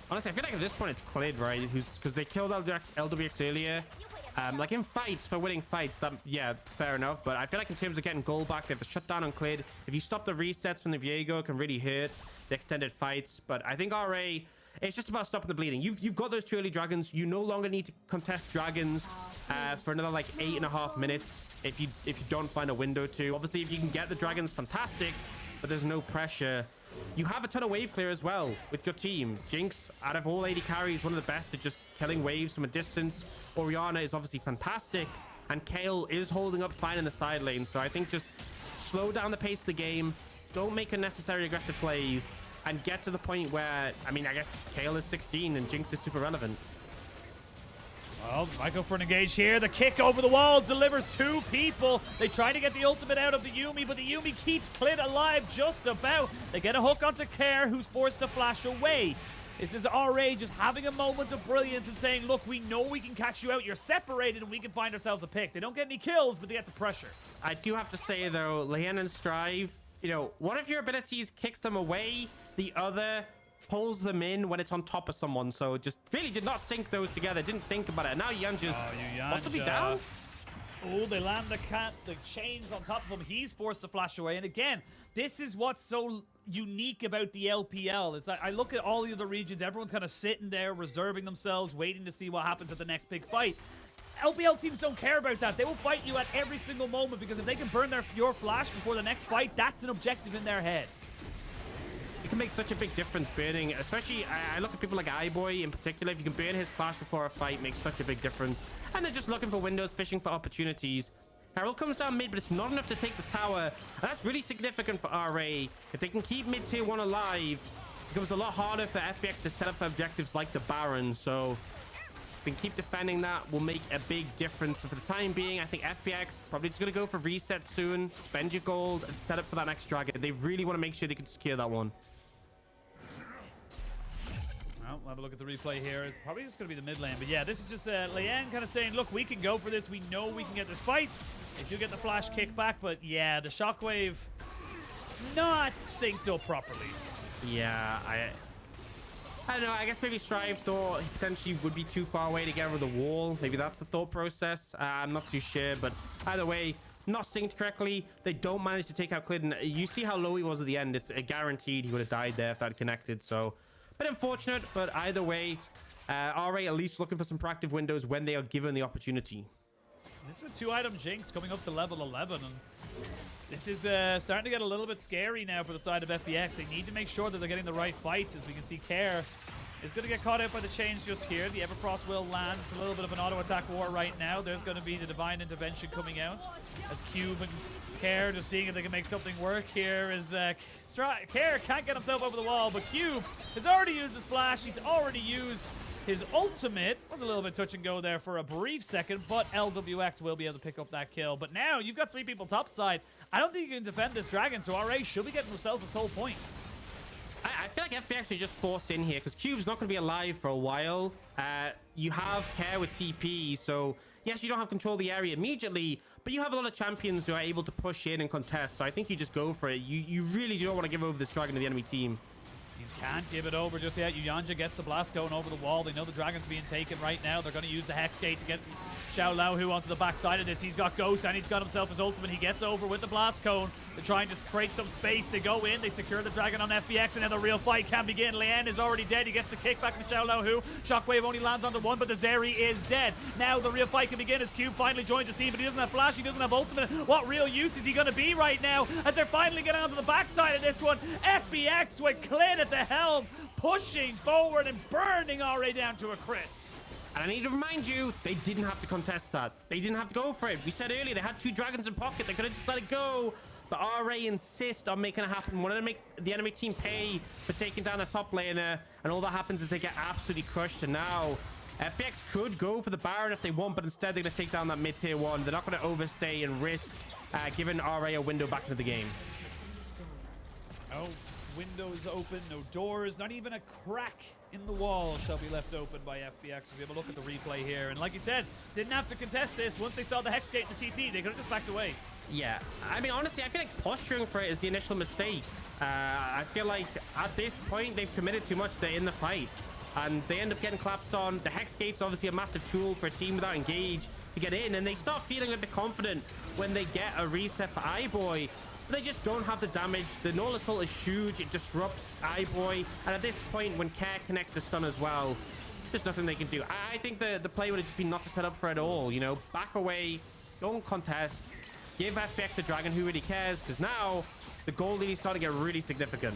Honestly, I feel like at this point it's Clade, right? Because they killed LWX earlier. Like in fights, for winning fights, that, yeah, fair enough. But I feel like in terms of getting gold back, they have to shut down on Clade. If you stop the resets from the Viego, it can really hurt the extended fights. But I think RA, it's just about stopping the bleeding. You've got those 2 early dragons. You no longer need to contest dragons for another like 8.5 minutes if you don't find a window to. Obviously, if you can get the dragons, fantastic, but there's no pressure. You have a ton of wave clear as well with your team. Jinx, out of all AD carries, one of the best at just killing waves from a distance. Orianna is obviously fantastic, and Kayle is holding up fine in the side lane. So I think just slow down the pace of the game. Don't make unnecessary aggressive plays. And get to the point where, I mean, I guess Kayle is 16 and Jinx is super relevant. Well, might go for an engage here. The kick over the wall delivers 2 people. They try to get the ultimate out of the Yuumi, but the Yuumi keeps Clit alive just about. They get a hook onto Care, who's forced to flash away. This is RA just having a moment of brilliance and saying, look, we know we can catch you out. You're separated and we can find ourselves a pick. They don't get any kills, but they get the pressure. I do have to say, though, Lian and Strive, you know, one of your abilities kicks them away, the other pulls them in when it's on top of someone. So just really did not sync those together. Didn't think about it. Now Yanja's wants to be down. Oh, they land the chains on top of him. He's forced to flash away. And again, this is what's so unique about the LPL. It's like I look at all the other regions, everyone's kind of sitting there, reserving themselves, waiting to see what happens at the next big fight. LPL teams don't care about that. They will fight you at every single moment because if they can burn your flash before the next fight, that's an objective in their head. It can make such a big difference burning, especially I look at people like iBoy in particular. If you can burn his flash before a fight, makes such a big difference. And they're just looking for windows, fishing for opportunities. Herald comes down mid, but it's not enough to take the tower. And that's really significant for RA. If they can keep mid tier 1 alive, it becomes a lot harder for FPX to set up for objectives like the Baron. So if they can keep defending that, will make a big difference. So for the time being, I think FPX probably just going to go for reset soon, spend your gold, and set up for that next dragon. They really want to make sure they can secure that one. Well, we'll have a look at the replay here. It's probably just going to be the mid lane. But yeah, this is just Liang kind of saying, look, we can go for this. We know we can get this fight. They do get the flash kick back, but yeah, the shockwave not synced up properly. Yeah, I don't know. I guess maybe Strive thought he potentially would be too far away to get over the wall. Maybe that's the thought process. I'm not too sure, but either way, not synced correctly. They don't manage to take out Clid. And you see how low he was at the end. It's guaranteed he would have died there if that had connected. So, bit unfortunate, but either way, RA at least looking for some proactive windows when they are given the opportunity. This is a 2-item Jinx coming up to level 11, and this is starting to get a little bit scary now for the side of FPX. They need to make sure that they're getting the right fights. As we can see, Care is going to get caught out by the chains just here. The Everfrost will land. It's a little bit of an auto-attack war right now. There's going to be the Divine Intervention coming out as Cube and Care just seeing if they can make something work here. As Care can't get himself over the wall, but Cube has already used his flash. He's already used his ultimate. Was a little bit touch and go there for a brief second, but LWX will be able to pick up that kill. But now you've got 3 people topside. I don't think you can defend this dragon, so RA should be getting themselves a soul point. I feel like FPX are just forced in here because Cube's not going to be alive for a while. You have Care with TP, so yes, you don't have control of the area immediately, but you have a lot of champions who are able to push in and contest, so I think you just go for it. You really don't want to give over this dragon to the enemy team. You can't give it over just yet. Yuyanja gets the blast going over the wall. They know the dragon's being taken right now. They're going to use the Hex Gate to get Xiao Laohu onto the backside of this. He's got Ghost and he's got himself his ultimate. He gets over with the blast cone. They try and just create some space. They go in. They secure the dragon on FPX, and then the real fight can begin. Lian is already dead. He gets the kickback from Xiao Laohu. Shockwave only lands onto one, but the Zeri is dead. Now the real fight can begin as Cube finally joins the team, but he doesn't have flash. He doesn't have ultimate. What real use is he going to be right now as they're finally getting onto the backside of this one? FPX with Clid at the helm, pushing forward and burning RA down to a crisp. And I need to remind you, they didn't have to contest that. They didn't have to go for it. We said earlier they had 2 dragons in pocket. They could have just let it go. But RA insist on making it happen. Wanted to make the enemy team pay for taking down the top laner. And all that happens is they get absolutely crushed. And now FPX could go for the Baron if they want, but instead they're going to take down that mid-tier 1. They're not going to overstay and risk giving RA a window back into the game. No windows open, no doors, not even a crack in the wall shall be left open by FPX. So we have a look at the replay here. And like you said, didn't have to contest this. Once they saw the Hex Gate and the TP, they could have just backed away. Yeah, I mean, honestly, I feel like posturing for it is the initial mistake. I feel like at this point, they've committed too much. They're in the fight. And they end up getting collapsed on. The Hex Gate's obviously a massive tool for a team without Engage to get in. And they start feeling a bit confident when they get a reset for iBoy. They just don't have the damage. The Null Assault is huge. It disrupts iBoy. And at this point, when Care connects the stun as well, there's nothing they can do. I think the play would have just been not to set up for it all. You know, back away, don't contest, give FPX a dragon. Who really cares? Because now the gold lead is starting to get really significant.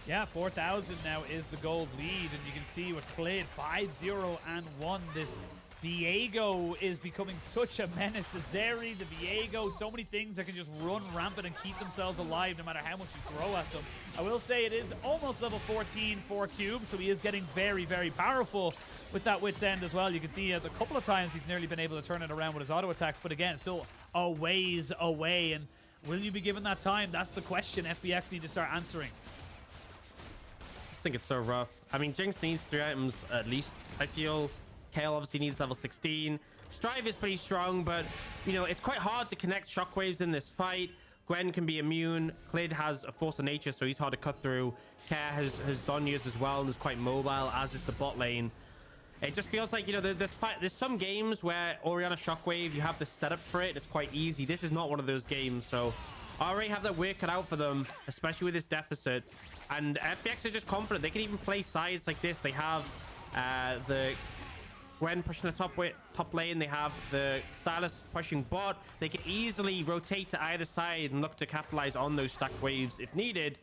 Yeah, 4,000 now is the gold lead. And you can see with Clid 5-0 and 1, this Viego is becoming such a menace. The Zeri, the Viego, so many things that can just run rampant and keep themselves alive no matter how much you throw at them. I will say it is almost level 14 for Cube, so he is getting very, very powerful with that Wit's End as well. You can see a couple of times he's nearly been able to turn it around with his auto attacks, but again, still a ways away. And will you be given that time? That's the question FPX need to start answering. I just think it's so rough. I mean, Jinx needs 3 items at least, I feel. Kale obviously needs level 16. Strive is pretty strong, but, you know, it's quite hard to connect shockwaves in this fight. Gwen can be immune. Clid has a force of nature, so he's hard to cut through. Care has Zhonya's as well and is quite mobile, as is the bot lane. It just feels like, you know, there's some games where Orianna Shockwave, you have the setup for it. It's quite easy. This is not one of those games. So already have that work cut out for them, especially with this deficit. And FPX are just confident. They can even play sides like this. They have the Gwen pushing the top lane. They have the Sylas pushing bot. They can easily rotate to either side and look to capitalize on those stacked waves if needed,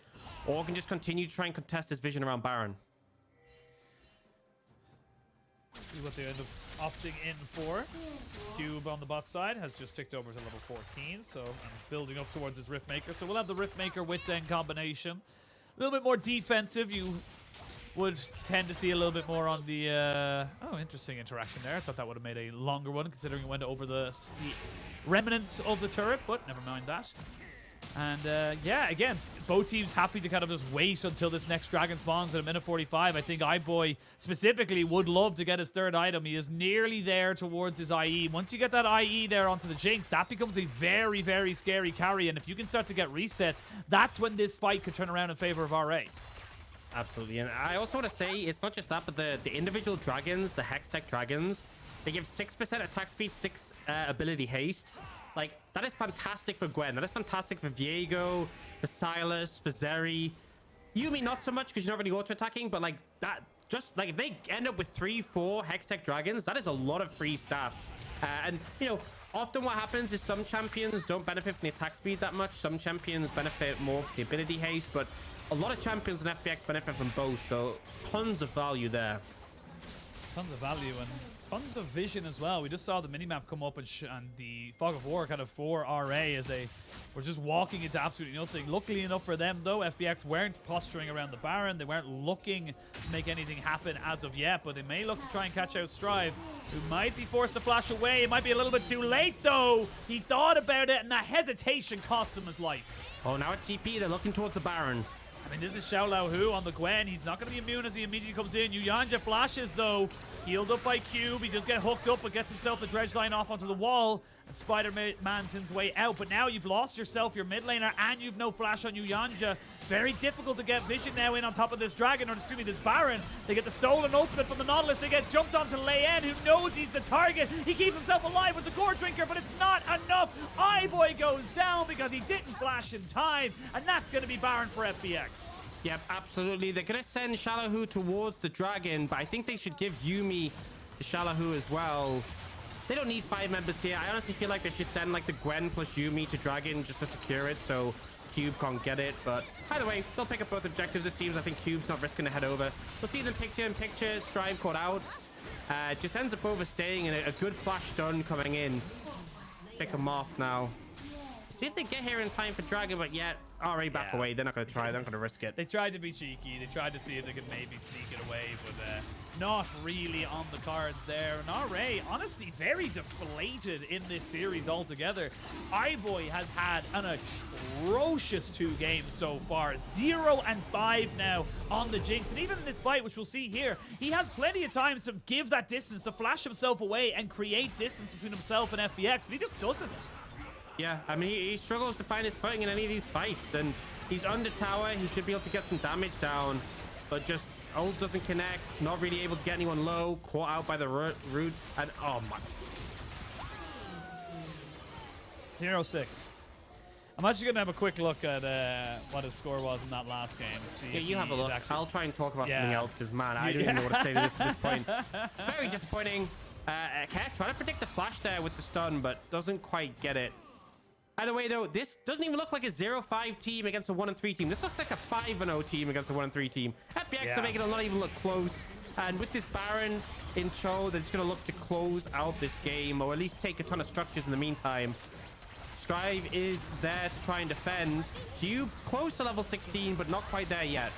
or can just continue to try and contest this vision around Baron. See what they end up opting in for. Cube on the bot side has just ticked over to level 14, so and building up towards his Riftmaker. So we'll have the Riftmaker Wits End combination. A little bit more defensive. You would tend to see a little bit more on the... oh, interesting interaction there. I thought that would have made a longer one, considering it went over the remnants of the turret, but never mind that. And yeah, again, both teams happy to kind of just wait until this next dragon spawns at a minute 45. I think iBoy specifically would love to get his third item. He is nearly there towards his IE. Once you get that IE there onto the Jinx, that becomes a very, very scary carry. And if you can start to get resets, that's when this fight could turn around in favor of RA. Absolutely. And I also want to say, it's not just that, but the individual dragons, the Hextech dragons, they give 6% attack speed, 6 ability haste. Like, that is fantastic for Gwen. That is fantastic for Viego, for Sylas, for Zeri. Yuumi, not so much because you're not really auto-attacking, but like that, just like if they end up with 3-4 Hextech dragons, that is a lot of free stats. And, you know, often what happens is some champions don't benefit from the attack speed that much. Some champions benefit more from the ability haste, but a lot of champions in FPX benefit from both, so tons of value there. Tons of value and tons of vision as well. We just saw the minimap come up and the Fog of War kind of for RA as they were just walking into absolutely nothing. Luckily enough for them, though, FPX weren't posturing around the Baron. They weren't looking to make anything happen as of yet, but they may look to try and catch out Strive, who might be forced to flash away. It might be a little bit too late, though. He thought about it, and that hesitation cost him his life. Oh, now at TP, they're looking towards the Baron. I mean, this is Xiao Lao Hu on the Gwen. He's not going to be immune as he immediately comes in. Yuyanja flashes, though. Healed up by Cube. He does get hooked up, but gets himself the dredge line off onto the wall. And Spider-Man's his way out. But now you've lost yourself, your mid laner, and you've no flash on Yuyanja. Very difficult to get vision now in on top of this dragon, or assuming this Baron. They get the stolen ultimate from the Nautilus. They get jumped onto Leyen, who knows he's the target. He keeps himself alive with the Gore Drinker, but it's not enough. iBoy goes down because he didn't flash in time. And that's going to be Baron for FPX. Yep, absolutely. They're going to send Shalahu towards the dragon, but I think they should give Yuumi to Shalahu as well. They don't need 5 members here. I honestly feel like they should send like the Gwen plus Yuumi to dragon just to secure it so Cube can't get it. But either way, they'll pick up both objectives, it seems. I think Cube's not risking to head over. We'll see them picture. Strive caught out. Just ends up overstaying and a good flash stun coming in. Pick them off now. See if they get here in time for dragon, but yet RA back away. They're not going to try. They're not going to risk it. They tried to be cheeky. They tried to see if they could maybe sneak it away, but not really on the cards there. And RA, honestly, very deflated in this series altogether. iBoy has had an atrocious 2 games so far. 0-5 now on the Jinx. And even in this fight, which we'll see here, he has plenty of times to give that distance, to flash himself away and create distance between himself and FPX, but he just doesn't. Yeah, I mean, he struggles to find his footing in any of these fights, and he's under tower. He should be able to get some damage down, but just ult doesn't connect, not really able to get anyone low, caught out by the root, and oh my. 0-6. I'm actually going to have a quick look at what his score was in that last game. See yeah, you have a look. I'll try and talk about something else, because man, I don't even know what to say to this at this point. Very disappointing. Kev trying to predict the flash there with the stun, but doesn't quite get it. Either way, though, this doesn't even look like a 0-5 team against a 1-3 team. This looks like a 5-0 team against a 1-3 team. FPX are making it not even look close. And with this Baron in show, they're just going to look to close out this game, or at least take a ton of structures in the meantime. Strive is there to try and defend. Cube close to level 16, but not quite there yet.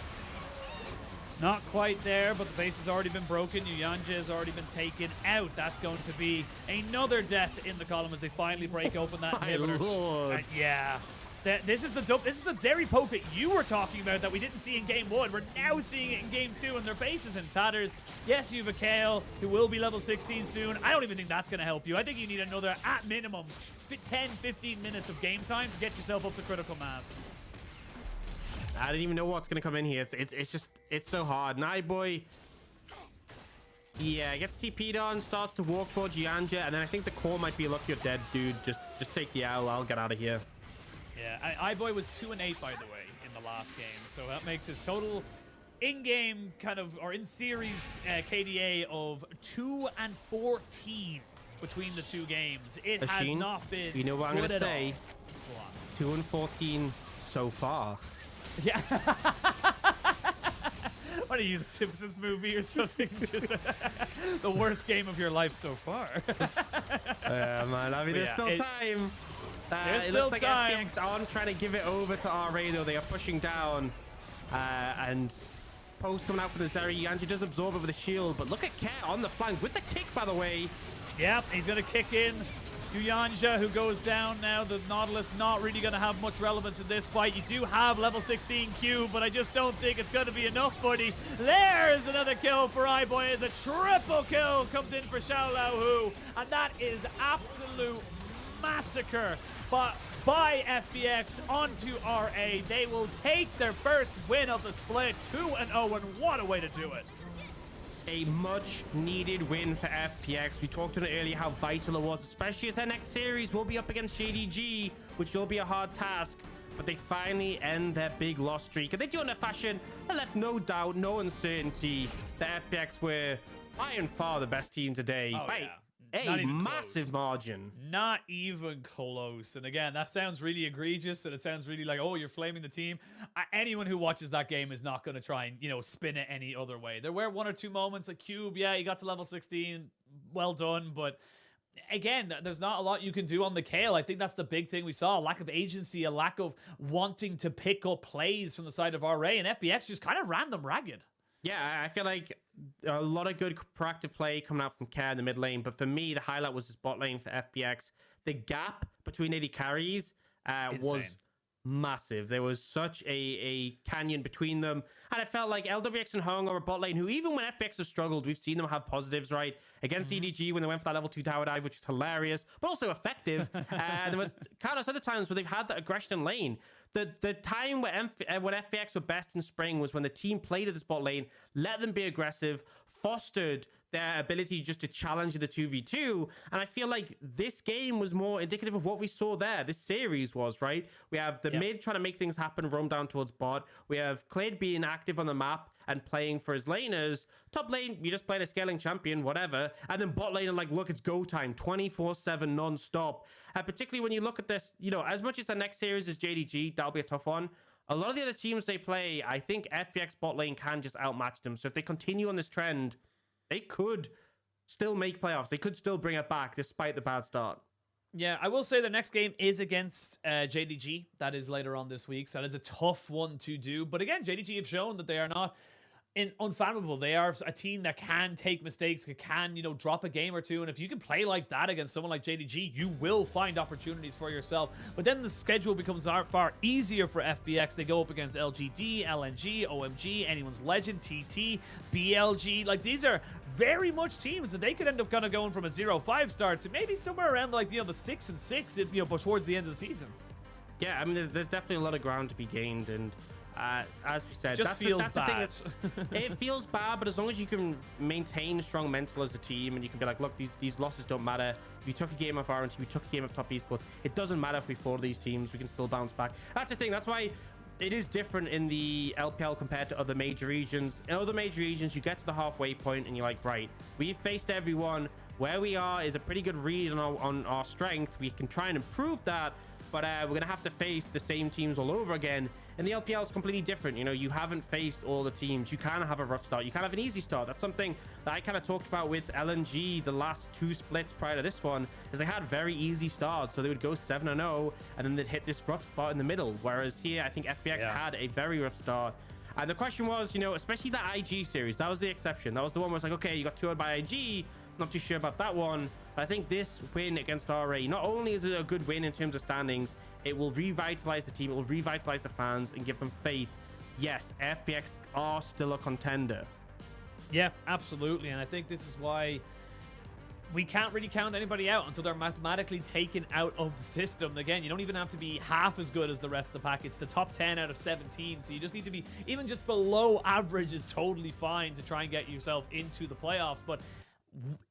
Not quite there, but the base has already been broken. Yuyanja has already been taken out. That's going to be another death in the column as they finally break open that inhibitor. Yeah. This is the Zeri poke that you were talking about that we didn't see in game 1. We're now seeing it in game 2, and their base is in tatters. Yes, you have a Kayle who will be level 16 soon. I don't even think that's going to help you. I think you need another, at minimum, 10-15 minutes of game time to get yourself up to critical mass. I didn't even know what's going to come in here. It's so hard. And iBoy, Yeah, gets TP'd on, starts to walk towards Yanja, and then I think the core might be, look, you're dead, dude. Just take the L. I'll get out of here. Yeah, iBoy was 2-8, by the way, in the last game. So that makes his total in-game kind of, or in-series KDA of 2-14 between the two games. It has Machine, not been you know what I'm good going to at say? all. 2-14 so far. Yeah. What are you, the Simpsons movie or something? Just the worst game of your life so far. Man, I mean, there's still time. There's it still looks like time. FPX aren't trying to give it over to RA, though. They are pushing down. And Post coming out for the Zeri. Yanja does absorb it with a shield, but look at Care on the flank with the kick, by the way. Yep, he's going to kick in. Yanja, who goes down now. The Nautilus not really going to have much relevance in this fight. You do have level 16 Q, but I just don't think it's going to be enough, buddy. There's another kill for iBoy as a triple kill comes in for Xiao Hu, and that is absolute massacre. But by FBX onto RA, they will take their first win of the split, 2-0, and what a way to do it. A much needed win for FPX. We talked on it earlier how vital it was, especially as their next series will be up against JDG, which will be a hard task. But they finally end their big loss streak, and they do it in a fashion that left no doubt, no uncertainty that FPX were by and far the best team today. Oh, by yeah. a Not even massive close. margin. Not even close. And again, that sounds really egregious, and it sounds really like, oh, you're flaming the team. Anyone who watches that game is not going to try and, you know, spin it any other way. There were one or two moments like Cube, yeah, you got to level 16, well done, but again, there's not a lot you can do on the Kayle. I think that's the big thing we saw. A lack of agency, a lack of wanting to pick up plays from the side of RA, and FBX just kind of ran them ragged. Yeah, I feel like a lot of good proactive play coming out from Care in the mid lane, but for me, the highlight was the bot lane for FPX. The gap between AD carries was massive. There was such a canyon between them, and I felt like LWX and Hung are a bot lane who, even when FPX have struggled, we've seen them have positives, right? Against EDG when they went for that level 2 tower dive, which was hilarious, but also effective. There was countless other times where they've had that aggression in lane. The time when FPX were best in spring was when the team played at this bot lane, let them be aggressive, fostered their ability just to challenge the 2v2. And I feel like this game was more indicative of what we saw there. This series was, right? We have the mid trying to make things happen, roam down towards bot. We have Clade being active on the map and playing for his laners. Top lane, you just played a scaling champion, whatever. And then bot lane, and like, look, it's go time, 24/7 non-stop. Particularly when you look at this, you know, as much as the next series is JDG, that'll be a tough one. A lot of the other teams they play, I think FPX bot lane can just outmatch them. So if they continue on this trend, they could still make playoffs. They could still bring it back despite the bad start. Yeah, I will say the next game is against JDG. That is later on this week. So that is a tough one to do. But again, JDG have shown that they are not unfathomable. They are a team that can take mistakes, can, you know, drop a game or two. And if you can play like that against someone like JDG, you will find opportunities for yourself. But then the schedule becomes far easier for FBX. They go up against LGD, LNG, OMG, Anyone's Legend, TT, BLG. Like, these are very much teams that they could end up kind of going from a 0-5 start to maybe somewhere around, like, you know, the 6-6, you know, but towards the end of the season. Yeah, I mean, there's definitely a lot of ground to be gained, and as we said, just feels bad. It feels bad, but as long as you can maintain strong mental as a team, and you can be like, look, these losses don't matter. If you took a game of RNT, we took a game of top esports, it doesn't matter if we fall to these teams, we can still bounce back. That's the thing. That's why it is different in the LPL compared to other major regions. In other major regions, you get to the halfway point and you're like, right, we've faced everyone. Where we are is a pretty good read on our strength. We can try and improve that, but we're going to have to face the same teams all over again. And the LPL is completely different. You know, you haven't faced all the teams. You can have a rough start. You can have an easy start. That's something that I kind of talked about with LNG the last 2 splits prior to this one, is they had very easy starts. So they would go 7-0, and then they'd hit this rough spot in the middle. Whereas here, I think FPX had a very rough start. And the question was, you know, especially that IG series, that was the exception. That was the one where it's like, okay, you got 2-0 by IG. Not too sure about that one. But I think this win against RA, not only is it a good win in terms of standings, it will revitalize the team, it will revitalize the fans and give them faith. Yes, FPX are still a contender. Yeah, absolutely. And I think this is why we can't really count anybody out until they're mathematically taken out of the system. Again, you don't even have to be half as good as the rest of the pack. It's the top 10 out of 17, so you just need to be even just below average is totally fine to try and get yourself into the playoffs. But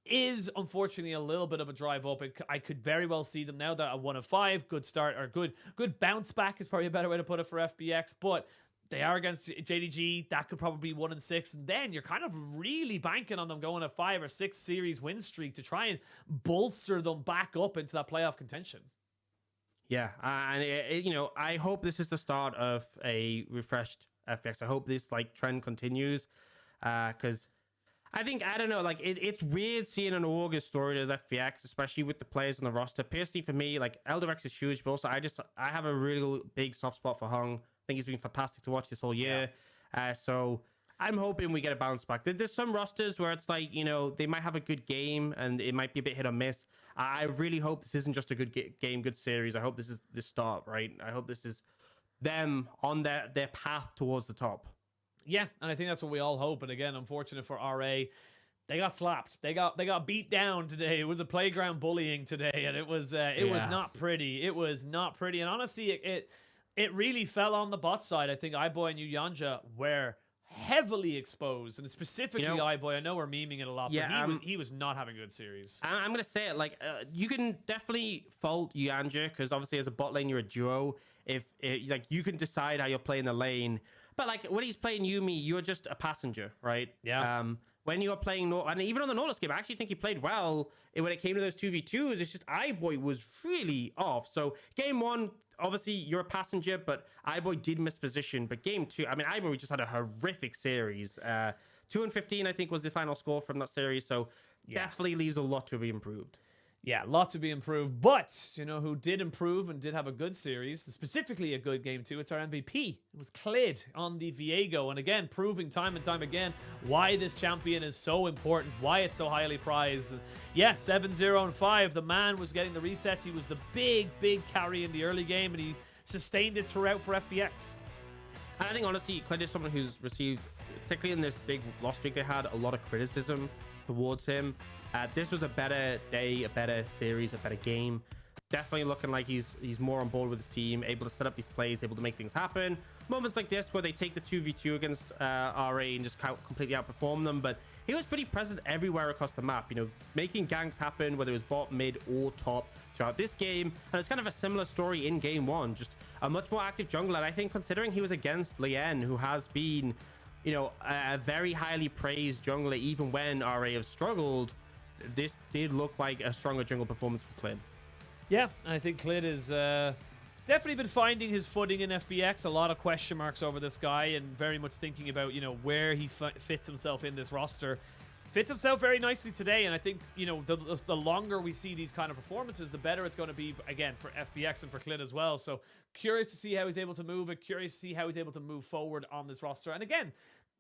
is unfortunately a little bit of a drive up. I could very well see them now that a 1 of 5, good start, or good bounce back is probably a better way to put it for FBX, but they are against JDG. That could probably be 1 and 6, and then you're kind of really banking on them going a 5 or 6 series win streak to try and bolster them back up into that playoff contention. Yeah, and you know, I hope this is the start of a refreshed FBX. I hope this like trend continues, because I think, I don't know, like it's weird seeing an August story as FBX, especially with the players on the roster. Personally, for me, like Elder-X is huge, but also I have a really big soft spot for Hung. I think he's been fantastic to watch this whole year. So I'm hoping we get a bounce back. There's some rosters where it's like, you know, they might have a good game and it might be a bit hit or miss. I really hope this isn't just a good game, good series. I hope this is the start, right? I hope this is them on their path towards the top. Yeah, and I think that's what we all hope. And again, unfortunate for RA, they got slapped. They got beat down today. It was a playground bullying today, and it was not pretty. It was not pretty. And honestly, it really fell on the bot side. I think iBoy and Yuyanja were heavily exposed, and specifically iBoy. I know we're memeing it a lot, but he was not having a good series. I'm gonna say it, like you can definitely fault Yuyanja because obviously as a bot lane you're a duo. If like you can decide how you're playing the lane, but like when he's playing Yuumi, you're just a passenger, right? Yeah. When you're playing and even on the Nautilus game, I actually think he played well when it came to those 2v2s. It's just iBoy was really off. So game 1, obviously you're a passenger, but iBoy did miss position. But game 2, I mean, iBoy just had a horrific series. 2-15, I think, was the final score from that series. So definitely leaves a lot to be improved. Yeah, a lot to be improved. But, you know, who did improve and did have a good series, specifically a good game too, it's our MVP. It was Clid on the Viego. And again, proving time and time again why this champion is so important, why it's so highly prized. And yeah, 7-0 and 5. The man was getting the resets. He was the big carry in the early game, and he sustained it throughout for FBX. And I think, honestly, Clid is someone who's received, particularly in this big loss streak they had, a lot of criticism towards him. This was a better day, a better series, a better game. Definitely looking like he's more on board with his team, able to set up these plays, able to make things happen. Moments like this where they take the 2v2 against RA and just completely outperform them. But he was pretty present everywhere across the map, you know, making ganks happen, whether it was bot, mid, or top throughout this game. And it's kind of a similar story in game 1, just a much more active jungler. And I think considering he was against Lien, who has been, you know, a very highly praised jungler, even when RA have struggled, this did look like a stronger jungle performance from Clid. Yeah, I think Clid has definitely been finding his footing in FBX. A lot of question marks over this guy, and very much thinking about, you know, where he fits himself in this roster. Fits himself very nicely today, and I think, you know, the longer we see these kind of performances, the better it's going to be, again, for FBX and for Clid as well. So curious to see how he's able to move it, curious to see how he's able to move forward on this roster. And again,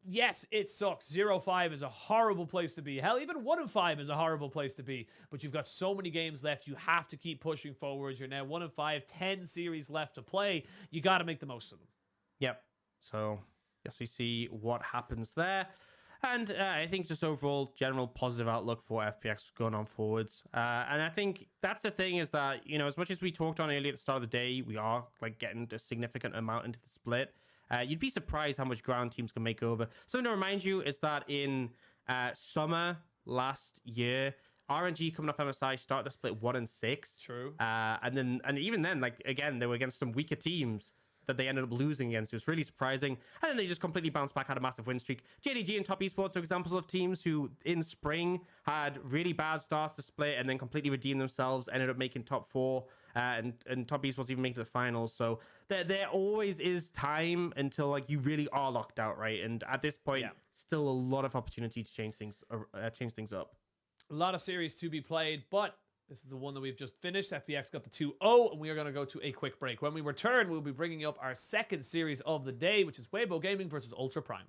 yes, it sucks. 0-5 is a horrible place to be. Hell, even 1-5 is a horrible place to be. But you've got so many games left. You have to keep pushing forward. You're now 1-5, 10 series left to play. You got to make the most of them. Yep. So, yes, we see what happens there. And I think just overall, general positive outlook for FPX going on forwards. And I think that's the thing is that, you know, as much as we talked on earlier at the start of the day, we are like getting a significant amount into the split. You'd be surprised how much ground teams can make over. Something to remind you is that in summer last year, RNG coming off MSI started the split 1-6. True. And even then, like again, they were against some weaker teams that they ended up losing against. It was really surprising. And then they just completely bounced back, had a massive win streak. JDG and Top Esports are examples of teams who in spring had really bad starts to split and then completely redeemed themselves, ended up making top 4. And Top Esports even making the finals. So there always is time until like you really are locked out, right? And at this point, still a lot of opportunity to change things up. A lot of series to be played, but this is the one that we've just finished. FPX got the 2-0, and we are going to go to a quick break. When we return, we'll be bringing up our second series of the day, which is Weibo Gaming versus Ultra Prime.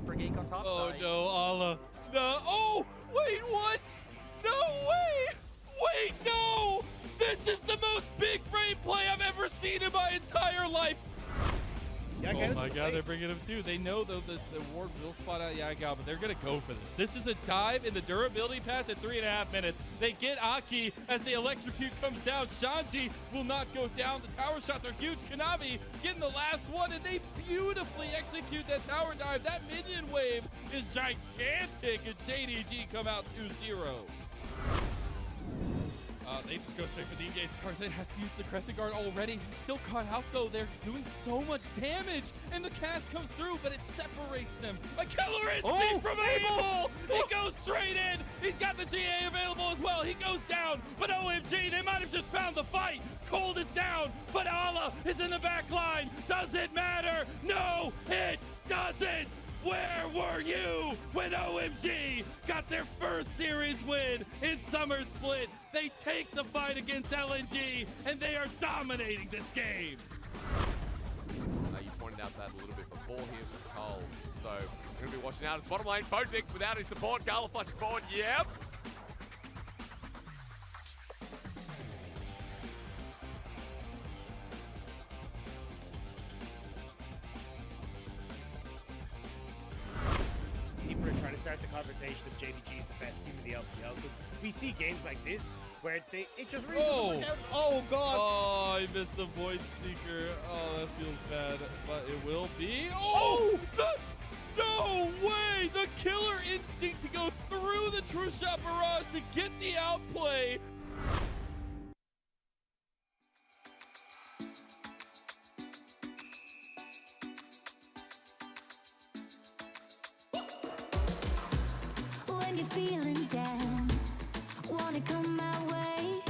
Brigade on top Oh side. no, Allah. No. Oh, wait, what? No way! Wait, no! This This is the most big brain play I've ever seen in my entire life. Oh my god, they're bringing him too. They know though that the ward will spot out Yagao, but they're gonna go for this. This is a dive in the durability patch at 3.5 minutes. They get Aki as the electrocute comes down. Shanji will not go down. The tower shots are huge. Kanavi getting the last one, and they beautifully execute that tower dive. That minion wave is gigantic, and JDG come out 2-0. They just go straight for the engage. Tarzan has to use the Crescent Guard already. He's still caught out though. They're doing so much damage, and the cast comes through, but it separates them. A killer instinct from Abel! He goes straight in. He's got the GA available as well. He goes down, but OMG, they might have just found the fight. Cold is down, but Allah is in the back line. Does it matter? No, it doesn't! Where were you when OMG got their first series win in Summer Split? They take the fight against LNG, and they are dominating this game. You pointed out that a little bit before here for Cole. So we're going to be watching out his bottom lane. Bojic without his support. Gala flashing forward. Yep. People are trying to start the conversation of JDG is the best team in the LPL because we see games like this where it just really doesn't work out. Oh god! Oh, I missed the Void Seeker. Oh, that feels bad, but it will be. Oh! No way! The killer instinct to go through the True Shot Barrage to get the outplay. When you're feeling down, wanna come my way,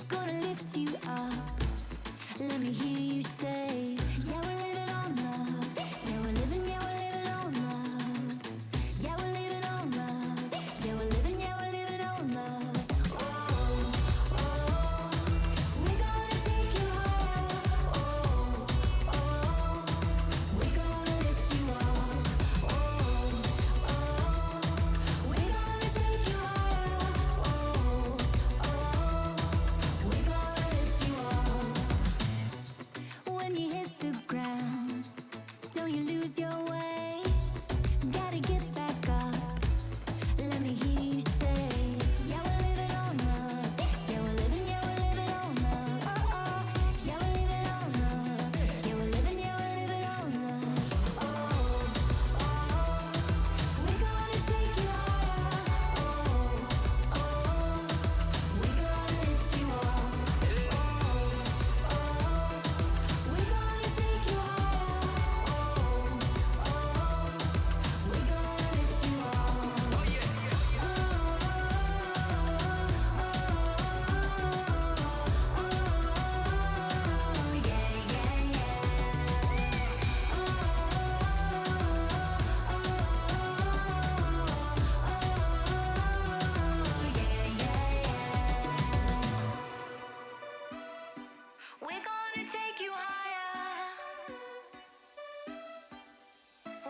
gonna lift you up. Let me hear you say, yeah, we're living on love. Yeah, we're living on love. Yeah, we're living on love. Yeah, we're living on love. Oh, oh, we're gonna take you higher. Oh, oh, we're gonna lift you up. Oh, oh, we're gonna take you higher. Oh, oh, we're gonna lift you up. When you hit the ground, don't you lose your way. Gotta get back up. Let me hear you say, yeah, we're living on love. Yeah, we're living on love. Oh, oh, yeah, we're living on love. Yeah, we're living on love. Oh, oh, we're gonna take you higher. Oh, oh, we're gonna lift you up. Oh, oh, we're gonna take you higher. Oh, oh, we're gonna lift you up. Oh, yeah, we're gonna take you higher.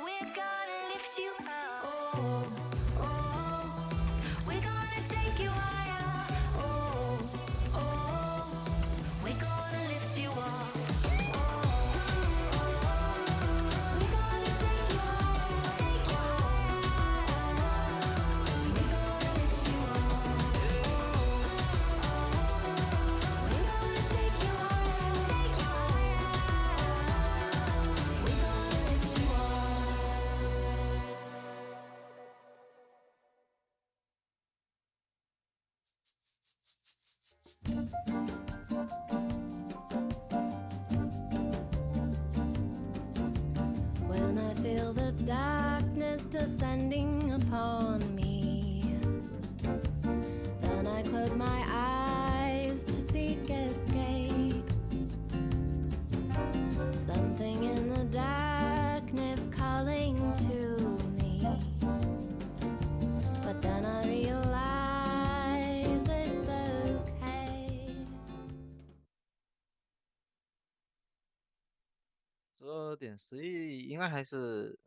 We're gonna lift you up. Oh, oh, we're gonna take you higher. Oh, oh, we're gonna lift you up. We're gonna take you higher. Take you higher. We're gonna lift you up. We're gonna take you higher. Take you higher. We're gonna lift you up. When I feel the darkness descending upon me, then I close my eyes to seek escape. Something in the darkness calling to me, but then I realize it's okay. 12.10亿应该还是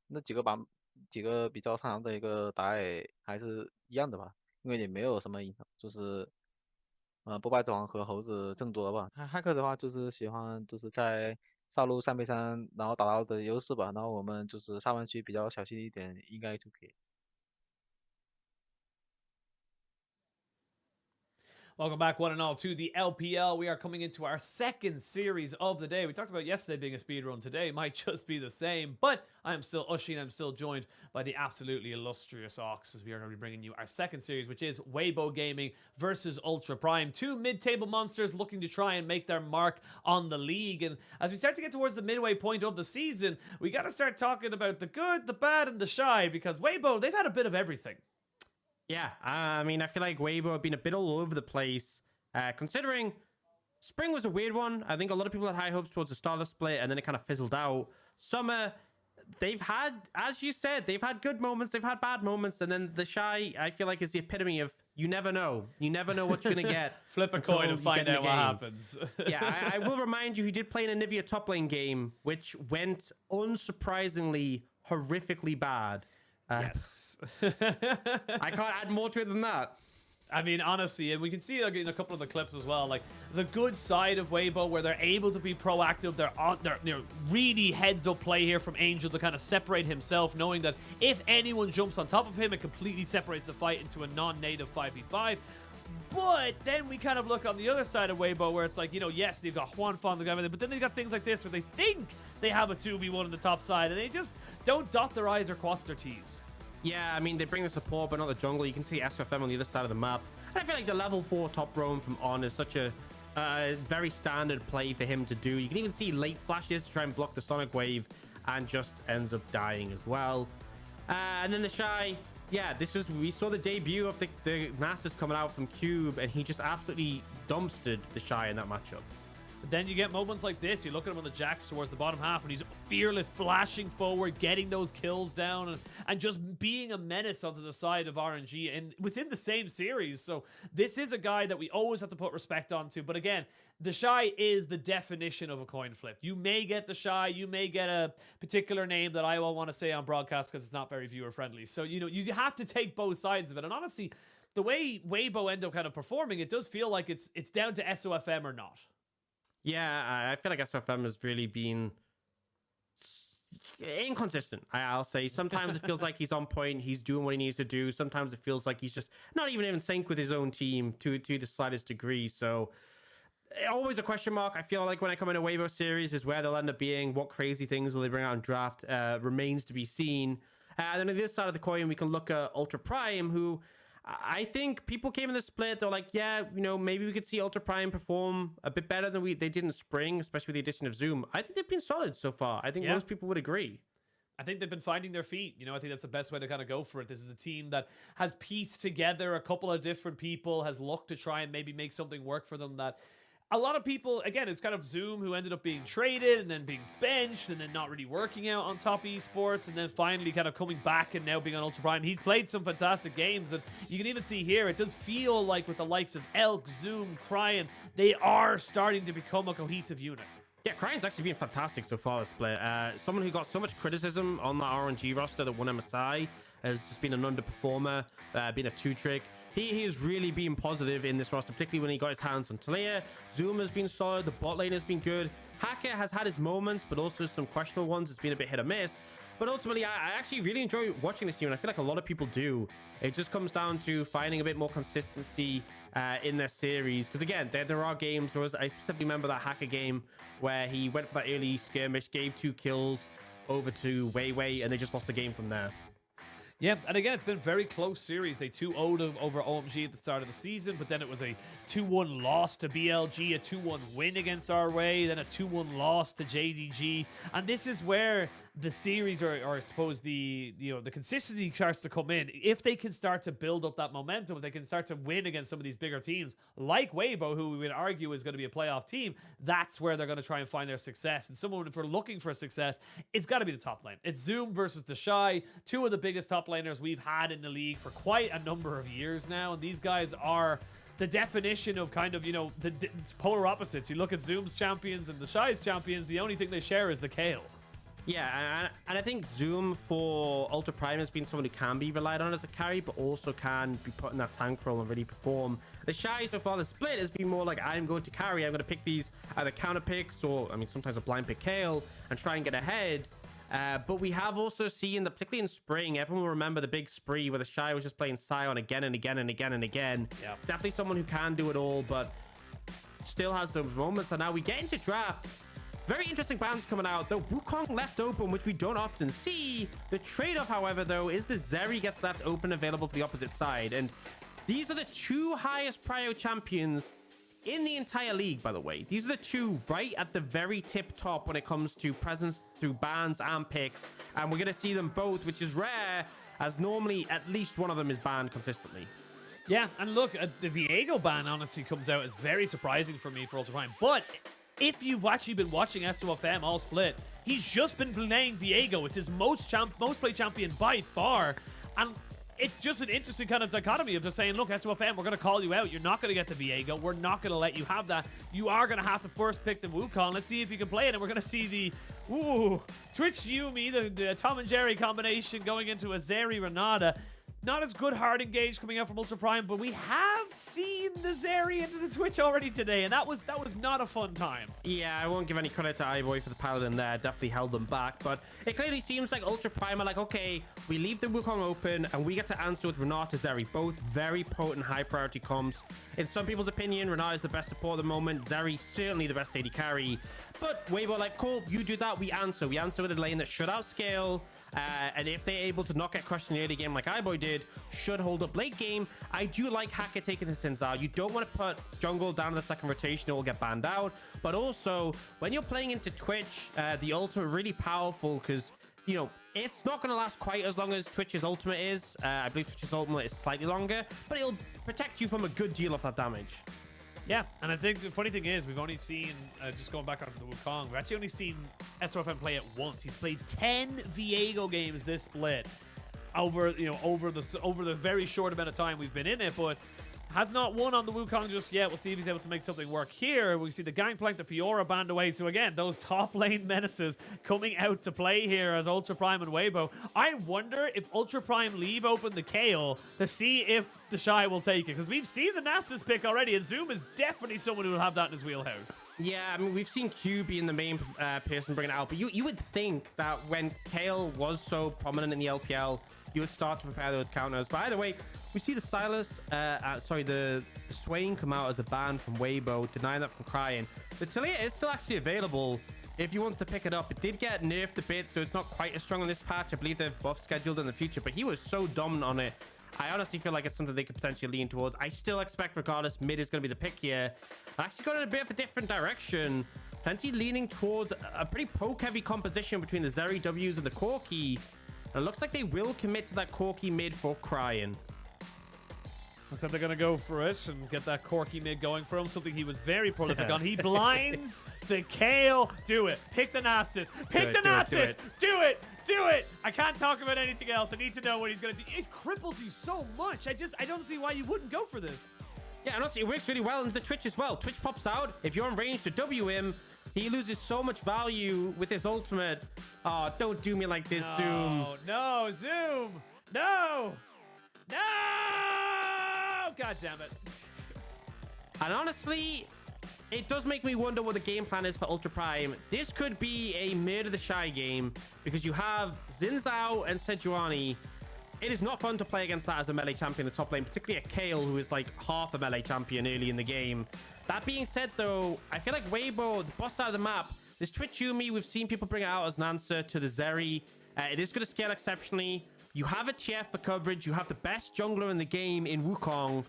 那几个比较常的一个打野还是一样的吧，因为也没有什么影响，就是不败之王和猴子争夺吧。汉克的话就是喜欢就是在上路3v3，然后打到的优势吧，然后我们就是下弯区比较小心一点，应该就可以。Welcome back, one and all, to the LPL. We are coming into our second series of the day. We talked about yesterday being a speed run. Today might just be the same, but I am still Ushi, and I'm still joined by the absolutely illustrious Ox, as we are going to be bringing you our second series, which is Weibo Gaming versus Ultra Prime. Two mid-table monsters looking to try and make their mark on the league. And as we start to get towards the midway point of the season, we got to start talking about the good, the bad, and the shy, because Weibo, they've had a bit of everything. Yeah, I mean, I feel like Weibo have been a bit all over the place, considering spring was a weird one. I think a lot of people had high hopes towards the start of the split, and then it kind of fizzled out. Summer, they've had, as you said, they've had good moments, they've had bad moments, and then the shy, I feel like, is the epitome of you never know. You never know what you're going to get. Flip a coin and find out what happens. Yeah, I will remind you, he did play in a Nivea top lane game, which went unsurprisingly horrifically bad. Yes. I can't add more to it than that. I mean, honestly, and we can see like, in a couple of the clips as well, like the good side of Weibo, where they're able to be proactive. They're really heads up play here from Angel to kind of separate himself, knowing that if anyone jumps on top of him, it completely separates the fight into a non-native 5v5. But then we kind of look on the other side of Weibo, where it's like, you know, yes, they've got Juanfan, they've got everything, but then they've got things like this where they think they have a 2v1 on the top side, and they just don't dot their I's or cross their T's. Yeah, I mean, they bring the support, but not the jungle. You can see SFM on the other side of the map. And I feel like the level 4 top roam from On is such a very standard play for him to do. You can even see late flashes to try and block the Sonic Wave, and just ends up dying as well. And then the Shy, yeah, we saw the debut of the Masters coming out from Cube, and he just absolutely dumpstered the Shy in that matchup. But then you get moments like this. You look at him on the Jax towards the bottom half, and he's fearless, flashing forward, getting those kills down, and just being a menace onto the side of RNG and within the same series. So this is a guy that we always have to put respect onto. But again, the Shy is the definition of a coin flip. You may get the Shy, you may get a particular name that I won't want to say on broadcast because it's not very viewer friendly. So, you know, you have to take both sides of it. And honestly, the way Weibo end up kind of performing, it does feel like it's down to SOFM or not. Yeah, I feel like SFM has really been inconsistent, I'll say. Sometimes it feels like he's on point, he's doing what he needs to do. Sometimes it feels like he's just not even in sync with his own team to the slightest degree. So always a question mark. I feel like when I come in a Weibo series is where they'll end up being. What crazy things will they bring out in draft remains to be seen. And then on the other side of the coin, we can look at Ultra Prime, who I think people came in the split, they're like, yeah, you know, maybe we could see Ultra Prime perform a bit better than they did in the spring, especially with the addition of Zoom. I think they've been solid so far. I think most people would agree. I think they've been finding their feet. You know, I think that's the best way to kind of go for it. This is a team that has pieced together a couple of different people, has looked to try and maybe make something work for them that a lot of people, again, it's kind of Zoom who ended up being traded and then being benched and then not really working out on top esports and then finally kind of coming back and now being on Ultra Prime. He's played some fantastic games, and you can even see here, it does feel like with the likes of Elk, Zoom, Cryan, they are starting to become a cohesive unit. Yeah, Cryan's actually been fantastic so far this split. Someone who got so much criticism on the RNG roster that won MSI, has just been an underperformer, been a two-trick. He has really been positive in this roster, particularly when he got his hands on Talia. Zoom has been solid, the bot lane has been good. Hacker has had his moments, but also some questionable ones. It's been a bit hit or miss. But ultimately, I actually really enjoy watching this team, and I feel like a lot of people do. It just comes down to finding a bit more consistency in their series. Because again, there are games, I specifically remember that Hacker game where he went for that early skirmish, gave 2 kills over to Weiwei, and they just lost the game from there. Yeah, and again, it's been a very close series. They 2-0'd over OMG at the start of the season, but then it was a 2-1 loss to BLG, a 2-1 win against RWay, then a 2-1 loss to JDG. And this is where the series, or I suppose the consistency starts to come in. If they can start to build up that momentum, if they can start to win against some of these bigger teams, like Weibo, who we would argue is going to be a playoff team, that's where they're going to try and find their success. And someone, if we're looking for success, it's got to be the top lane. It's Zoom versus the Shy, two of the biggest top laners we've had in the league for quite a number of years now, and these guys are the definition of kind of, you know, the polar opposites. You look at Zoom's champions and the Shy's champions, the only thing they share is the Kale. Yeah, and I think Zoom for Ultra Prime has been someone who can be relied on as a carry, but also can be put in that tank role and really perform. The Shy so far, the split has been more like, I'm going to carry, I'm going to pick these either counter picks or, I mean, sometimes a blind pick Kayle and try and get ahead. But we have also seen that, particularly in spring, everyone will remember the big spree where the Shy was just playing Sion again and again and again and again. Yeah. Definitely someone who can do it all, but still has those moments. And now we get into draft. Very interesting bans coming out. The Wukong left open, which we don't often see. The trade-off, however, though, is the Zeri gets left open, available for the opposite side. And these are the two highest prio champions in the entire league, by the way. These are the two right at the very tip top when it comes to presence through bans and picks. And we're going to see them both, which is rare, as normally at least one of them is banned consistently. Yeah, and look, the Viego ban honestly comes out as very surprising for me for Ultra Prime. But if you've actually been watching SOFM all split, he's just been playing Viego. It's his most played champion by far. And it's just an interesting kind of dichotomy of just saying, look, SOFM, we're going to call you out. You're not going to get the Viego. We're not going to let you have that. You are going to have to first pick the Wukong. Let's see if you can play it. And we're going to see the Twitch Yuumi, the Tom and Jerry combination going into a Zeri Renata. Not as good hard engage coming out from Ultra Prime, but we have seen the Zeri into the Twitch already today, and that was not a fun time. Yeah, I won't give any credit to iBoy for the Paladin there. Definitely held them back, but it clearly seems like Ultra Prime are like, okay, we leave the Wukong open, and we get to answer with Renata Zeri. Both very potent, high-priority comps. In some people's opinion, Renata is the best support at the moment. Zeri, certainly the best AD carry. But Weibo, like, cool, you do that, we answer. We answer with a lane that should outscale. And if they're able to not get crushed in the early game like iBoy did, should hold up late game. I do like Hacker taking the Sinzao. You don't want to put jungle down in the second rotation, it will get banned out. But also, when you're playing into Twitch, the ultimate really powerful because, you know, it's not going to last quite as long as Twitch's ultimate is. I believe Twitch's ultimate is slightly longer, but it'll protect you from a good deal of that damage. Yeah, and I think the funny thing is we've only seen, just going back onto the Wukong, we've actually only seen SOFM play it once. He's played 10 Viego games this split over the very short amount of time we've been in it, but has not won on the Wukong just yet. We'll see if he's able to make something work here. We see the Gangplank, the Fiora banned away. So again, those top lane menaces coming out to play here as Ultra Prime and Weibo. I wonder if Ultra Prime leave open the Kayle to see if the Shy will take it. Because we've seen the Nasus pick already, and Zoom is definitely someone who will have that in his wheelhouse. Yeah, I mean, we've seen Q being the main person bringing it out. But you would think that when Kayle was so prominent in the LPL, you would start to prepare those counters. But either way, we see the the Swain come out as a ban from Weibo, denying that from Crying. The Taliyah is still actually available if you want to pick it up. It did get nerfed a bit, so it's not quite as strong on this patch. I believe they've buff scheduled in the future, but he was so dominant on it. I honestly feel like it's something they could potentially lean towards. I still expect, regardless, mid is going to be the pick here. I actually got in a bit of a different direction. Plenty leaning towards a pretty poke-heavy composition between the Zeri Ws and the Corki. And it looks like they will commit to that Corki mid for Crying. Looks like they're going to go for it and get that Corki mid going for him, something he was very prolific on. He blinds the Kayle. Do it. Pick the Nasus. Pick the Nasus. Do it. Do it. I can't talk about anything else. I need to know what he's going to do. It cripples you so much. I don't see why you wouldn't go for this. Yeah, and also it works really well into the Twitch as well. Twitch pops out. If you're in range to W him, he loses so much value with his ultimate. Oh, don't do me like this, Zoom. No, Zoom. No. No. God damn it. And honestly, it does make me wonder what the game plan is for Ultra Prime. This could be a Murder the Shy game because you have Sinzao and Sejuani. It is not fun to play against that as a melee champion in the top lane, particularly a Kayle, who is like half a melee champion early in the game. That being said, though, I feel like Weibo, the boss side of the map, this Twitch Yuumi, we've seen people bring it out as an answer to the Zeri. It is going to scale exceptionally. You have a TF for coverage. You have the best jungler in the game in Wukong.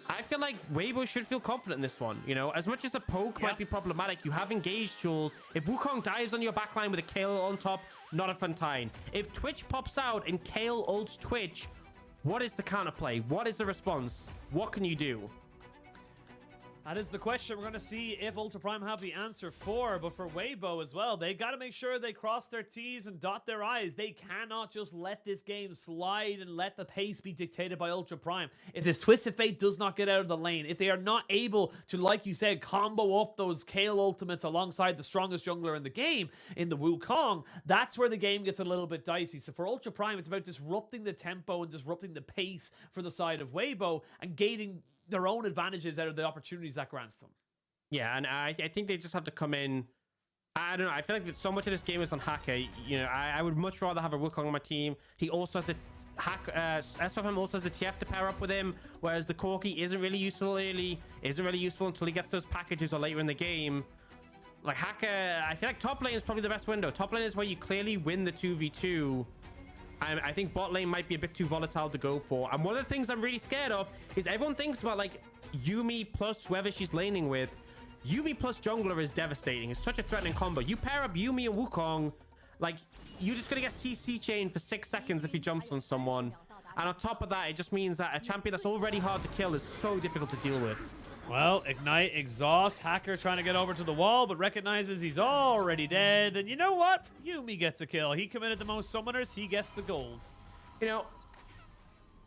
I feel like Weibo should feel confident in this one. You know, as much as the poke might be problematic, you have engaged tools. If Wukong dives on your backline with a Kayle on top, not a fun time. If Twitch pops out and Kayle ults Twitch, what is the counterplay? What is the response? What can you do? That is the question we're going to see if Ultra Prime have the answer for. But for Weibo as well, they got to make sure they cross their T's and dot their I's. They cannot just let this game slide and let the pace be dictated by Ultra Prime. If this Twisted Fate does not get out of the lane, if they are not able to, like you said, combo up those Kayle ultimates alongside the strongest jungler in the game, in the Wukong, that's where the game gets a little bit dicey. So for Ultra Prime, it's about disrupting the tempo and disrupting the pace for the side of Weibo and gating their own advantages out of the opportunities that grants them. Yeah, and I think they just have to come in. I don't know. I feel like that so much of this game is on Hacker. You know, I would much rather have a Wukong on my team. He also has the SFM also has the TF to pair up with him, whereas the Corki isn't really useful early, isn't really useful until he gets those packages or later in the game. Like Hacker, I feel like top lane is probably the best window. Top lane is where you clearly win the 2v2. I think bot lane might be a bit too volatile to go for. And one of the things I'm really scared of is everyone thinks about like Yuumi plus whoever she's laning with. Yuumi plus jungler is devastating. It's such a threatening combo. You pair up Yuumi and Wukong, like you're just gonna get CC chain for 6 seconds if he jumps on someone. And on top of that, it just means that a champion that's already hard to kill is so difficult to deal with. Well, Ignite, Exhaust, Hacker trying to get over to the wall, but recognizes he's already dead. And you know what? Yuumi gets a kill. He committed the most summoners. He gets the gold. You know,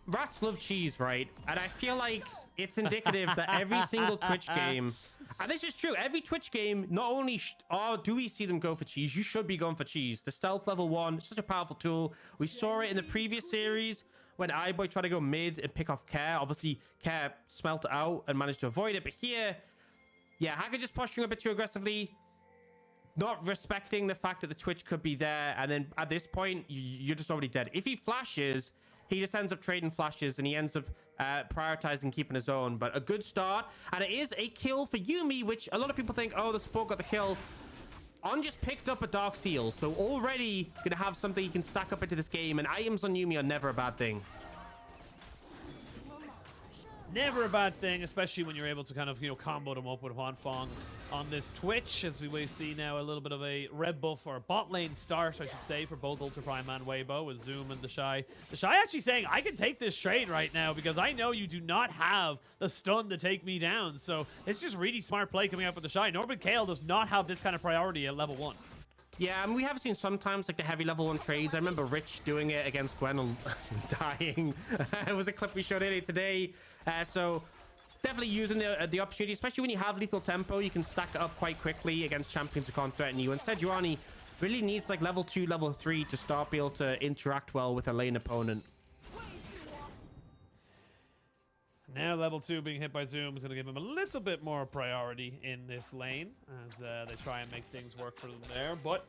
rats love cheese, right? And I feel like it's indicative that every single Twitch game, and this is true, every Twitch game, not only do we see them go for cheese, you should be going for cheese. The stealth level 1, it's such a powerful tool. We saw it in the previous series when iBoy tried to go mid and pick off Care. Obviously, Care smelt it out and managed to avoid it. But here, yeah, Hacker just posturing a bit too aggressively, not respecting the fact that the Twitch could be there. And then at this point, you're just already dead. If he flashes, he just ends up trading flashes and he ends up prioritizing keeping his own. But a good start. And it is a kill for Yuumi, which a lot of people think, oh, the support got the kill. On just picked up a Dark Seal, so already gonna have something you can stack up into this game, and items on Yuumi are never a bad thing. Never a bad thing, especially when you're able to kind of, you know, combo them up with Hwanfeng on this Twitch, as we see now a little bit of a red buff or a bot lane start, I should say, for both Ultra Prime and Weibo, with Zoom and the Shy. The Shy actually saying, I can take this trade right now because I know you do not have the stun to take me down. So it's just really smart play coming out with the Shy. Norman Kayle does not have this kind of priority at level 1. Yeah, and we have seen sometimes like the heavy level 1 trades. I remember Rich doing it against Gwen and dying. It was a clip we showed earlier today. So definitely using the opportunity, especially when you have lethal tempo, you can stack it up quite quickly against champions who can't threaten you. And Sejuani really needs like level 2, level 3 to start be able to interact well with a lane opponent. Now level 2 being hit by Zoom is going to give him a little bit more priority in this lane as they try and make things work for them there. But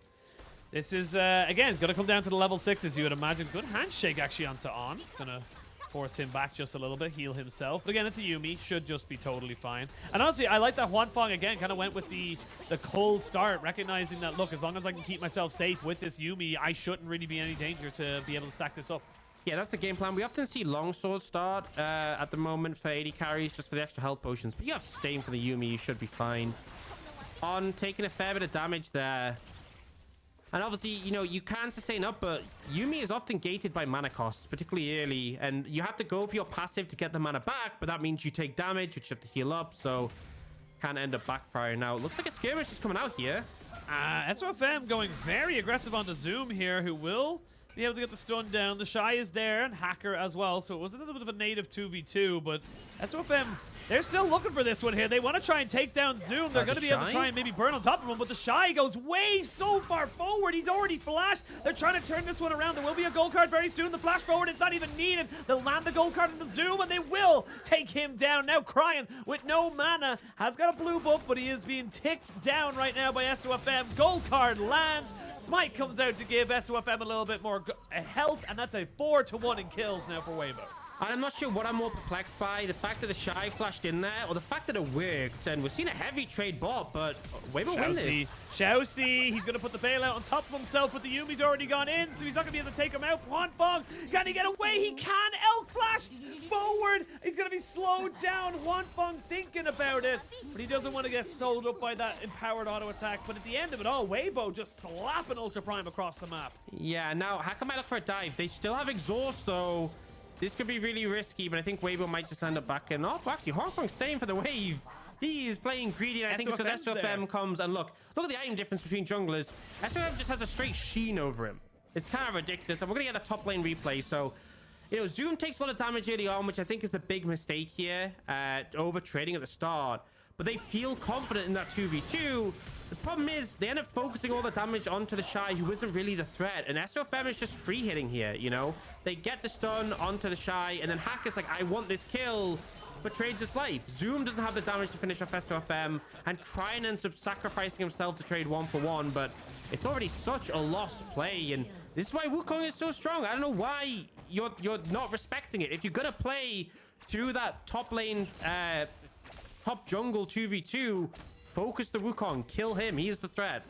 this is, again, going to come down to the level 6, as you would imagine. Good handshake actually onto On. Going to force him back just a little bit, heal himself. But again, it's a Yuumi. Should just be totally fine. And honestly, I like that Hwanfeng, again, kind of went with the cold start, recognizing that, look, as long as I can keep myself safe with this Yuumi, I shouldn't really be any danger to be able to stack this up. Yeah, that's the game plan. We often see longsword start at the moment for 80 carries, just for the extra health potions. But you have Stain for the Yuumi, you should be fine. On taking a fair bit of damage there. And obviously, you know, you can sustain up, but Yuumi is often gated by mana costs, particularly early. And you have to go for your passive to get the mana back, but that means you take damage, which you have to heal up, so can end up backfiring. Now, it looks like a skirmish is coming out here. SOFM going very aggressive onto Zoom here, who will be able to get the stun down. The Shy is there, and Hacker as well, so it was a little bit of a native 2v2, but SOFM, they're still looking for this one here. They want to try and take down Zoom. They're going to be able to try and maybe burn on top of him, but the Shy goes way so far forward. He's already flashed. They're trying to turn this one around. There will be a gold card very soon. The flash forward is not even needed. They'll land the gold card into Zoom, and they will take him down. Now Cryin, with no mana, has got a blue buff, but he is being ticked down right now by SOFM. Gold card lands. Smite comes out to give SOFM a little bit more health, and that's a 4-1 in kills now for Weibo. And I'm not sure what I'm more perplexed by, the fact that the Shy flashed in there, or the fact that it worked. And we've seen a heavy trade bot, but Weibo win this. Xiaoxi, he's going to put the bailout on top of himself, but the Yuumi's already gone in, so he's not going to be able to take him out. Hwanfeng, can he get away? He can! Elk flashed forward! He's going to be slowed down. Hwanfeng thinking about it, but he doesn't want to get sold up by that empowered auto attack. But at the end of it all, Weibo just slapping Ultra Prime across the map. Yeah, now Hacker might look for a dive. They still have exhaust, though. This could be really risky, but I think Weibo might just end up back in. Oh, actually, Hwanfeng's staying for the wave. B is playing greedy, and I think it's because SOFM's there. SOFM comes and look at the item difference between junglers. SOFM just has a straight sheen over him. It's kind of ridiculous, and we're gonna get a top lane replay. So, you know, Zoom takes a lot of damage early on, which I think is the big mistake here. Over trading at the start, but they feel confident in that 2v2. The problem is they end up focusing all the damage onto the Shy, who isn't really the threat, and SOFM is just free hitting here. You know, they get the stun onto the Shy, and then Hack is like, I want this kill, but trades his life. Zoom doesn't have the damage to finish off SOFM, and Kryan ends up sacrificing himself to trade 1-for-1, but it's already such a lost play, and this is why Wukong is so strong. I don't know why you're not respecting it. If you're gonna play through that top lane, top jungle 2v2, focus the Wukong, kill him. He is the threat.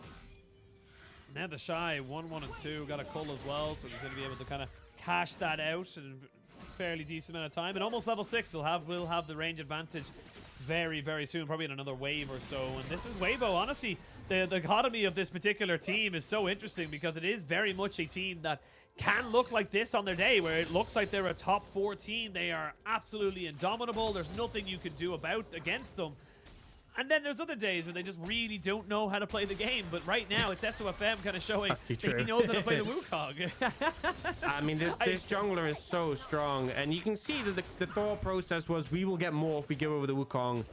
Now the Shy 1, 1, and 2 got a cull as well, so he's going to be able to kind of cash that out in a fairly decent amount of time. And almost level 6 will have the range advantage very, very soon, probably in another wave or so. And this is Weibo. Honestly, the dichotomy of this particular team is so interesting because it is very much a team that can look like this on their day, where it looks like they're a top 4 team. They are absolutely indomitable. There's nothing you can do against them. And then there's other days where they just really don't know how to play the game. But right now, it's SOFM kind of showing he knows how to play the Wukong. I mean, this jungler is so strong. And you can see that the thought process was, we will get more if we give over the Wukong.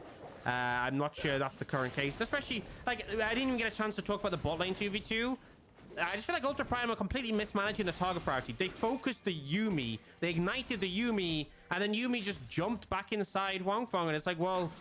I'm not sure that's the current case. Especially, like, I didn't even get a chance to talk about the bot lane 2v2. I just feel like Ultra Prime are completely mismanaging the target priority. They focused the Yuumi, they ignited the Yuumi, and then Yuumi just jumped back inside Wangfeng. And it's like, well,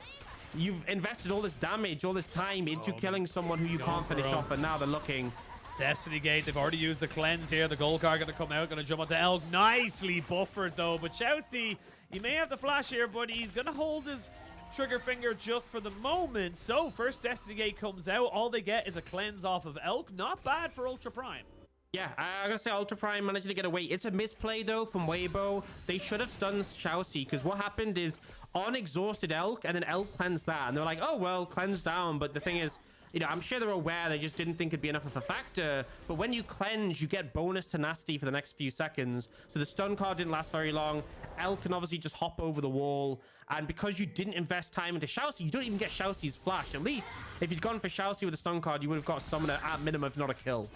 you've invested all this damage, all this time into killing someone who you can't finish off, and now they're looking. Destiny Gate, they've already used the cleanse here. The gold card going to come out, going to jump onto Elk. Nicely buffered though, but Chelsea, he may have the flash here, but he's going to hold his trigger finger just for the moment. So first Destiny Gate comes out, all they get is a cleanse off of Elk. Not bad for Ultra Prime. Yeah, I'm gonna say Ultra Prime managed to get away. It's a misplay though from Weibo. They should have stunned Xiaoxi, because what happened is on exhausted Elk, and then Elk cleansed that, and they're like, oh well, cleanse down. But the thing is, you know, I'm sure they're aware, they just didn't think it'd be enough of a factor. But when you cleanse, you get bonus tenacity for the next few seconds. So the stun card didn't last very long. Elk can obviously just hop over the wall. And because you didn't invest time into Xiaoxi, you don't even get Xiaoxi's flash. At least, if you'd gone for Xiaoxi with a stun card, you would have got a summoner at minimum, if not a kill.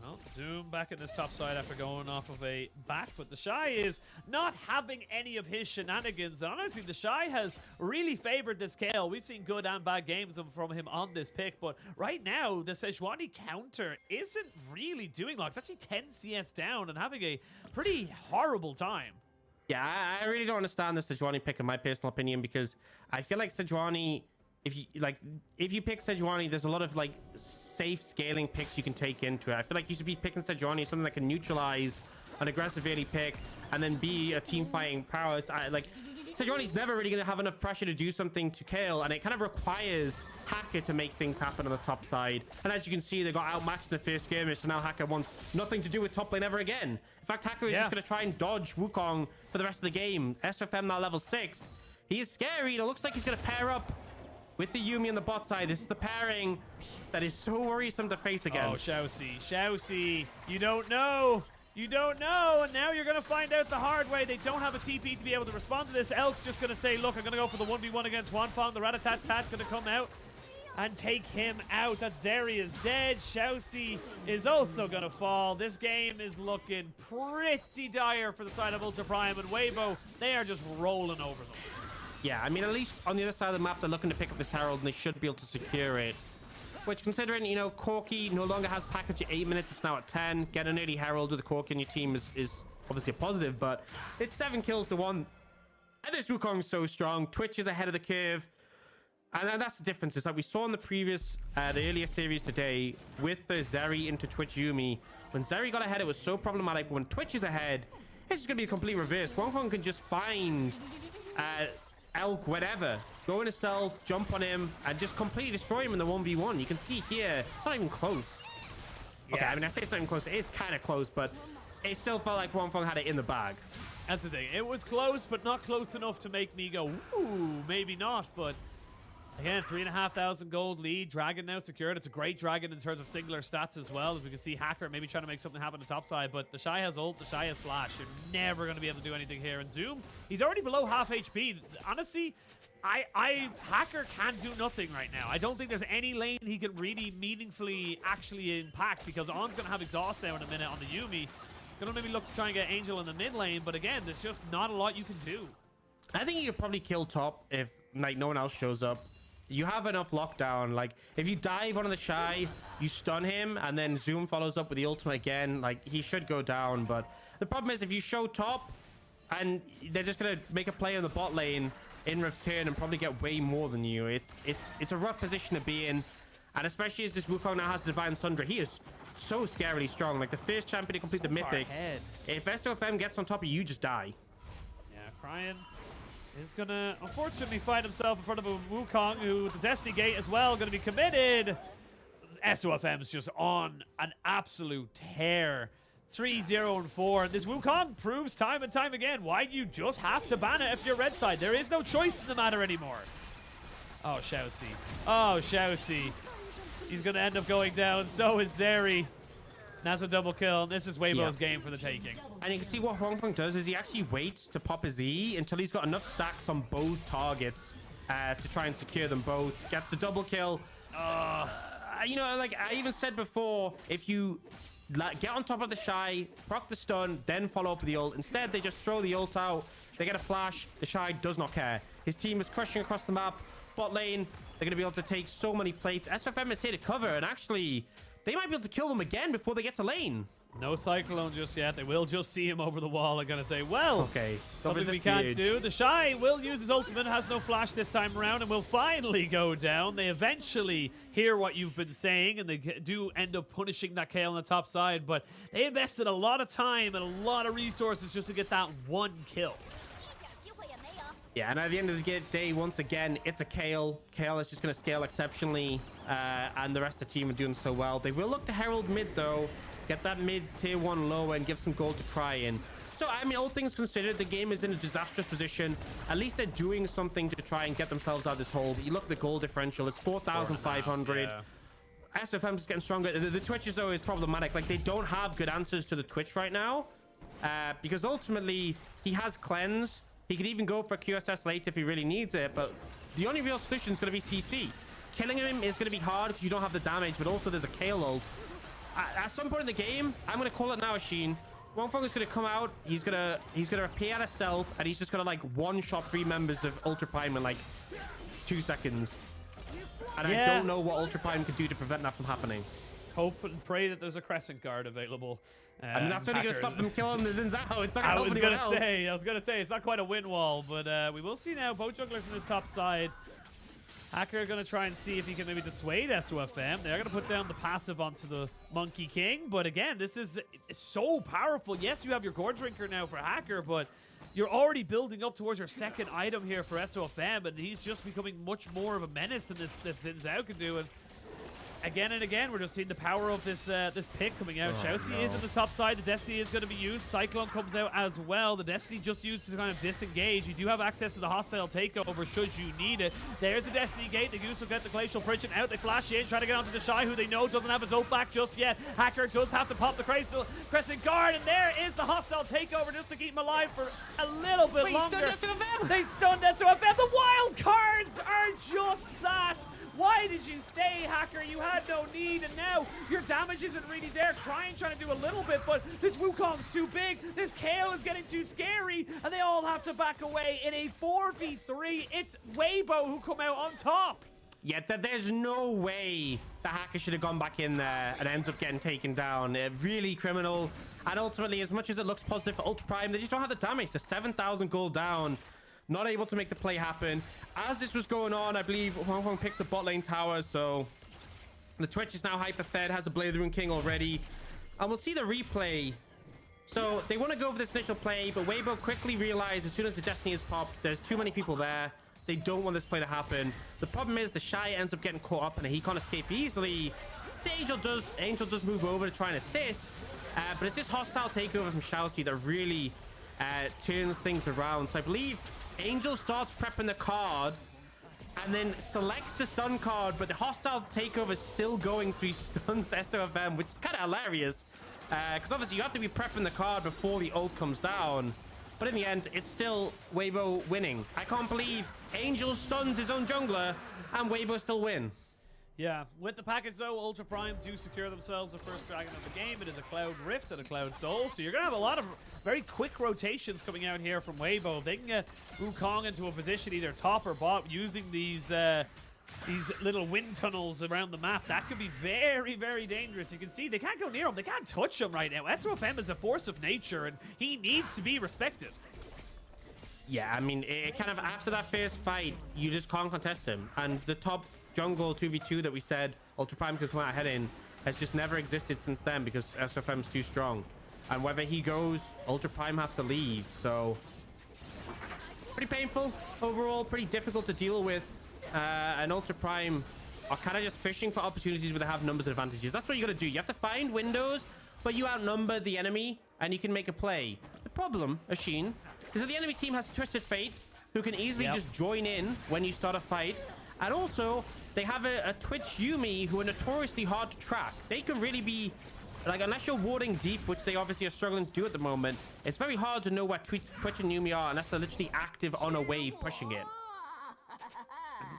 Well, Zoom back in this top side after going off of a back, but the Shy is not having any of his shenanigans. And honestly, the Shy has really favored this Kayle. We've seen good and bad games from him on this pick, but right now, the Sejuani counter isn't really doing long. It's actually 10 CS down and having a pretty horrible time. Yeah, I really don't understand the Sejuani pick, in my personal opinion, because I feel like Sejuani, if you pick Sejuani, there's a lot of like safe scaling picks you can take into it. I feel like you should be picking Sejuani, something that can neutralize an aggressive early pick and then be a team fighting prowess. Sejuani's never really going to have enough pressure to do something to Kayle, and it kind of requires Hacker to make things happen on the top side. And as you can see, they got outmatched in the first skirmish, so now Hacker wants nothing to do with top lane ever again. In fact, Hacker is just going to try and dodge Wukong for the rest of the game. SOFM now level 6. He is scary. It looks like he's going to pair up with the Yuumi on the bot side. This is the pairing that is so worrisome to face again. Oh, Xiaoxi, you don't know. You don't know, and now you're going to find out the hard way. They don't have a TP to be able to respond to this. Elk's just going to say, look, I'm going to go for the 1v1 against Wanfang. The Rat-a-tat-tat's going to come out and take him out. That Zeri is dead. Xiaoxi is also going to fall. This game is looking pretty dire for the side of Ultra Prime, and Weibo, they are just rolling over them. Yeah, I mean, at least on the other side of the map, they're looking to pick up this Herald, and they should be able to secure it. Which, considering, you know, Corki no longer has package at 8 minutes, it's now at 10. Get an early Herald with a Corki on your team is obviously a positive, but it's 7 kills to 1. And this Wukong's so strong. Twitch is ahead of the curve. And that's the difference. It's like we saw in the previous, the earlier series today with the Zeri into Twitch Yuumi. When Zeri got ahead, it was so problematic. When Twitch is ahead, it's just going to be a complete reverse. Wangfeng can just find Elk, whatever, go into stealth, jump on him, and just completely destroy him in the 1v1. You can see here, it's not even close. Yeah. Okay, I mean, I say it's not even close. It is kind of close, but it still felt like Wangfeng had it in the bag. That's the thing. It was close, but not close enough to make me go, ooh, maybe not. But Again, 3,500 gold lead. Dragon now secured. It's a great Dragon in terms of singular stats as well. As we can see, Hacker maybe trying to make something happen on the top side. But the Shy has ult, the Shy has flash. You're never going to be able to do anything here. And Zoom, he's already below half HP. Honestly, Hacker can't do nothing right now. I don't think there's any lane he can really meaningfully actually impact, because On's going to have exhaust there in a minute on the Yuumi. Going to maybe look to try and get Angel in the mid lane. But again, there's just not a lot you can do. I think you could probably kill top if like no one else shows up. You have enough lockdown. Like if you dive onto the Shy, you stun him, and then Zoom follows up with the ultimate again. Like he should go down. But the problem is if you show top, and they're just gonna make a play on the bot lane in return and probably get way more than you. It's a rough position to be in, and especially as this Wukong now has Divine Sundra, he is so scarily strong. Like the first champion to complete the mythic. If SOFM gets on top of you, you just die. Yeah, Cryan is gonna unfortunately find himself in front of a Wukong who, with the Destiny Gate as well, gonna be committed. SOFM's just on an absolute tear. 3-0-4. And this Wukong proves time and time again why you just have to ban it if you're red side. There is no choice in the matter anymore. Oh, Xiaoxi. Oh, Xiaoxi. He's gonna end up going down. So is Zeri. That's a double kill. This is Weibo's game for the taking. And you can see what Huang Feng does is he actually waits to pop his E until he's got enough stacks on both targets to try and secure them both. Gets the double kill. You know, like I even said before, if you get on top of the Shy, proc the stun, then follow up with the ult. Instead, they just throw the ult out. They get a flash. The Shy does not care. His team is crushing across the map. Bot lane, they're going to be able to take so many plates. SFM is here to cover, and actually, they might be able to kill them again before they get to lane. No Cyclone just yet. They will just see him over the wall. They're going to say, well, okay, something we can't do. The Shy will use his ultimate, has no flash this time around, and will finally go down. They eventually hear what you've been saying, and they do end up punishing that KO on the top side, but they invested a lot of time and a lot of resources just to get that one kill. Yeah, and at the end of the day, once again, it's a Kayle. Kayle is just going to scale exceptionally, and the rest of the team are doing so well. They will look to Herald mid, though. Get that mid tier 1 lower and give some gold to Cryan. So, I mean, all things considered, the game is in a disastrous position. At least they're doing something to try and get themselves out of this hole. But you look at the goal differential, it's 4,500. Yeah. SFM is getting stronger. The Twitches, though, is problematic. Like, they don't have good answers to the Twitch right now. Because ultimately, he has cleanse. He could even go for QSS late if he really needs it. But the only real solution is going to be CC. Killing him is going to be hard because you don't have the damage. But also, there's a Kayle ult. At some point in the game, I'm going to call it now, Sheen. Wang Feng is going to come out. He's going to appear out of stealth, and he's just going to like one-shot 3 members of Ultra Prime in like 2 seconds. And I don't know what Ultra Prime can do to prevent that from happening. Hope and pray that there's a Crescent Guard available. I mean, that's only going to stop them killing the Xin Zhao. It's not going to help anyone else. I was going to say, it's not quite a win wall, but we will see now. Both jugglers on this top side. Hacker are going to try and see if he can maybe dissuade SOFM. They're going to put down the passive onto the Monkey King. But again, this is so powerful. Yes, you have your Gore Drinker now for Hacker, but you're already building up towards your second item here for SOFM, and he's just becoming much more of a menace than this Xin Zhao can do. And again and again, we're just seeing the power of this pick coming out. Xiaoxi is in the top side. The Destiny is going to be used. Cyclone comes out as well. The Destiny just used to kind of disengage. You do have access to the hostile takeover should you need it. There's the Destiny Gate. The Goose will get the Glacial Prison out. They flash in, trying to get onto the Shy, who they know doesn't have his ult back just yet. Hacker does have to pop the Crescent Guard, and there is the hostile takeover just to keep him alive for a little bit longer. They stunned SOFM. The wild cards are just that. Why did you stay, Hacker? You had no need, and now your damage isn't really there. Cryan trying to do a little bit, but this Wukong's too big. This Kayle is getting too scary, and they all have to back away in a 4v3. It's Weibo who come out on top. Yeah, there's no way the Hacker should have gone back in there and ends up getting taken down. Really criminal. And ultimately, as much as it looks positive for Ultra Prime, they just don't have the damage. They're 7,000 gold down. Not able to make the play happen. As this was going on, I believe Huang Feng picks the bot lane tower, so the Twitch is now hyper-fed, has the Blade of the Rune King already. And we'll see the replay. So they want to go for this initial play, but Weibo quickly realized as soon as the Destiny is popped, there's too many people there. They don't want this play to happen. The problem is the Shy ends up getting caught up and he can't escape easily. Angel does move over to try and assist, but it's this hostile takeover from Xiaoxi that really turns things around. So I believe Angel starts prepping the card, and then selects the stun card, but the hostile takeover is still going, so he stuns SOFM, which is kind of hilarious. Because obviously you have to be prepping the card before the ult comes down. But in the end, it's still Weibo winning. I can't believe Angel stuns his own jungler and Weibo still win. Yeah, with the package though, Ultra Prime do secure themselves the first dragon of the game. It is a Cloud Rift and a Cloud Soul, so you're going to have a lot of very quick rotations coming out here from Weibo. They can get Wukong into a position either top or bot using these little wind tunnels around the map. That could be very, very dangerous. You can see they can't go near him. They can't touch him right now. SOFM is a force of nature, and he needs to be respected. Yeah, I mean, it kind of after that first fight, you just can't contest him. And the top jungle 2v2 that we said Ultra Prime could come out ahead in has just never existed since then because SOFM's too strong. And whether he goes, Ultra Prime have to leave. So pretty painful overall, pretty difficult to deal with. And Ultra Prime are kind of just fishing for opportunities where they have numbers and advantages. That's what you got to do. You have to find windows, but you outnumber the enemy and you can make a play. The problem, Ashin, is that the enemy team has Twisted Fate, who can easily just join in when you start a fight. And also, they have a Twitch Yuumi who are notoriously hard to track. They can really be, like, unless you're warding deep, which they obviously are struggling to do at the moment, it's very hard to know where Twitch and Yuumi are unless they're literally active on a wave pushing it.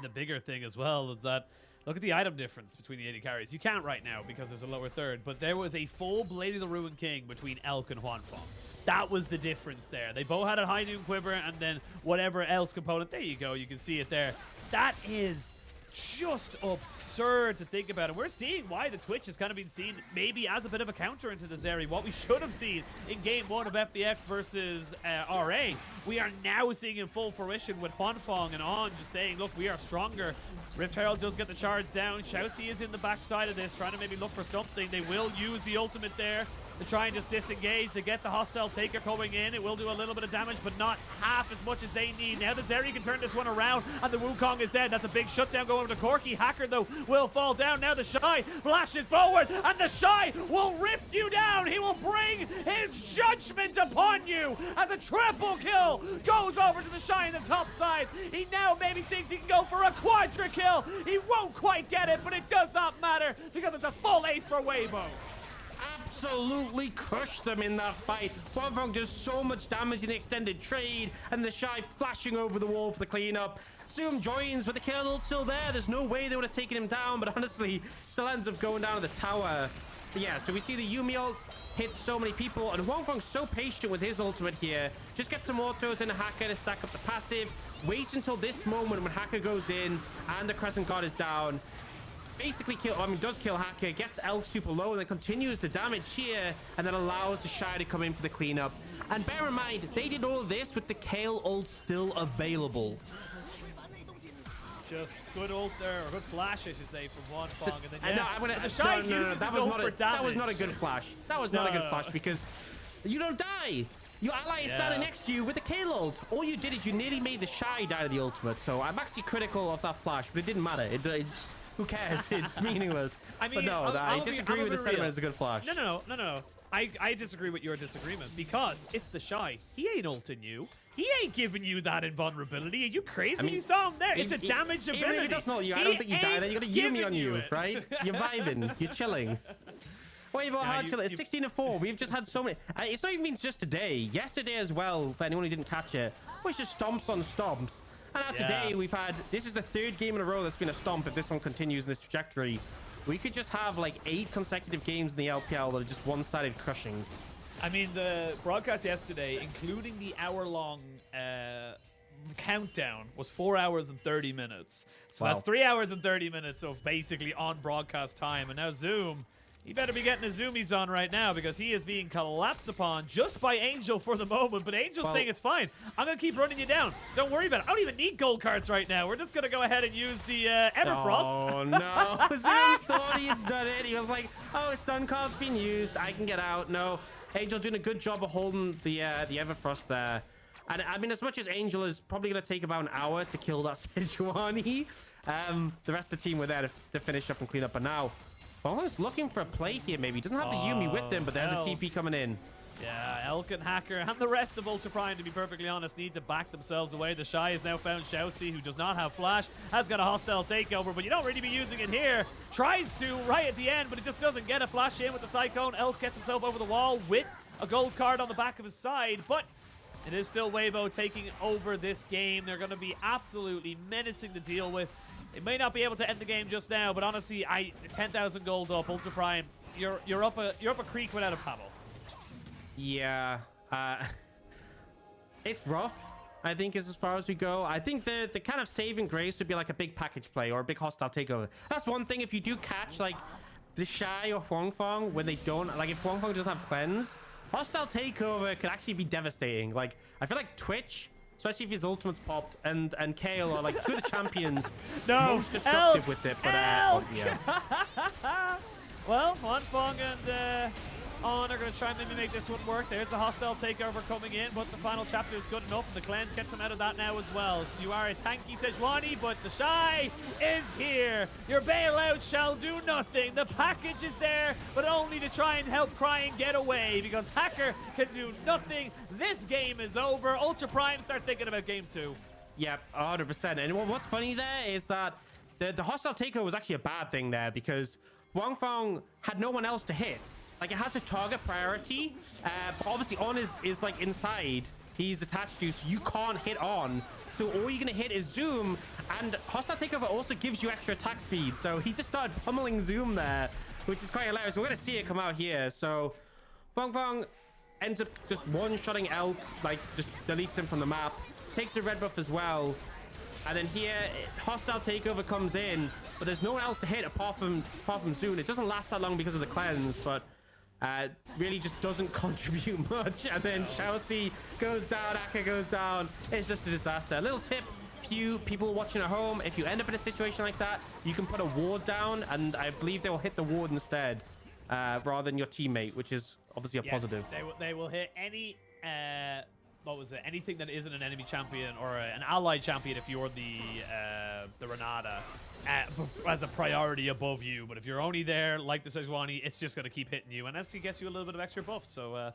The bigger thing as well is that look at the item difference between the AD carries. You can't right now because there's a lower third, but there was a full Blade of the Ruined King between Elk and Huanfeng. That was the difference there. They both had a High Noon Quiver and then whatever else component. There you go. You can see it there. That is just absurd to think about. And we're seeing why the Twitch has kind of been seen maybe as a bit of a counter into the Zeri. What we should have seen in game 1 of FBX versus RA, we are now seeing in full fruition with Huanfeng and On just saying, look, we are stronger. Rift Herald does get the charge down. Xiaoxi is in the backside of this, trying to maybe look for something. They will use the ultimate there to try and just disengage. They get the hostile taker coming in. It will do a little bit of damage, but not half as much as they need. Now the Zeri can turn this one around, and the Wukong is dead. That's a big shutdown going to Corki. Hacker, though, will fall down. Now the Shy flashes forward, and the Shy will rip you down. He will bring his judgment upon you as a triple kill goes over to the Shy in the top side. He now maybe thinks he can go for a quadra kill. He won't quite get it, but it does not matter because it's a full ace for Weibo. Absolutely crushed them in that fight. Huanfeng does so much damage in the extended trade, and the Shy flashing over the wall for the cleanup. Zoom joins, but the kill ult still there. There's no way they would have taken him down, but honestly, still ends up going down to the tower. But yeah, so we see the Yuumi ult hit so many people, and Huanfeng's so patient with his ultimate here. Just get some autos in a Hacker to stack up the passive. Waits until this moment when Hacker goes in, and the Crescent Guard is down. Basically does kill Hacker, gets Elk super low, and then continues the damage here, and then allows the Shy to come in for the cleanup. And bear in mind, they did all this with the Kayle ult still available. Just good ult there, or good flash, I should say, from Huanfeng. And then, The Shy uses his ult for damage. That was not a good flash. That was not a good flash because you don't die. Your ally is standing next to you with a Kayle ult. All you did is you nearly made the Shy die to the ultimate. So I'm actually critical of that flash, but it didn't matter. It's who cares? It's meaningless. I mean, but no, I disagree with the sentiment. It's a good flash. No. I disagree with your disagreement because it's the Shy. He ain't ulting you. He ain't giving you that invulnerability. Are you crazy? I mean, you saw him there. It's a damage ability. He really does not. I don't think you die there. You got a Yuumi on you, right? You're vibing. You're chilling. Weibo hard chiller. It's 16-4. We've just had so many. It's not even just today. Yesterday as well, for anyone who didn't catch it, was just stomps on stomps. And now today we've had, this is the 3rd game in a row that's been a stomp. If this one continues in this trajectory, we could just have like 8 consecutive games in the LPL that are just one-sided crushings. I mean, the broadcast yesterday, including the hour-long countdown, was 4 hours and 30 minutes. So that's 3 hours and 30 minutes of basically on broadcast time. And now Zoom, he better be getting his zoomies on right now because he is being collapsed upon just by Angel for the moment. But Angel's saying it's fine. I'm going to keep running you down. Don't worry about it. I don't even need gold cards right now. We're just going to go ahead and use the Everfrost. Oh, no. Zoom thought he had done it. He was like, oh, stun card's been used. I can get out. No. Angel doing a good job of holding the Everfrost there. And I mean, as much as Angel is probably going to take about an hour to kill that Sejuani, the rest of the team were there to finish up and clean up. But now, Bongo's looking for a play here, maybe. He doesn't have the Yuumi with him, but there's a TP coming in. Yeah, Elk and Hacker and the rest of Ultra Prime, to be perfectly honest, need to back themselves away. The Shy has now found Shousey, who does not have Flash, has got a hostile takeover, but you don't really be using it here. Tries to right at the end, but it just doesn't get a Flash in with the Cyclone. Elk gets himself over the wall with a gold card on the back of his side, but it is still Weibo taking over this game. They're going to be absolutely menacing to deal with. It may not be able to end the game just now, but honestly, 10,000 gold up, Ultra Prime, you're up a creek without a paddle. Yeah, it's rough, I think, is as far as we go. I think the kind of saving grace would be like a big package play or a big hostile takeover. That's one thing. If you do catch like the Shy or Huang Fong when they don't, like if Huang Fong doesn't have cleanse, hostile takeover could actually be devastating. Like I feel like Twitch, especially if his ultimate's popped, and Kale are like two of the champions most destructive with it. But yeah. Well, Huang Fong and On are going to try and maybe make this one work. There's the hostile takeover coming in, but the final chapter is good enough, and the cleanse gets him out of that now as well. So you are a tanky Sejuani, but the Shy is here. Your bailout shall do nothing. The package is there, but only to try and help Crying get away, because Hacker can do nothing. This game is over. Ultra Prime start thinking about game 2. Yep, 100%. And what's funny there is that the hostile takeover was actually a bad thing there, because Huang Fong had no one else to hit. Like, it has a target priority, but obviously On is like inside. He's attached to you, so you can't hit On. So all you're gonna hit is Zoom, and hostile takeover also gives you extra attack speed. So he just started pummeling Zoom there, which is quite hilarious. We're gonna see it come out here. So Huang Fong ends up just one-shotting Elk, like just deletes him from the map, takes a red buff as well. And then here, hostile takeover comes in, but there's no one else to hit apart from Zoom. It doesn't last that long because of the cleanse, but really just doesn't contribute much. And then Shousey goes down, Akka goes down. It's just a disaster. A little tip for you people watching at home: if you end up in a situation like that, you can put a ward down, and I believe they will hit the ward instead, rather than your teammate, which is obviously a positive. They will hit any what was it? Anything that isn't an enemy champion or an allied champion if you're the Renata as a priority above you. But if you're only there like the Sejuani, it's just going to keep hitting you, and that's gets you a little bit of extra buff. So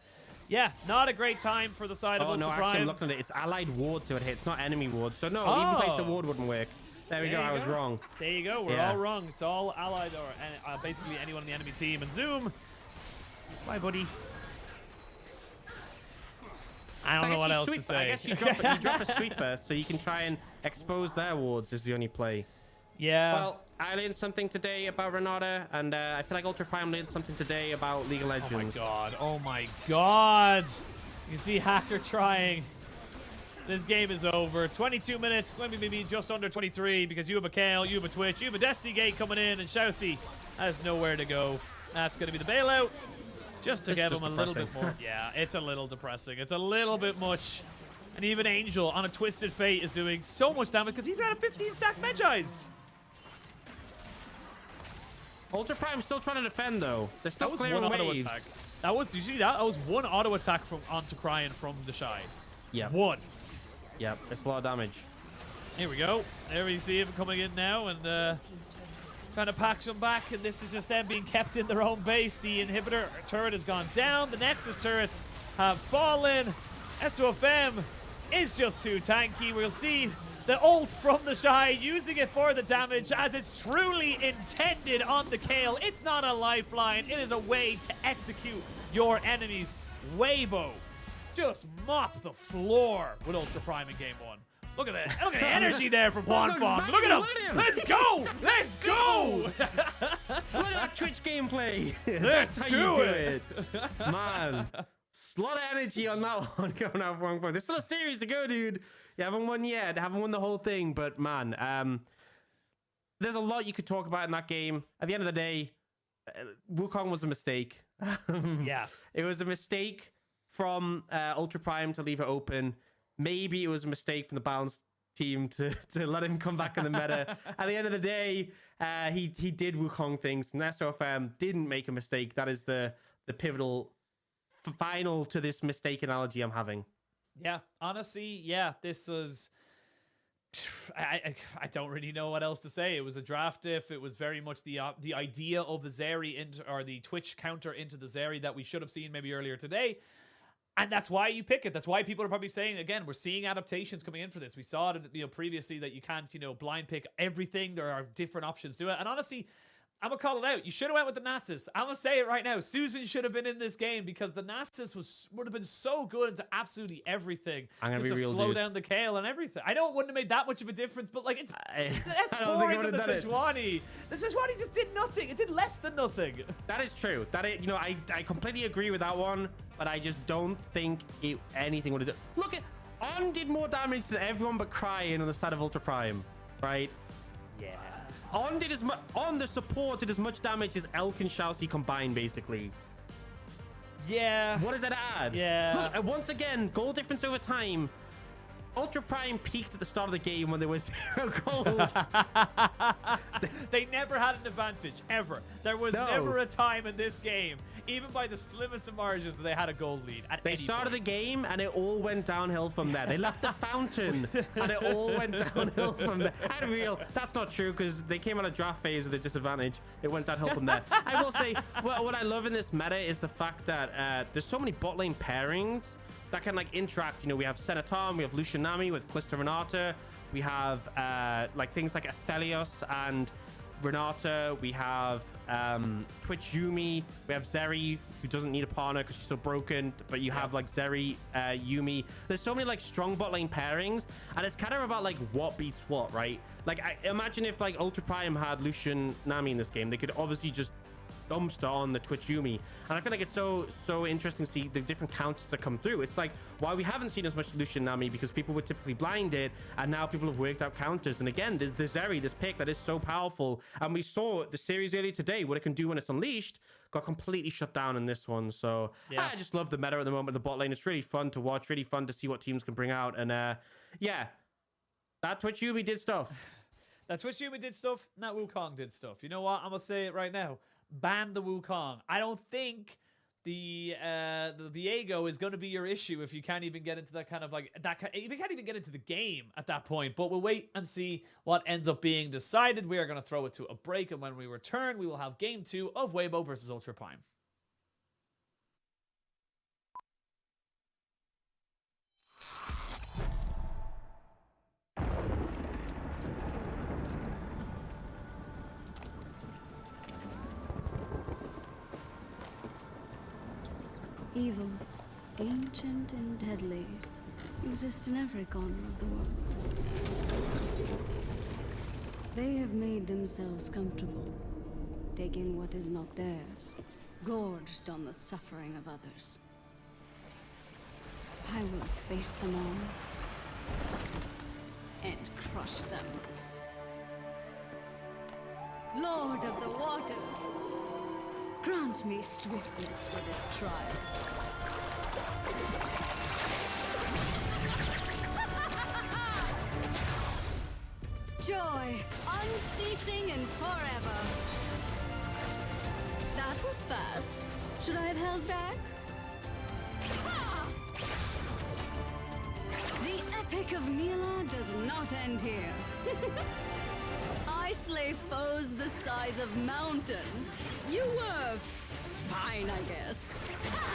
yeah, not a great time for the side of Ultra Prime. Actually, I'm looking at it. It's allied wards so it hits, not enemy wards. So no, even place the ward wouldn't work. There we go. I was wrong. There you go. We're all wrong. It's all allied or basically anyone on the enemy team. And Zoom, bye, buddy. I don't know what else to say. I guess you drop a sweeper so you can try and expose their wards is the only play. Yeah. Well, I learned something today about Renata, and I feel like Ultra Prime learned something today about League of Legends. Oh my god. Oh my god. You see Hacker trying. This game is over. 22 minutes. Going to be maybe just under 23 because you have a Kale, you have a Twitch, you have a Destiny Gate coming in, and Shousey has nowhere to go. That's going to be the bailout. Just to give him a little bit more. Yeah, it's a little depressing. It's a little bit much. And even Angel on a Twisted Fate is doing so much damage because he's got a 15-stack Magi's. Ultra Prime still trying to defend, though. They're still That was clearing one auto waves. attack. That was, did you see that? That was one auto attack from onto Crying from the Shy. Yeah. One. Yep, it's a lot of damage. Here we go. There we see him coming in now and trying to pack some back, and this is just them being kept in their own base. The inhibitor turret has gone down. The Nexus turrets have fallen. SOFM is just too tanky. We'll see the ult from the Shy, using it for the damage as it's truly intended on the Kale. It's not a lifeline. It is a way to execute your enemies. Weibo just mop the floor with Ultra Prime in game 1. Look at that. Look at the energy there from Huang Fong. Look at him. Let's go. Let's go. Look at that Twitch gameplay. Let's That's how do you do it. Man, a lot of energy on that one coming out of Huang Fong. There's still a series to go, dude. You haven't won yet. Haven't won the whole thing. But, man, there's a lot you could talk about in that game. At the end of the day, Wukong was a mistake. Yeah. It was a mistake from Ultra Prime to leave it open. Maybe it was a mistake from the Balance team to let him come back in the meta. At the end of the day, he did Wukong things. And SOFM didn't make a mistake. That is the pivotal final to this mistake analogy I'm having. Yeah, honestly, yeah, this was... I don't really know what else to say. It was a draft diff. It was very much the idea of the Zeri or the Twitch counter into the Zeri that we should have seen maybe earlier today. And that's why you pick it. That's why people are probably saying, again, we're seeing adaptations coming in for this. We saw it, previously that you can't, blind pick everything. There are different options to it. And honestly, I'm going to call it out. You should have went with the Nasus. I'm going to say it right now. Susan should have been in this game because the Nasus would have been so good into absolutely everything. I'm gonna just be to real, slow dude. down the Kale and everything. I know it wouldn't have made that much of a difference, but like that's I don't think boring it than the would've done it. Sejuani. The Sejuani just did nothing. It did less than nothing. That is true. I completely agree with that one, but I just don't think anything would have done. Look at On did more damage than everyone but Crying on the side of Ultra Prime, right? Yeah. On did as much. On the support did as much damage as Elk and Shousey combined, basically. Yeah. What does that add? Yeah. Look, and once again, goal difference over time. Ultra Prime peaked at the start of the game when there was 0 gold. They never had an advantage, ever. There was No. never a time in this game, even by the slimmest of margins, that they had a gold lead. They started the game and it all went downhill from there. They left the fountain and it all went downhill from there. And real, that's not true because they came out of draft phase with a disadvantage. It went downhill from there. I will say, what I love in this meta is the fact that there's so many bot lane pairings that can like interact. We have Senator, we have Lucian Nami with Kalista Renata, we have like things like Athelios and Renata, we have Twitch Yumi, we have Zeri, who doesn't need a partner because she's so broken, but you have like Zeri, Yumi. There's so many like strong bot lane pairings, and it's kind of about like what beats what, right? Like I imagine if like Ultra Prime had Lucian Nami in this game, they could obviously just dumpster on the Twitch Yumi, and I feel like it's so interesting to see the different counters that come through. It's like why we haven't seen as much Lucian Nami, because people were typically blinded, and now people have worked out counters. And again, there's the Zeri, this pick that is so powerful, and we saw the series earlier today what it can do when it's unleashed. Got completely shut down in this one. So Yeah. I just love the meta at the moment in the bot lane. It's really fun to watch, really fun to see what teams can bring out, and yeah, that Twitch Yumi did stuff. That Twitch Yumi did stuff, that Wukong did stuff. You know what? I'm going to say it right now. Ban the Wukong. I don't think the Viego is going to be your issue if you can't even get into that kind of like if you can't even get into the game at that point. But we'll wait and see what ends up being decided. We are going to throw it to a break, and when we return, we will have game 2 of Weibo versus Ultra Prime. Evils, ancient and deadly, exist in every corner of the world. They have made themselves comfortable, taking what is not theirs, gorged on the suffering of others. I will face them all and crush them. Lord of the waters, grant me swiftness for this trial. Joy, unceasing and forever. That was fast. Should I have held back? Ha! The epic of Mila does not end here. I slay foes the size of mountains. You were fine, I guess. Ha!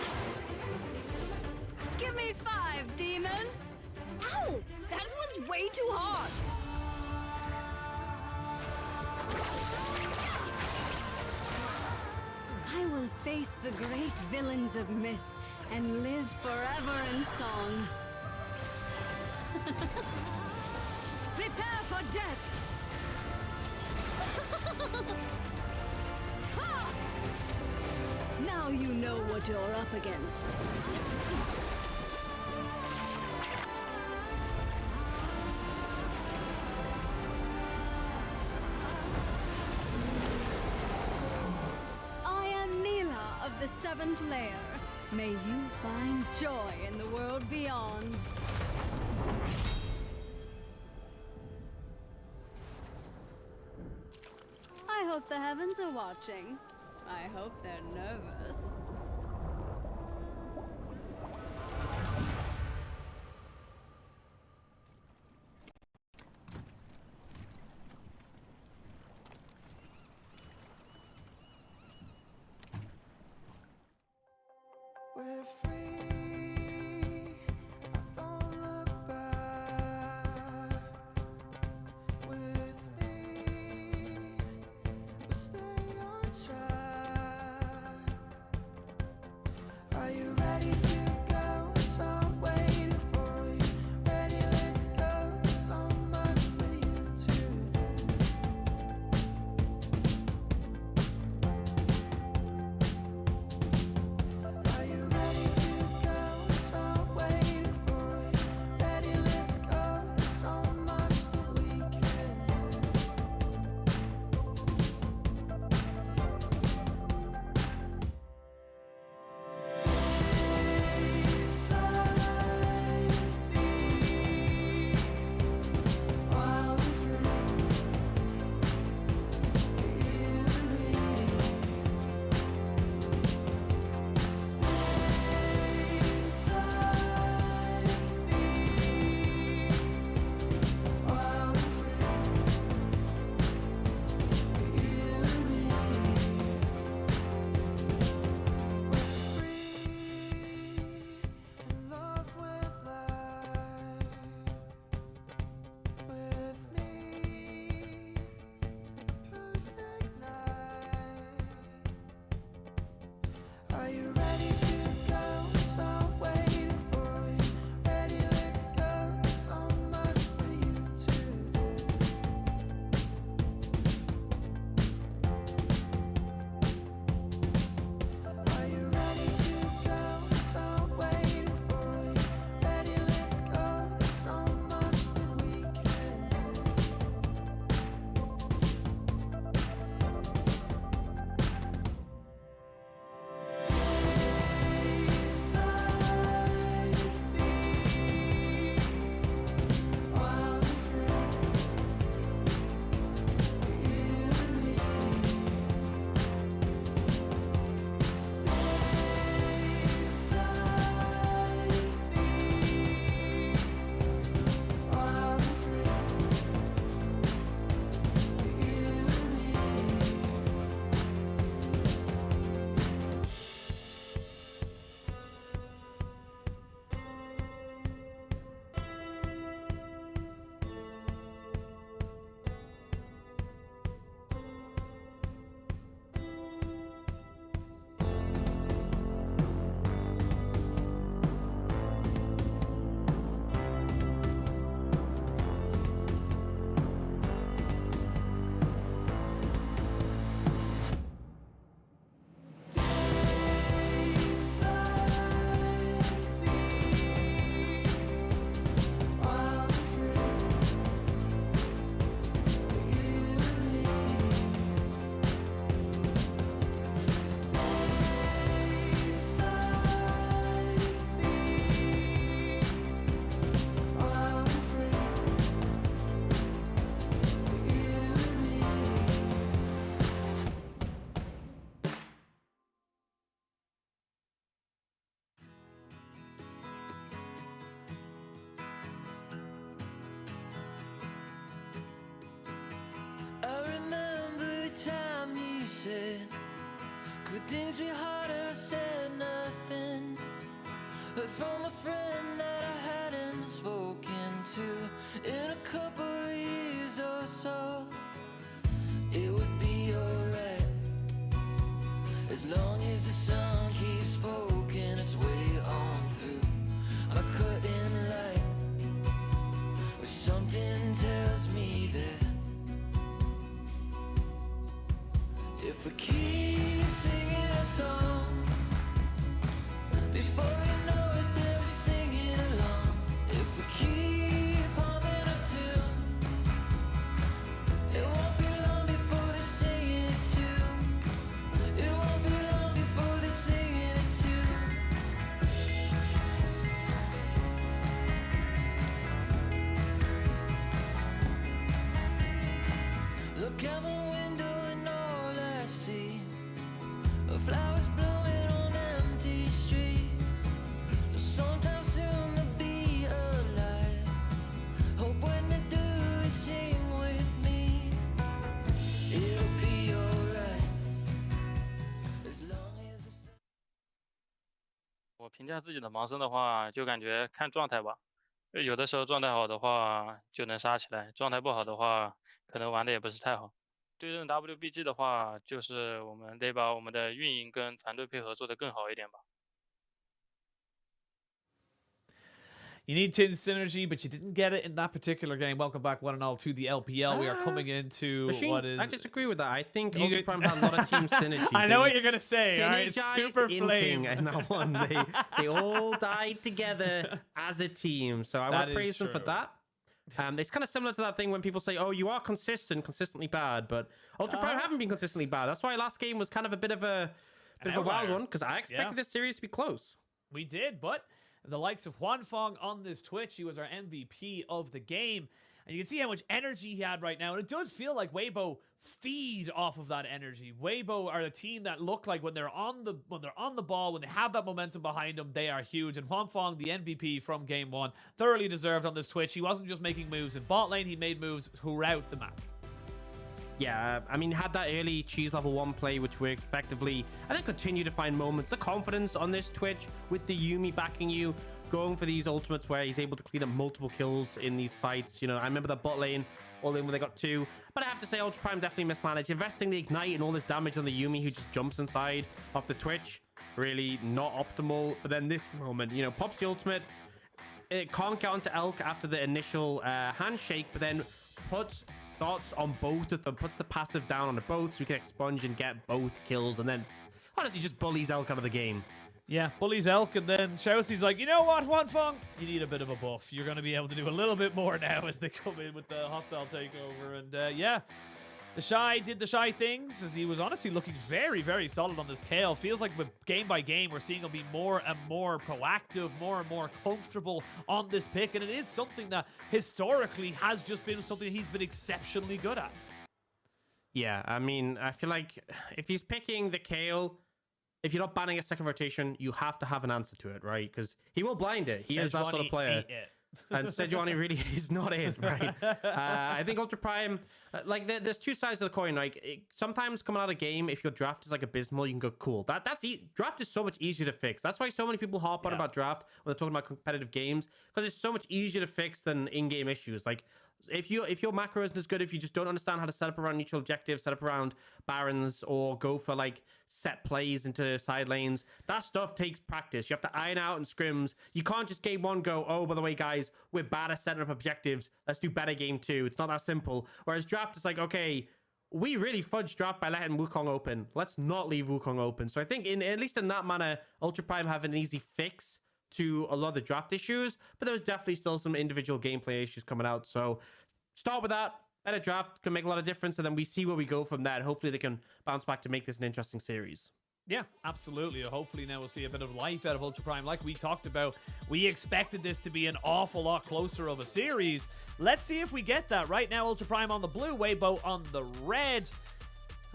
Give me 5, demon! Ow! That was way too hard! I will face the great villains of myth and live forever in song. Prepare for death! Ha! Now you know what you're up against. I am Neela of the 7th layer. May you find joy in the world beyond. I hope the heavens are watching. I hope they're nervous. We're free. said, could things be harder? Said nothing. Heard from a friend that I hadn't spoken to in a couple of years or so. It would be alright as long as the sun keeps poking its way on through my curtain light. But something tells me that if we keep singing our songs, before you know it, they'll be singing along. If we keep humming a tune, it won't be long before they sing it too. It won't be long before they sing it too. Look out my window and all I see are flowers blooming on empty streets. Sometime soon they'll be alive. Hope when they do, they sing with me. It'll be alright as long as the sun. 我评价自己的盲僧的话，就感觉看状态吧。有的时候状态好的话就能杀起来，状态不好的话可能玩的也不是太好。对阵 WBG 的话，就是我们得把我们的运营跟团队配合做得更好一点吧。You need team synergy, but you didn't get it in that particular game. Welcome back, one and all, to the LPL. We are coming into Machine, what is... I disagree with that. I think Ultra Prime had a lot of team synergy. I know what you're going to say. All right, Synergized super in flame. King, and that one, they all died together as a team. So I want That to praise is them for true. that. It's kind of similar to that thing when people say, oh, you are consistently bad, but Ultra Prime haven't been consistently bad. That's why last game was kind of a bit of a wild outlier. one, because I expected this series to be close. We did, but the likes of Juan Fong on this Twitch, he was our MVP of the game. And you can see how much energy he had right now. And it does feel like Weibo feed off of that energy. Weibo are the team that look like when they're on the ball, when they have that momentum behind them, they are huge. And Juan Fong, the MVP from game one, thoroughly deserved on this Twitch. He wasn't just making moves in bot lane, he made moves throughout the map. Yeah, I mean, had that early cheese level 1 play, which worked effectively, and then continue to find moments. The confidence on this Twitch with the Yuumi backing you, going for these ultimates where he's able to clean up multiple kills in these fights. You know, I remember that bot lane all in when they got 2, but I have to say Ultra Prime definitely mismanaged. Investing the Ignite and all this damage on the Yuumi who just jumps inside off the Twitch, really not optimal. But then this moment, you know, pops the ultimate, it can't get onto Elk after the initial handshake, but then puts dots on both of them, puts the passive down on the both so we can expunge and get both kills, and then honestly just bullies Elk out of the game. Yeah, bullies Elk, and then Shousty's like, you know what, Juan Fong? You need a bit of a buff. You're going to be able to do a little bit more now as they come in with the hostile takeover. And yeah, the Shy did the Shy things as he was honestly looking very, very solid on this Kale. Feels like with game by game, we're seeing him be more and more proactive, more and more comfortable on this pick. And it is something that historically has just been something he's been exceptionally good at. Yeah, I mean, I feel like if he's picking the Kale, if you're not banning a second rotation, you have to have an answer to it, right? Because he will blind it. He is that sort of player. And Sejuani really is not it, right? I think Ultra Prime, like there's two sides of the coin. Like sometimes coming out of game, if your draft is like abysmal, you can go cool. Draft is so much easier to fix. That's why so many people harp on about draft when they're talking about competitive games, because it's so much easier to fix than in-game issues. Like if your macro isn't as good, if you just don't understand how to set up around neutral objectives, set up around barons, or go for like set plays into side lanes, that stuff takes practice. You have to iron out in scrims. You can't just game one go, oh, by the way, guys, we're bad at setting up objectives. Let's do better game two. It's not that simple. Whereas draft is like, okay, we really fudged draft by letting Wukong open. Let's not leave Wukong open. So I think at least in that manner, Ultra Prime have an easy fix to a lot of the draft issues, but there's definitely still some individual gameplay issues coming out. So start with that. Better draft can make a lot of difference, and then we see where we go from that. Hopefully they can bounce back to make this an interesting series. Yeah, absolutely. Hopefully now we'll see a bit of life out of Ultra Prime. Like we talked about, we expected this to be an awful lot closer of a series. Let's see if we get that. Right now, Ultra Prime on the blue, Weibo on the red.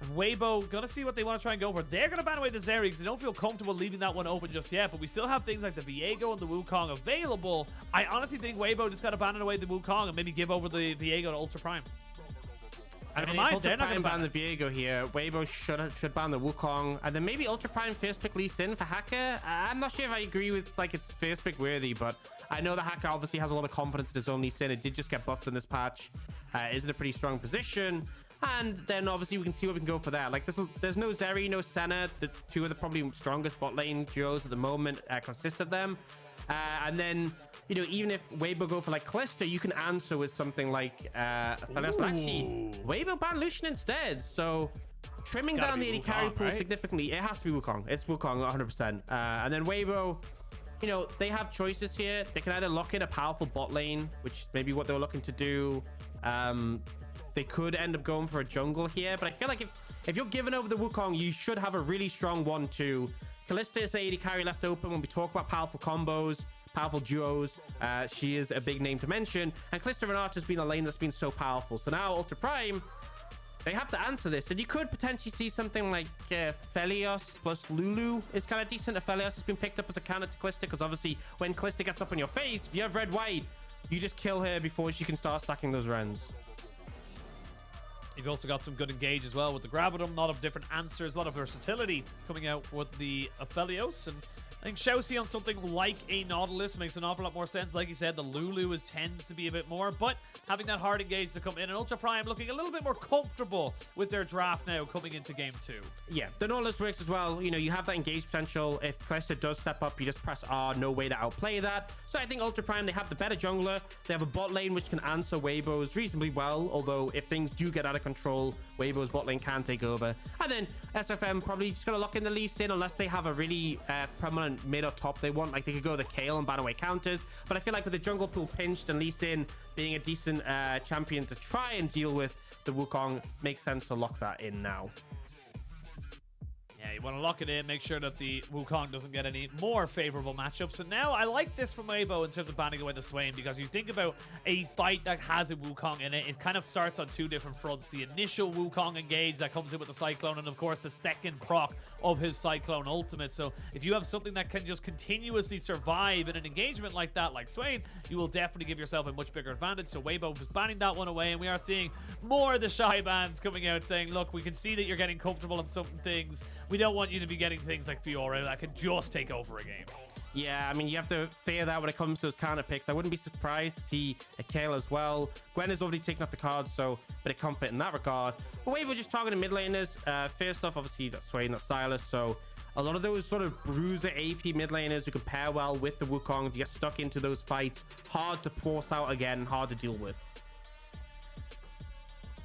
And Weibo gonna see what they want to try and go for. They're gonna ban away the Zeri because they don't feel comfortable leaving that one open just yet. But we still have things like the Viego and the Wukong available. I honestly think Weibo just gotta ban away the Wukong and maybe give over the Viego to Ultra Prime. I Never mean, mind, Ultra they're not Prime gonna ban the Viego here. Weibo should ban the Wukong, and then maybe Ultra Prime first pick Lee Sin for Hacker. I'm not sure if I agree with like it's first pick worthy, but I know the Hacker obviously has a lot of confidence in his own Lee Sin. It did just get buffed in this patch. Is in a pretty strong position, and then obviously we can see what we can go for that. Like there's no Zeri, no Senna. The two of the probably strongest bot lane duos at the moment consist of them, and then. You know, even if Weibo go for like Kalista, you can answer with something like Phelios. But actually, Weibo ban Lucian instead. So trimming down the AD carry pool significantly. It has to be Wukong. It's Wukong 100%. And then Weibo, you know, they have choices here. They can either lock in a powerful bot lane, which may be what they were looking to do. They could end up going for a jungle here. But I feel like if you're giving over the Wukong, you should have a really strong 1-2. Kalista is the AD carry left open when we talk about powerful combos. Powerful duos. She is a big name to mention, and Kalista Renata has been a lane that's been so powerful. So now Ultra Prime, they have to answer this, and you could potentially see something like Phelios plus Lulu is kind of decent. If Phelios has been picked up as a counter to Kalista, because obviously when Kalista gets up on your face, if you have red white, you just kill her before she can start stacking those Rens. You've also got some good engage as well with the Gravitum. A lot of different answers, a lot of versatility coming out with the Aphelios. And I think Shousey on something like a Nautilus makes an awful lot more sense. Like you said, the Lulu tends to be a bit more, but having that hard engage to come in, and Ultra Prime looking a little bit more comfortable with their draft now coming into game 2. Yeah, the Nautilus works as well. You know, you have that engage potential. If Kalista does step up, you just press R, no way to outplay that. So I think Ultra Prime, they have the better jungler. They have a bot lane which can answer Weibo's reasonably well, although if things do get out of control, Weibo's bot lane can take over. And then SFM probably just going to lock in the Lee Sin unless they have a really prominent mid or top they want. Like they could go the Kayle and ban away counters, but I feel like with the jungle pool pinched and Lee Sin being a decent champion to try and deal with the Wukong, makes sense to lock that in now. Yeah, you want to lock it in, make sure that the Wukong doesn't get any more favorable matchups. And now I like this from Weibo in terms of banning away the Swain, because you think about a fight that has a Wukong in it, it kind of starts on two different fronts. The initial Wukong engage that comes in with the Cyclone, and of course the second proc of his Cyclone ultimate. So if you have something that can just continuously survive in an engagement like that, like Swain, you will definitely give yourself a much bigger advantage. So Weibo was banning that one away, and we are seeing more of the Shy bans coming out saying, look, we can see that you're getting comfortable on some things. We don't want you to be getting things like Fiora that can just take over a game. Yeah, I mean, you have to fear that when it comes to those counter picks. I wouldn't be surprised to see a Kayle as well. Gwen has already taken off the cards, so bit of comfort in that regard. But Weibo just targeting mid laners. First off, obviously, that's Swain, that's Sylas. So a lot of those sort of bruiser AP mid laners who can pair well with the Wukong to get stuck into those fights. Hard to force out again, hard to deal with.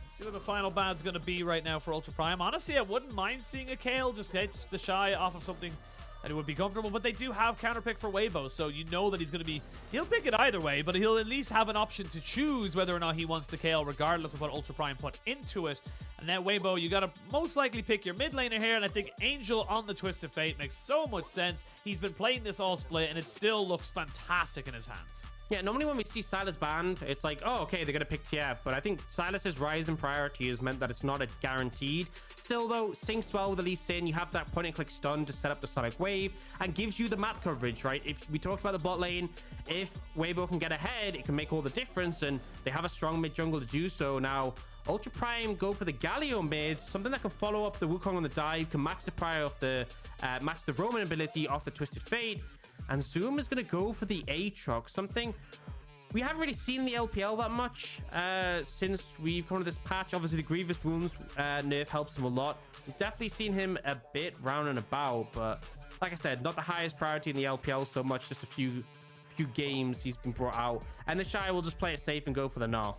See what the final bad's going to be right now for Ultra Prime. Honestly, I wouldn't mind seeing a Kayle just hits the Shy off of something that it would be comfortable, but they do have counter pick for Weibo, so you know that he's going to be, he'll pick it either way, but he'll at least have an option to choose whether or not he wants the Kayle, regardless of what Ultra Prime put into it. And now Weibo, you got to most likely pick your mid laner here, and I think Angel on the Twisted Fate makes so much sense. He's been playing this all split, and it still looks fantastic in his hands. Yeah, normally when we see Sylas banned, it's like, oh, okay, they're going to pick TF. But I think Sylas's rise in priority has meant that it's not a guaranteed. Still, though, syncs well with the Lee Sin. You have that point-and-click stun to set up the Sonic Wave and gives you the map coverage, right? If we talked about the bot lane, if Weibo can get ahead, it can make all the difference, and they have a strong mid-jungle to do so. Now, Ultra Prime go for the Galio mid, something that can follow up the Wukong on the dive, can match the prior of the match the Roman ability off the Twisted Fate. And Zoom is going to go for the Aatrox, something we haven't really seen in the LPL that much since we've come to this patch. Obviously, the Grievous Wounds nerf helps him a lot. We've definitely seen him a bit round and about, but like I said, not the highest priority in the LPL so much, just a few games he's been brought out. And the Shy will just play it safe and go for the Gnar.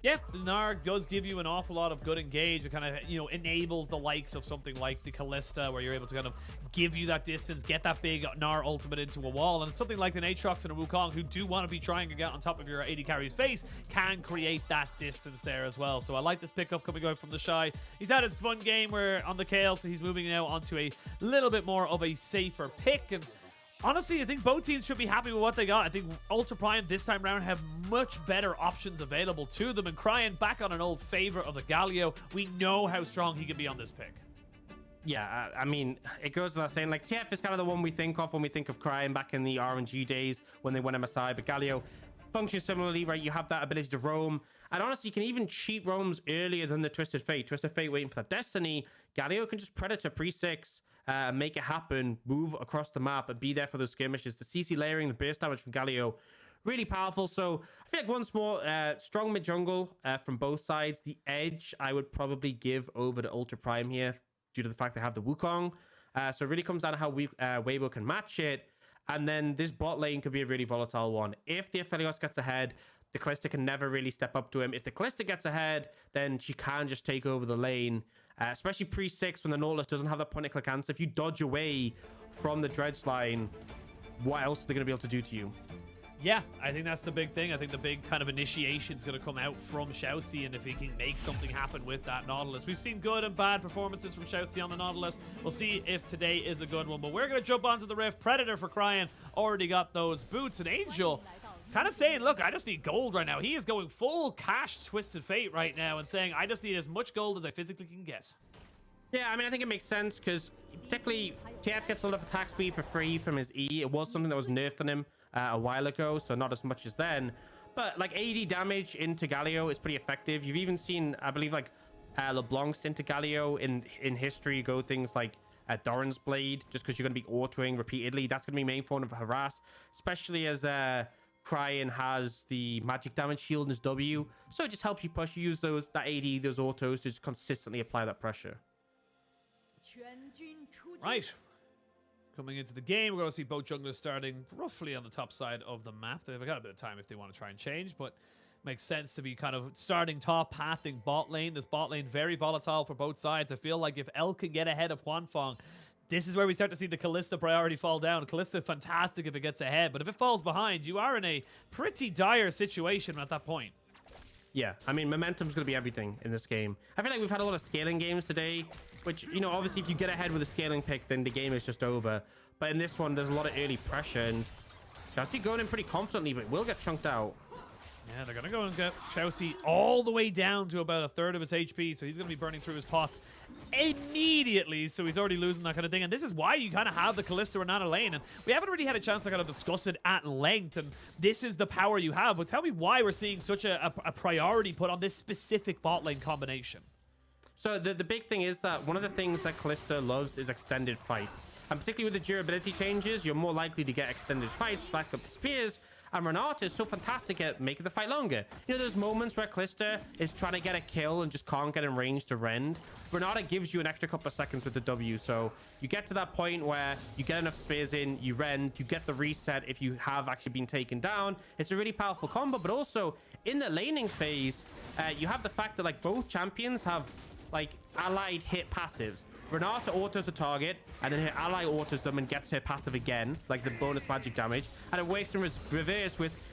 Yeah, the Gnar does give you an awful lot of good engage. It kind of, you know, enables the likes of something like the Kalista, where you're able to kind of give you that distance, get that big Gnar ultimate into a wall. And it's something like the Aatrox and a Wukong, who do want to be trying to get on top of your AD carry's face, can create that distance there as well. So I like this pickup coming out from the Shy. He's had his fun game where on the Kayle, so he's moving now onto a little bit more of a safer pick. And honestly, I think both teams should be happy with what they got. I think Ultra Prime this time around have much better options available to them. And Cryan back on an old favorite of the Galio. We know how strong he can be on this pick. Yeah, I mean, it goes without saying, like, TF is kind of the one we think of when we think of Cryan back in the RNG days when they won MSI. But Galio, functions similarly, right? You have that ability to roam. And honestly, you can even cheat roams earlier than the Twisted Fate. Twisted Fate waiting for that Destiny. Galio can just Predator pre-6, make it happen, move across the map, and be there for those skirmishes. The CC layering, the burst damage from Galio, really powerful. So I feel like once more, strong mid-jungle from both sides. The edge I would probably give over to Ultra Prime here due to the fact they have the Wukong. So it really comes down to how Weibo can match it. And then this bot lane could be a really volatile one. If the Aphelios gets ahead, the Kalista can never really step up to him. If the Kalista gets ahead, then she can just take over the lane, especially pre-6 when the Nautilus doesn't have that point-and-click answer. If you dodge away from the Dredge line, what else are they going to be able to do to you? Yeah, I think that's the big thing. I think the big kind of initiation is going to come out from Xiaoxi, and if he can make something happen with that Nautilus. We've seen good and bad performances from Xiaoxi on the Nautilus. We'll see if today is a good one, but we're going to jump onto the Rift. Predator for Cryan already got those boots, and Angel kind of saying, look, I just need gold right now. He is going full cash Twisted Fate right now and saying, I just need as much gold as I physically can get. Yeah, I mean, I think it makes sense because particularly TF gets a lot of attack speed for free from his E. It was something that was nerfed on him a while ago, so not as much as then. But like AD damage into Galio is pretty effective. You've even seen, I believe, like LeBlanc's into Galio in history go things like Doran's Blade, just because you're going to be autoing repeatedly. That's going to be main form of harass, especially as Cryan has the magic damage shield in his W. So it just helps you push. You use that AD, those autos to just consistently apply that pressure. Right. Coming into the game, we're going to see both junglers starting roughly on the top side of the map. They've got a bit of time if they want to try and change, but makes sense to be kind of starting top, pathing bot lane. This bot lane very volatile for both sides. I feel like if El can get ahead of Huanfeng, this is where we start to see the Kalista priority fall down. Kalista, fantastic if it gets ahead, but if it falls behind, you are in a pretty dire situation at that point. Yeah, I mean, momentum's going to be everything in this game. I feel like we've had a lot of scaling games today, which, you know, obviously if you get ahead with a scaling pick, then the game is just over. But in this one, there's a lot of early pressure, and Xiaoxi going in pretty confidently, but will get chunked out. Yeah, they're going to go and get Xiaoxi all the way down to about a third of his HP, so he's going to be burning through his pots immediately, so he's already losing that kind of thing. And this is why you kind of have the Kalista and Nana lane, and we haven't really had a chance to kind of discuss it at length, and this is the power you have. But tell me why we're seeing such a priority put on this specific bot lane combination. So the big thing is that one of the things that Kalista loves is extended fights. And particularly with the durability changes, you're more likely to get extended fights, back up the spears. And Renata is so fantastic at making the fight longer. You know, there's moments where Kalista is trying to get a kill and just can't get in range to rend. Renata gives you an extra couple of seconds with the W. So you get to that point where you get enough spears in, you rend, you get the reset if you have actually been taken down. It's a really powerful combo, but also in the laning phase, you have the fact that like both champions have like allied hit passives. Renata autos a target, and then her ally autos them and gets her passive again, like the bonus magic damage. And it works in reverse with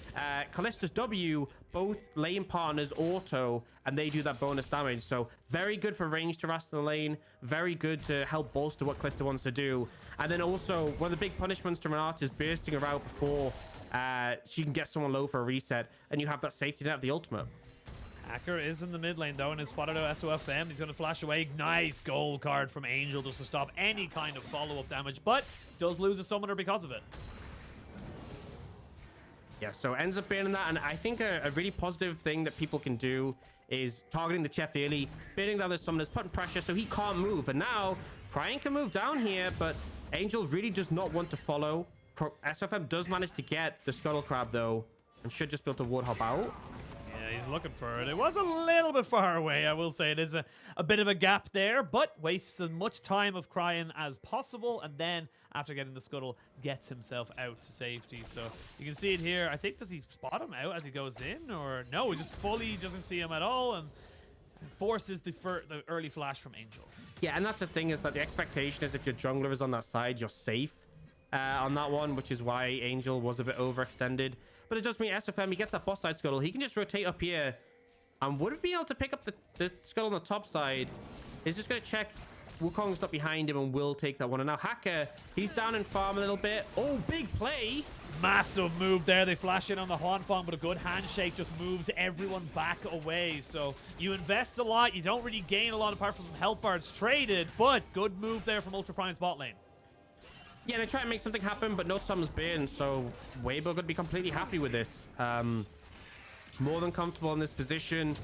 Kalista's W, both lane partners auto, and they do that bonus damage. So very good for range to rest in the lane, very good to help bolster what Kalista wants to do. And then also, one of the big punishments to Renata is bursting her out before she can get someone low for a reset, and you have that safety net of the ultimate. Hacker is in the mid lane though and is spotted out SOFM. He's going to flash away. Nice gold card from Angel just to stop any kind of follow-up damage, but does lose a summoner because of it. Yeah, so ends up being that, and I think a really positive thing that people can do is targeting the Chef early, beating down the summoners, putting pressure so he can't move. And now Cryan can move down here, but Angel really does not want to follow. SOFM does manage to get the Scuttle Crab though, and should just be able to ward hop out. Yeah, he's looking for it. It was a little bit far away, I will say. It is a bit of a gap there, but wastes as much time of Cryan as possible, and then after getting the Scuttle, gets himself out to safety. So you can see it here. I think, does he spot him out as he goes in? Or no, he just fully doesn't see him at all, and forces the early flash from Angel. Yeah, and that's the thing, is that the expectation is if your jungler is on that side, you're safe on that one, which is why Angel was a bit overextended. But it does mean SFM, he gets that boss side Scuttle. He can just rotate up here and would have been able to pick up the Scuttle on the top side. He's just going to check Wukong's not behind him and will take that one. And now Hacker, he's down in farm a little bit. Oh, big play. Massive move there. They flash in on the Huanfeng, but a good handshake just moves everyone back away. So you invest a lot. You don't really gain a lot apart from some health bars traded, but good move there from Ultra Prime's bot lane. Yeah, they try and make something happen, but no summons burn, so Weibo going to be completely happy with this. More than comfortable in this position.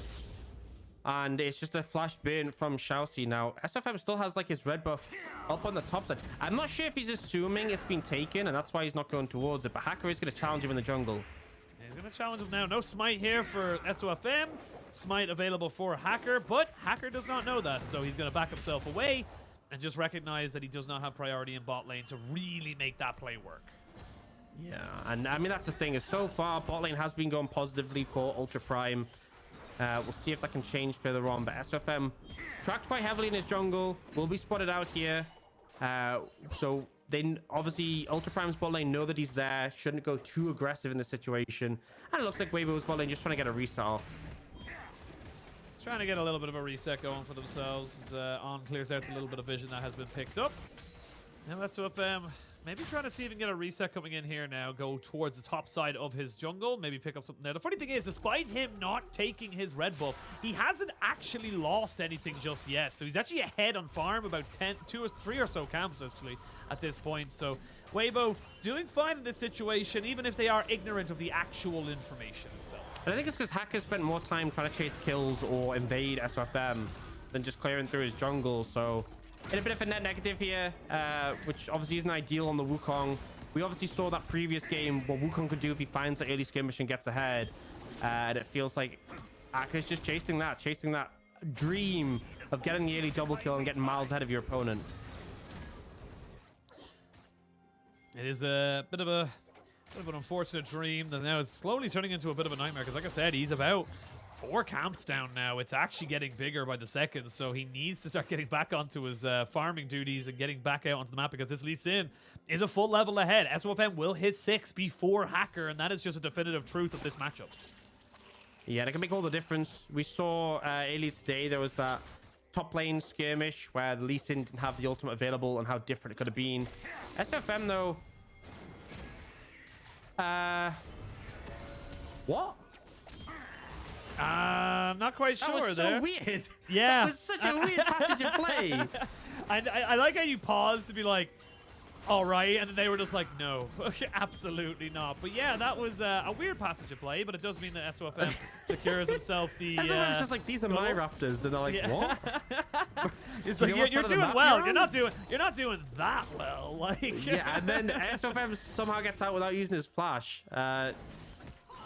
And it's just a flash burn from Xiaoxi. Now, SFM still has like his red buff up on the top side. I'm not sure if he's assuming it's been taken, and that's why he's not going towards it, but Hacker is going to challenge him in the jungle. He's going to challenge him now. No smite here for SOFM. Smite available for Hacker, but Hacker does not know that, so he's going to back himself away and just recognize that he does not have priority in bot lane to really make that play work. Yeah, and I mean, that's the thing, is so far, bot lane has been going positively for Ultra Prime. We'll see if that can change further on, but SFM tracked quite heavily in his jungle, will be spotted out here. So they obviously, Ultra Prime's bot lane know that he's there, shouldn't go too aggressive in this situation. And it looks like Weibo's bot lane just trying to get a reset off. Trying to get a little bit of a reset going for themselves as On clears out the little bit of vision that has been picked up. Now SOFM maybe trying to see if he can get a reset coming in here now, go towards the top side of his jungle, maybe pick up something there. The funny thing is, despite him not taking his red buff, he hasn't actually lost anything just yet. So he's actually ahead on farm, about 2 or 3 or so camps actually at this point. So Weibo doing fine in this situation, even if they are ignorant of the actual information itself. And I think it's because Hacker spent more time trying to chase kills or invade SOFM than just clearing through his jungle. So in a bit of a net negative here, which obviously isn't ideal on the Wukong. We obviously saw that previous game what Wukong could do if he finds the early skirmish and gets ahead. And it feels like Hacker's just chasing that dream of getting the early double kill and getting miles ahead of your opponent. It is a bit of an unfortunate dream that now is slowly turning into a bit of a nightmare, because like I said, he's about 4 camps down now. It's actually getting bigger by the second, so he needs to start getting back onto his farming duties and getting back out onto the map, because this Lee Sin is a full level ahead. SOFM will hit 6 before Hacker, and that is just a definitive truth of this matchup. Yeah, they can make all the difference. We saw earlier today there was that top lane skirmish where Lee Sin didn't have the ultimate available and how different it could have been. SOFM though, what? I'm not quite sure. That was so there. weird. Yeah. That was such a weird passage of play. I like how you paused to be like, all right, and then they were just like, no, absolutely not. But yeah, that was a weird passage of play, but it does mean that SOFM secures himself the. SOFM's just like, these are my Raptors, and they're like, Yeah. what? It's like, you're doing well. You're not doing that well. Like. Yeah, and then SOFM somehow gets out without using his flash.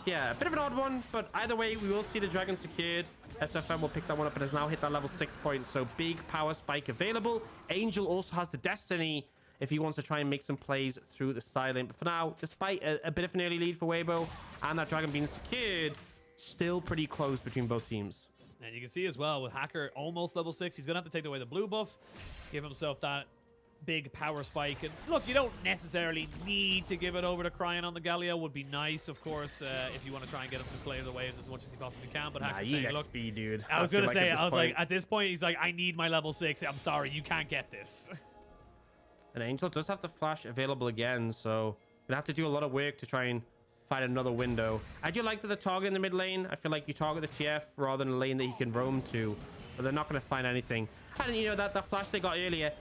Yeah, a bit of an odd one, but either way, we will see the dragon secured. SOFM will pick that one up and has now hit that level 6 point, so big power spike available. Angel also has the Destiny if he wants to try and make some plays through the silent. But for now, despite a bit of an early lead for Weibo and that dragon being secured, still pretty close between both teams. And you can see as well, with Hacker almost level 6, he's going to have to take away the blue buff, give himself that big power spike. And look, you don't necessarily need to give it over to Cryon on the Galio. Would be nice, of course, if you want to try and get him to play the waves as much as he possibly can. But Hacker's saying, look, XP, dude. I was going to say, at this point, he's like, I need my level 6. I'm sorry, you can't get this. And Angel does have the flash available again, so gonna have to do a lot of work to try and find another window. I do like that the target in the mid lane. I feel like you target the TF rather than a lane that he can roam to, but they're not going to find anything. And you know, that flash they got earlier,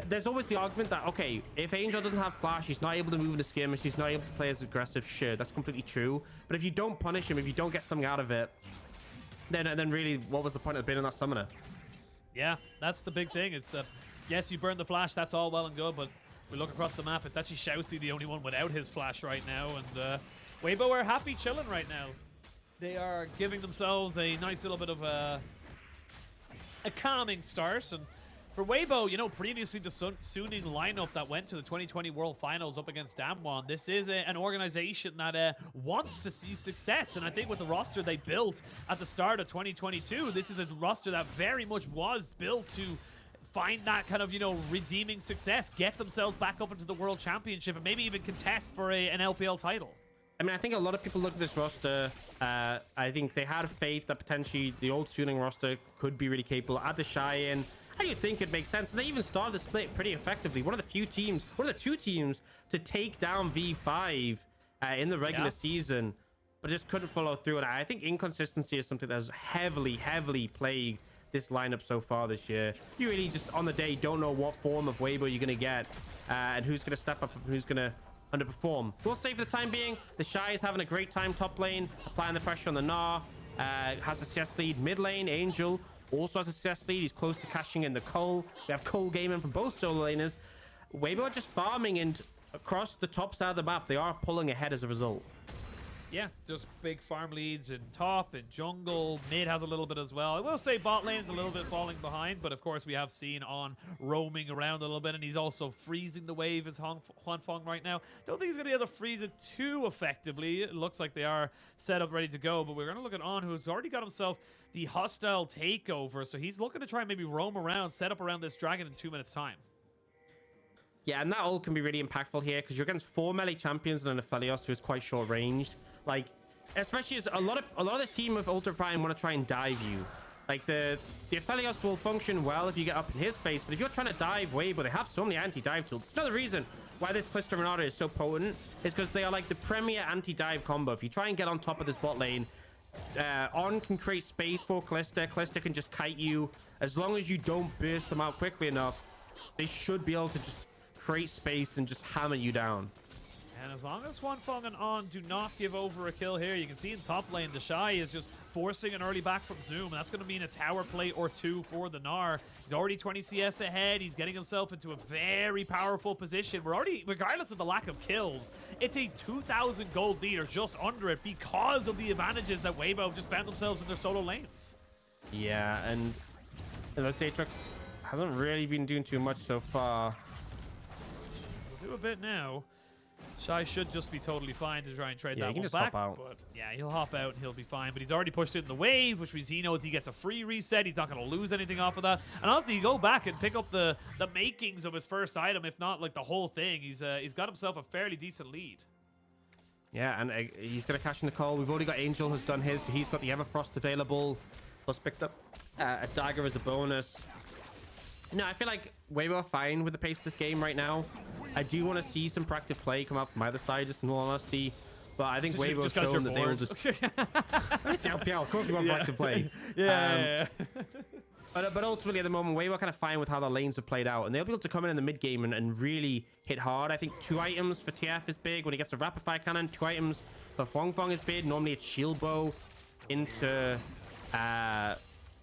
there's always the argument that, okay, if Angel doesn't have flash, he's not able to move in the skirmish, he's not able to play as aggressive. Sure, that's completely true. But if you don't punish him, if you don't get something out of it, then really, what was the point of being in that summoner? Yeah, that's the big thing. It's yes, you burn the flash, that's all well and good, but we look across the map, it's actually Xiaoxi the only one without his flash right now, and Weibo are happy chilling right now. They are giving themselves a nice little bit of a calming start, and for Weibo, you know, previously the Suning lineup that went to the 2020 World Finals up against Damwon, this is an organization that wants to see success. And I think with the roster they built at the start of 2022, this is a roster that very much was built to find that kind of, you know, redeeming success, get themselves back up into the World Championship, and maybe even contest for an LPL title. I mean, I think a lot of people look at this roster. I think they had faith that potentially the old Suning roster could be really capable. Add the Shy in. How do you think it makes sense? And they even started the split pretty effectively. One of the 2 teams to take down V5 in the regular season, but just couldn't follow through. And I think inconsistency is something that has heavily plagued this lineup so far this year. You really just on the day don't know what form of Weibo you're going to get. and who's going to step up and who's going to underperform. We'll say for the time being, the Shy is having a great time top lane, applying the pressure on the Gnar. Has a CS lead mid lane. Angel also has a CS lead. He's close to cashing in the Cole. We have Cole gaming from both solo laners. Weibo are just farming, and across the top side of the map, they are pulling ahead as a result. Yeah, just big farm leads in top and jungle. Mid has a little bit as well. I will say bot lane's a little bit falling behind, but of course we have seen On roaming around a little bit, and he's also freezing the wave as Huanfeng right now. Don't think he's going to be able to freeze it too effectively. It looks like they are set up ready to go, but we're going to look at On, who's already got himself the hostile takeover, so he's looking to try and maybe roam around, set up around this dragon in 2 minutes time. Yeah, and that ult can be really impactful here because you're against 4 melee champions and an Aphelios who is quite short ranged. Like, especially as a lot of the team of Ultra Prime want to try and dive you. Like the Aphelios will function well if you get up in his face, but if you're trying to dive Weibo, they have so many anti-dive tools. It's another reason why this Kalista Renata is so potent is because they are like the premier anti-dive combo. If you try and get on top of this bot lane, On can create space for Kalista. Kalista can just kite you. As long as you don't burst them out quickly enough, they should be able to just create space and just hammer you down. And as long as Huanfeng and On do not give over a kill here, you can see in top lane, the Shy is just forcing an early back from Zoom, and that's going to mean a tower play or two for the Gnar. He's already 20 CS ahead. He's getting himself into a very powerful position. We're already, regardless of the lack of kills, it's a 2,000 gold lead or just under it because of the advantages that Weibo have just found themselves in their solo lanes. Yeah, and Aatrox hasn't really been doing too much so far. We'll do a bit now. Shy should just be totally fine to try and trade that he can one just back. hop out. But yeah, he'll hop out and he'll be fine. But he's already pushed it in the wave, which means he knows he gets a free reset. He's not going to lose anything off of that. And honestly, you go back and pick up the makings of his first item, if not like the whole thing. He's got himself a fairly decent lead. Yeah, and he's going to cash in the call. We've already got Angel has done his, so he's got the Everfrost available. Plus picked up a dagger as a bonus. No, I feel like Weibo are fine with the pace of this game right now. I do want to see some proactive play come out from either side, just in all honesty. But I think Weibo has shown that they will just... LPL, of course we want proactive play. But ultimately, at the moment, Weibo are kind of fine with how the lanes have played out. And they'll be able to come in the mid-game and really hit hard. I think 2 items for TF is big. When he gets a rapid fire cannon, 2 items for Huanfeng is big. Normally, it's shield bow into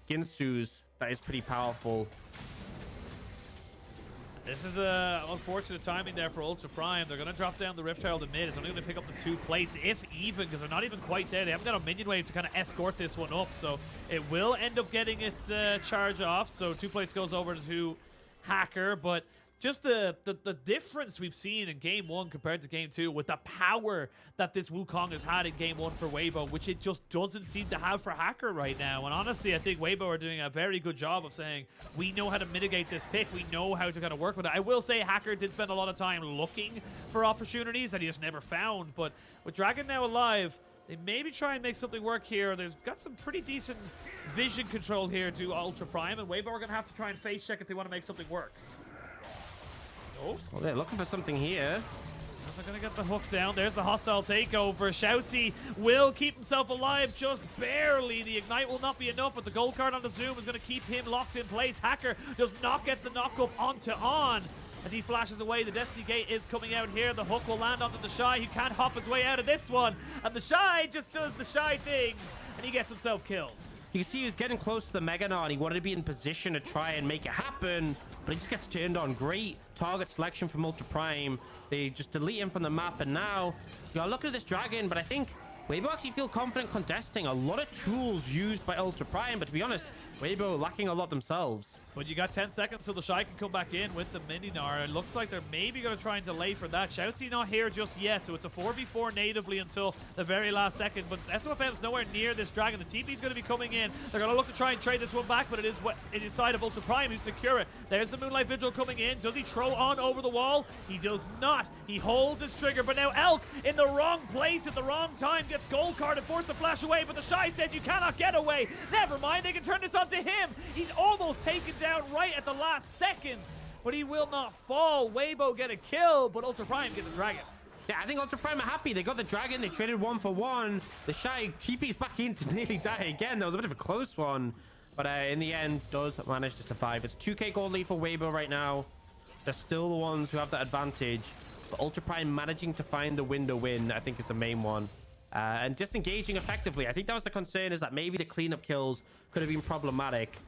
Ginsu's. That is pretty powerful. This is unfortunate timing there for Ultra Prime. They're going to drop down the Rift Herald in mid. It's only going to pick up the 2 plates, if even, because they're not even quite there. They haven't got a minion wave to kind of escort this one up, so it will end up getting its charge off. So 2 plates goes over to Hacker, but just the difference we've seen in Game 1 compared to Game 2 with the power that this Wukong has had in Game 1 for Weibo, which it just doesn't seem to have for Hacker right now. And honestly, I think Weibo are doing a very good job of saying, we know how to mitigate this pick. We know how to kind of work with it. I will say Hacker did spend a lot of time looking for opportunities that he just never found. But with Dragon now alive, they maybe try and make something work here. There's got some pretty decent vision control here to Ultra Prime, and Weibo are going to have to try and face check if they want to make something work. Oh. Well, they're looking for something here. They're going to get the hook down. There's the hostile takeover. Xiaoxi will keep himself alive just barely. The ignite will not be enough, but the gold card on the Zoom is going to keep him locked in place. Hacker does not get the knock up onto On. As he flashes away, the Destiny Gate is coming out here. The hook will land onto the Shy, who can't hop his way out of this one. And the Shy just does the Shy things, and he gets himself killed. You can see he was getting close to the Mega Gnar, and he wanted to be in position to try and make it happen, but he just gets turned on. Great target selection from Ultra Prime. They just delete him from the map, and now you're looking at this dragon, but I think Weibo actually feel confident contesting. A lot of tools used by Ultra Prime, but to be honest, Weibo lacking a lot themselves. But you got 10 seconds so the Shy can come back in with the Mini Gnar. It looks like they're maybe going to try and delay for that. Xiaoxi not here just yet, so it's a 4v4 natively until the very last second. But SOFM's nowhere near this dragon. The TP's going to be coming in. They're going to look to try and trade this one back, but it is side of Ultra Prime who secure it. There's the Moonlight Vigil coming in. Does he throw On over the wall? He does not. He holds his trigger, but now Elk in the wrong place at the wrong time gets gold card and forced to flash away, but the Shy says you cannot get away. Never mind, they can turn this onto him. He's almost taken down right at the last second, but he will not fall. Weibo get a kill, but Ultra Prime get the dragon. Yeah, I think Ultra Prime are happy. They got the dragon. They traded 1 for 1. The Shy TP's back in to nearly die again. That was a bit of a close one, but in the end, does manage to survive. It's 2k gold lead for Weibo right now. they're still the ones who have that advantage. But Ultra Prime managing to find the window win, I think, is the main one. And disengaging effectively. I think that was the concern, is that maybe the cleanup kills could have been problematic.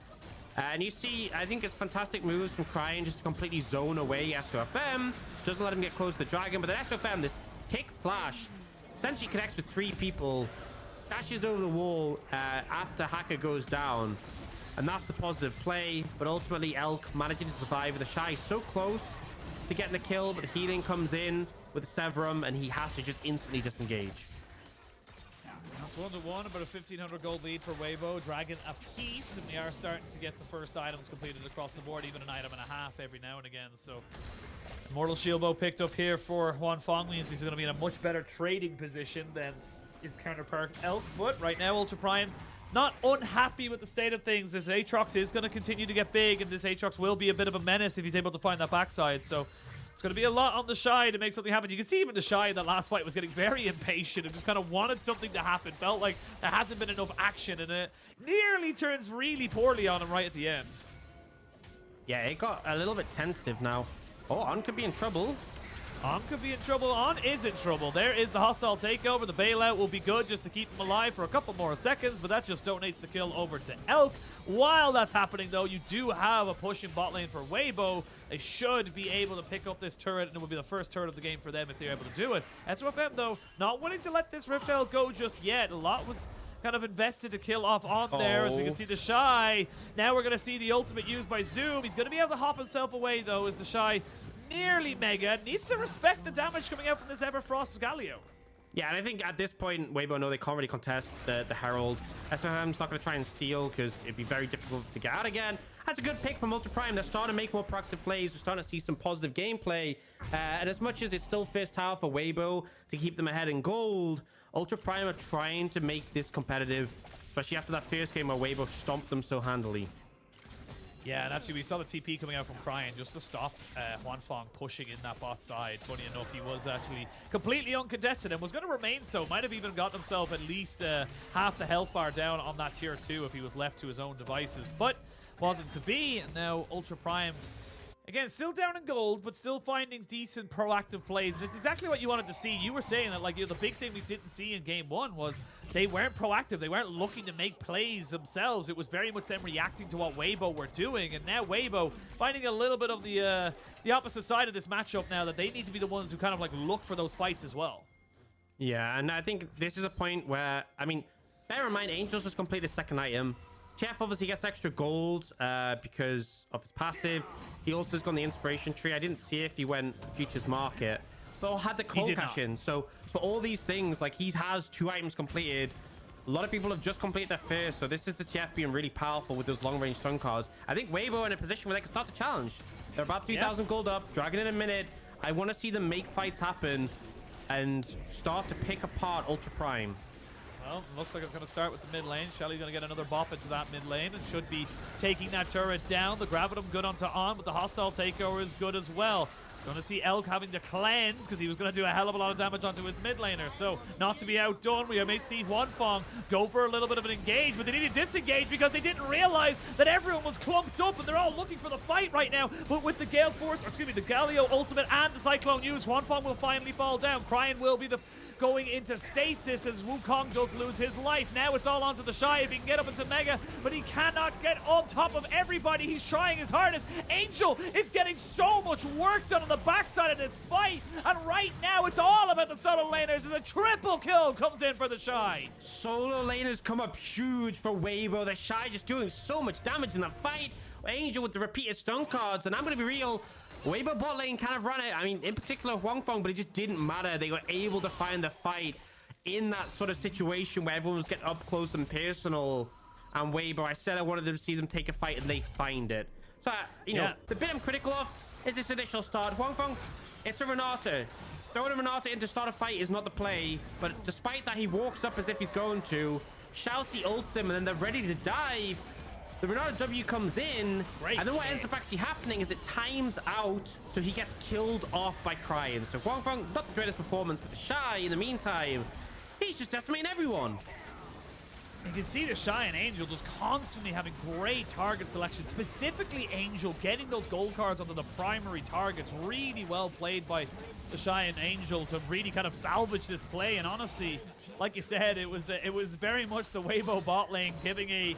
And you see, I think it's fantastic moves from Cryin just to completely zone away SOFM. Doesn't let him get close to the dragon. But then SOFM, this kick flash, essentially connects with 3 people. Dashes over the wall after Hacker goes down. And that's the positive play. But ultimately, Elk managing to survive with the Shy so close to getting the kill. But the healing comes in with Severum, and he has to just instantly disengage. That's 1-1, about a 1,500 gold lead for Weibo. Dragon a piece, and we are starting to get the first items completed across the board, even an item and a half every now and again. So, Immortal Shield Bow picked up here for Hwanfeng means he's going to be in a much better trading position than his counterpart Elk. But right now, Ultra Prime not unhappy with the state of things. This Aatrox is going to continue to get big, and this Aatrox will be a bit of a menace if he's able to find that backside. So, it's going to be a lot on the Shy to make something happen. You can see even the Shy in that last fight was getting very impatient and just kind of wanted something to happen. Felt like there hasn't been enough action, and it nearly turns really poorly on him right at the end. Yeah, it got a little bit tentative now. Oh, On could be in trouble. On could be in trouble. On is in trouble. There is the hostile takeover. The bailout will be good just to keep him alive for a couple more seconds, but that just donates the kill over to Elk. While that's happening, though, you do have a push in bot lane for Weibo. They should be able to pick up this turret, and it will be the first turret of the game for them if they're able to do it. SOFM, though, not willing to let this Rift Herald go just yet. A lot was kind of invested to kill off On there, as we can see the Shy. Now we're going to see the ultimate used by Zoom. He's going to be able to hop himself away, though, as the Shy nearly mega needs to respect the damage coming out from this Everfrost Galio. Yeah, and I think at this point, Weibo know they can't really contest the Herald. SOFM's not going to try and steal because it'd be very difficult to get out again. That's a good pick from Ultra Prime. They're starting to make more proactive plays. We're starting to see some positive gameplay. And as much as it's still first tower for Weibo to keep them ahead in gold, Ultra Prime are trying to make this competitive, especially after that first game where Weibo stomped them so handily. Yeah, and actually we saw the TP coming out from Cryin just to stop Hwanfeng pushing in that bot side. Funny enough, he was actually completely uncontested and was going to remain so. Might have even got himself at least half the health bar down on that tier 2 if he was left to his own devices. But wasn't to be, and now Ultra Prime, again, still down in gold, but still finding decent proactive plays. And it's exactly what you wanted to see. You were saying that, like, the big thing we didn't see in game 1 was they weren't proactive. They weren't looking to make plays themselves. It was very much them reacting to what Weibo were doing. And now Weibo finding a little bit of the opposite side of this matchup now, that they need to be the ones who kind of, like, look for those fights as well. Yeah, and I think this is a point where, I mean, bear in mind, Angels just completed his second item. Chef obviously gets extra gold because of his passive. He also has got the inspiration tree. I didn't see if he went Futures Market, but had the cold cash in. So for all these things, like, he has 2 items completed. A lot of people have just completed their first, so this is the TF being really powerful with those long-range stun cards. I think Weibo are in a position where they can start to challenge. They're about 3,000 gold up, Dragon in a minute. I want to see them make fights happen and start to pick apart Ultra Prime. Well, looks like it's going to start with the mid lane. Shelly's going to get another bop into that mid lane and should be taking that turret down. The Gravitum good onto On, but the hostile takeover is good as well. Going to see Elk having to cleanse because he was going to do a hell of a lot of damage onto his mid laner. So, not to be outdone, we may see Hwanfeng go for a little bit of an engage, but they need to disengage because they didn't realize that everyone was clumped up and they're all looking for the fight right now. But with the Gale Force, or excuse me, the Galio ultimate and the Cyclone use, Hwanfeng will finally fall down. Cryin will be the going into stasis as Wukong does lose his life. Now it's all onto the Shy if he can get up into Mega, but he cannot get on top of everybody. He's trying his hardest. Angel is getting so much work done on the backside of this fight, and right now it's all about the solo laners as a triple kill comes in for the Shy. Solo laners come up huge for Weibo. The Shy just doing so much damage in the fight. Angel with the repeated stun cards, and I'm going to be real, Weibo bot lane kind of ran it. I mean, in particular Hwanfeng, but it just didn't matter. They were able to find the fight in that sort of situation where everyone was getting up close and personal. And Weibo, I said I wanted them to see them take a fight, and they find it. So, you know, the bit I'm critical of is this initial start. Hwanfeng, it's a Renata. Throwing a Renata into start a fight is not the play, but despite that, he walks up as if he's going to. Shalcy ults him, and then they're ready to dive. The Renata W comes in, and then what ends up actually happening is it times out, so he gets killed off by Cryin. So Hwanfeng, not the greatest performance, but the Shy, in the meantime, he's just decimating everyone. You can see the Shy and Angel just constantly having great target selection, specifically Angel getting those gold cards onto the primary targets. Really well played by the Shy and Angel to really kind of salvage this play. And honestly, like you said, it was very much the Weibo bot lane giving a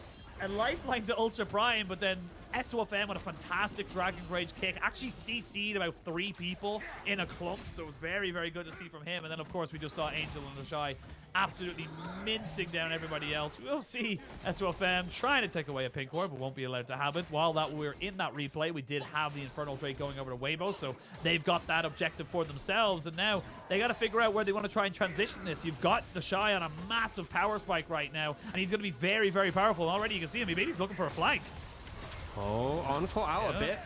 lifeline to Ultra Prime, but then SOFM with a fantastic Dragon Rage kick actually CC'd about 3 people in a clump, so it was very, very good to see from him. And then, of course, we just saw Angel and the Shy absolutely mincing down everybody else. We'll see SOFM trying to take away a pink ward, but won't be allowed to have it. While that we're in that replay, we did have the Infernal Drake going over to Weibo, so they've got that objective for themselves, and now they got to figure out where they want to try and transition this. You've got the Shy on a massive power spike right now, and he's going to be very, very powerful. Already you can see him. Maybe he's looking for a flank. Oh, caught out a bit.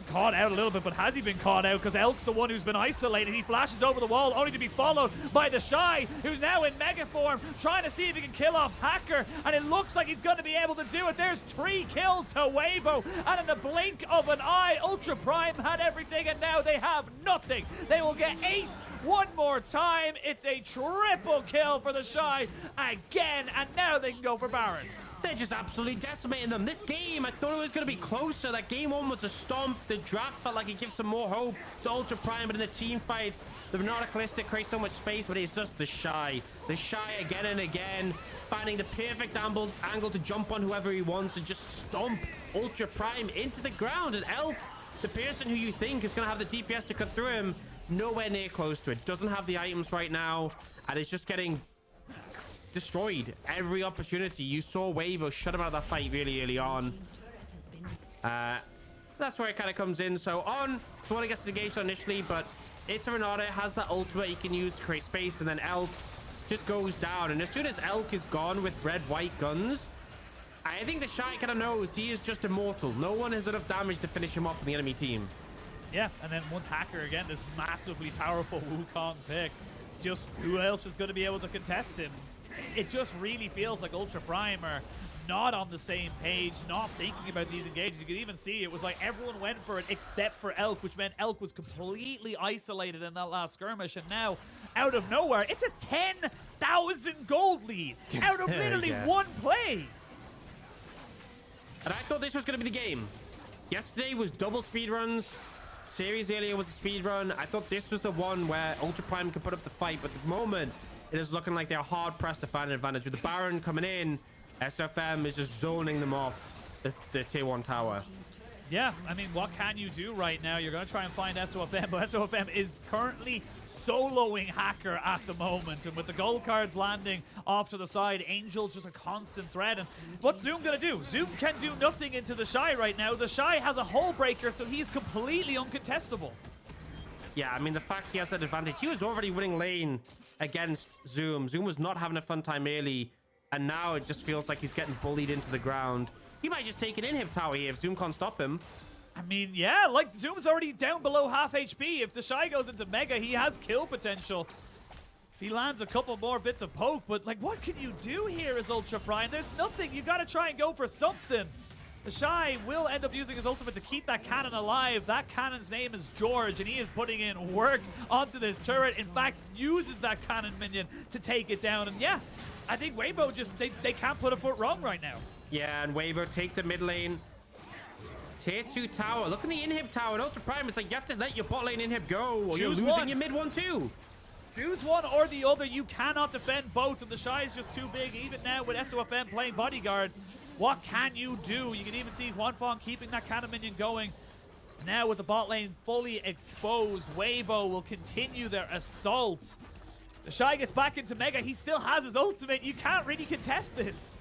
Caught out a little bit, but has he been caught out? Because Elk's the one who's been isolated. He flashes over the wall, only to be followed by the Shy, who's now in mega form, trying to see if he can kill off Hacker, and it looks like he's going to be able to do it. There's 3 kills to Weibo, and in the blink of an eye, Ultra Prime had everything, and now they have nothing. They will get aced one more time. It's a triple kill for the Shy again, and now they can go for Baron. They're just absolutely decimating them. This game, I thought it was going to be closer. That game 1 was a stomp. The draft felt like it gives some more hope to Ultra Prime, but in the team fights, the Renata Calista creates so much space, but it's just the Shy. The Shy again and again, finding the perfect angle to jump on whoever he wants and just stomp Ultra Prime into the ground. And Elk, the person who you think is going to have the DPS to cut through him, nowhere near close to it. Doesn't have the items right now, and it's just getting destroyed every opportunity. You saw Weibo shut him out of that fight really early on. That's where it kind of comes in. So on, Swanna gets engaged initially, but it's a Renata, has that ultimate he can use to create space, and then Elk just goes down. And as soon as Elk is gone with red-white guns, I think the Shy kind of knows he is just immortal. No one has enough damage to finish him off on the enemy team. Yeah, and then once Hacker, again, this massively powerful Wukong pick, just who else is going to be able to contest him? It just really feels like Ultra Prime are not on the same page, not thinking about these engages. You could even see it was like everyone went for it except for Elk, which meant Elk was completely isolated in that last skirmish. And now, out of nowhere, it's a 10,000 gold lead out of literally one play. And I thought this was going to be the game. Yesterday was double speedruns. Series earlier was a speedrun. I thought this was the one where Ultra Prime could put up the fight, but at the moment, it is looking like they're hard-pressed to find an advantage. With the Baron coming in, SFM is just zoning them off the tier 1 tower. Yeah, I mean, what can you do right now? You're going to try and find SOFM, but SOFM is currently soloing Hacker at the moment. And with the gold cards landing off to the side, Angel's just a constant threat. And what's Zoom going to do? Zoom can do nothing into the Shy right now. The Shy has a hull breaker, so he's completely uncontestable. Yeah, I mean, the fact he has that advantage, he was already winning lane against Zoom. Zoom was not having a fun time early, and now it just feels like he's getting bullied into the ground. He might just take an inhib tower here if Zoom can't stop him. I mean, yeah, like Zoom's already down below half HP. If the Shy goes into Mega, he has kill potential. If he lands a couple more bits of poke, but like, what can you do here as Ultra Prime? There's nothing. You got to try and go for something. The Shy will end up using his ultimate to keep that cannon alive. That cannon's name is George, and he is putting in work onto this turret. In fact, uses that cannon minion to take it down. And yeah, I think Weibo just, they can't put a foot wrong right now. Yeah, and Weibo take the mid lane. Tier 2 tower. Look at the inhib tower. And Ultra Prime, it's like you have to let your bot lane inhib go, or you're losing your mid one too. Choose one or the other. You cannot defend both, and the Shy is just too big. Even now with SOFM playing bodyguard, what can you do? You can even see Huanfeng keeping that cannon minion going. Now with the bot lane fully exposed, Weibo will continue their assault. The Shy gets back into Mega. He still has his ultimate. You can't really contest this.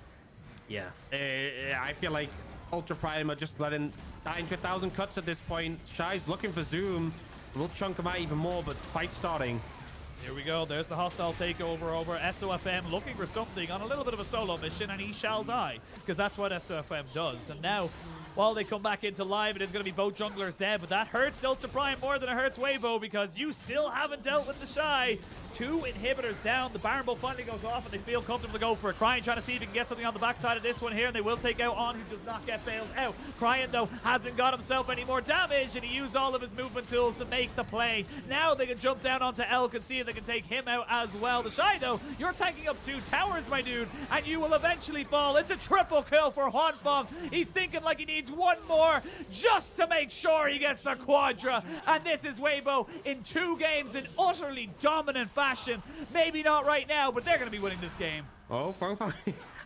Yeah, I feel like Ultra Prime are just letting die into 1,000 cuts at this point. Shy's looking for Zoom. We'll chunk him out even more, but fight starting. Here we go. There's the hostile takeover over SOFM looking for something on a little bit of a solo mission, and he shall die, because that's what SOFM does. And now, while they come back into live, it is going to be both junglers dead, but that hurts Ultra Prime more than it hurts Weibo, because you still haven't dealt with the Shy. 2 inhibitors down. The Baron Bull finally goes off, and they feel comfortable to go for it. Cryin trying to see if he can get something on the backside of this one here, and they will take out On, who does not get bailed out. Cryin, though, hasn't got himself any more damage, and he used all of his movement tools to make the play. Now they can jump down onto Elk and see if they they can take him out as well. The Shy, though, you're taking up 2 towers, my dude, and you will eventually fall. It's a triple kill for Hwanfeng. He's thinking like he needs one more just to make sure he gets the Quadra. And this is Weibo in 2 games in utterly dominant fashion. Maybe not right now, but they're going to be winning this game. Oh, Hwanfeng.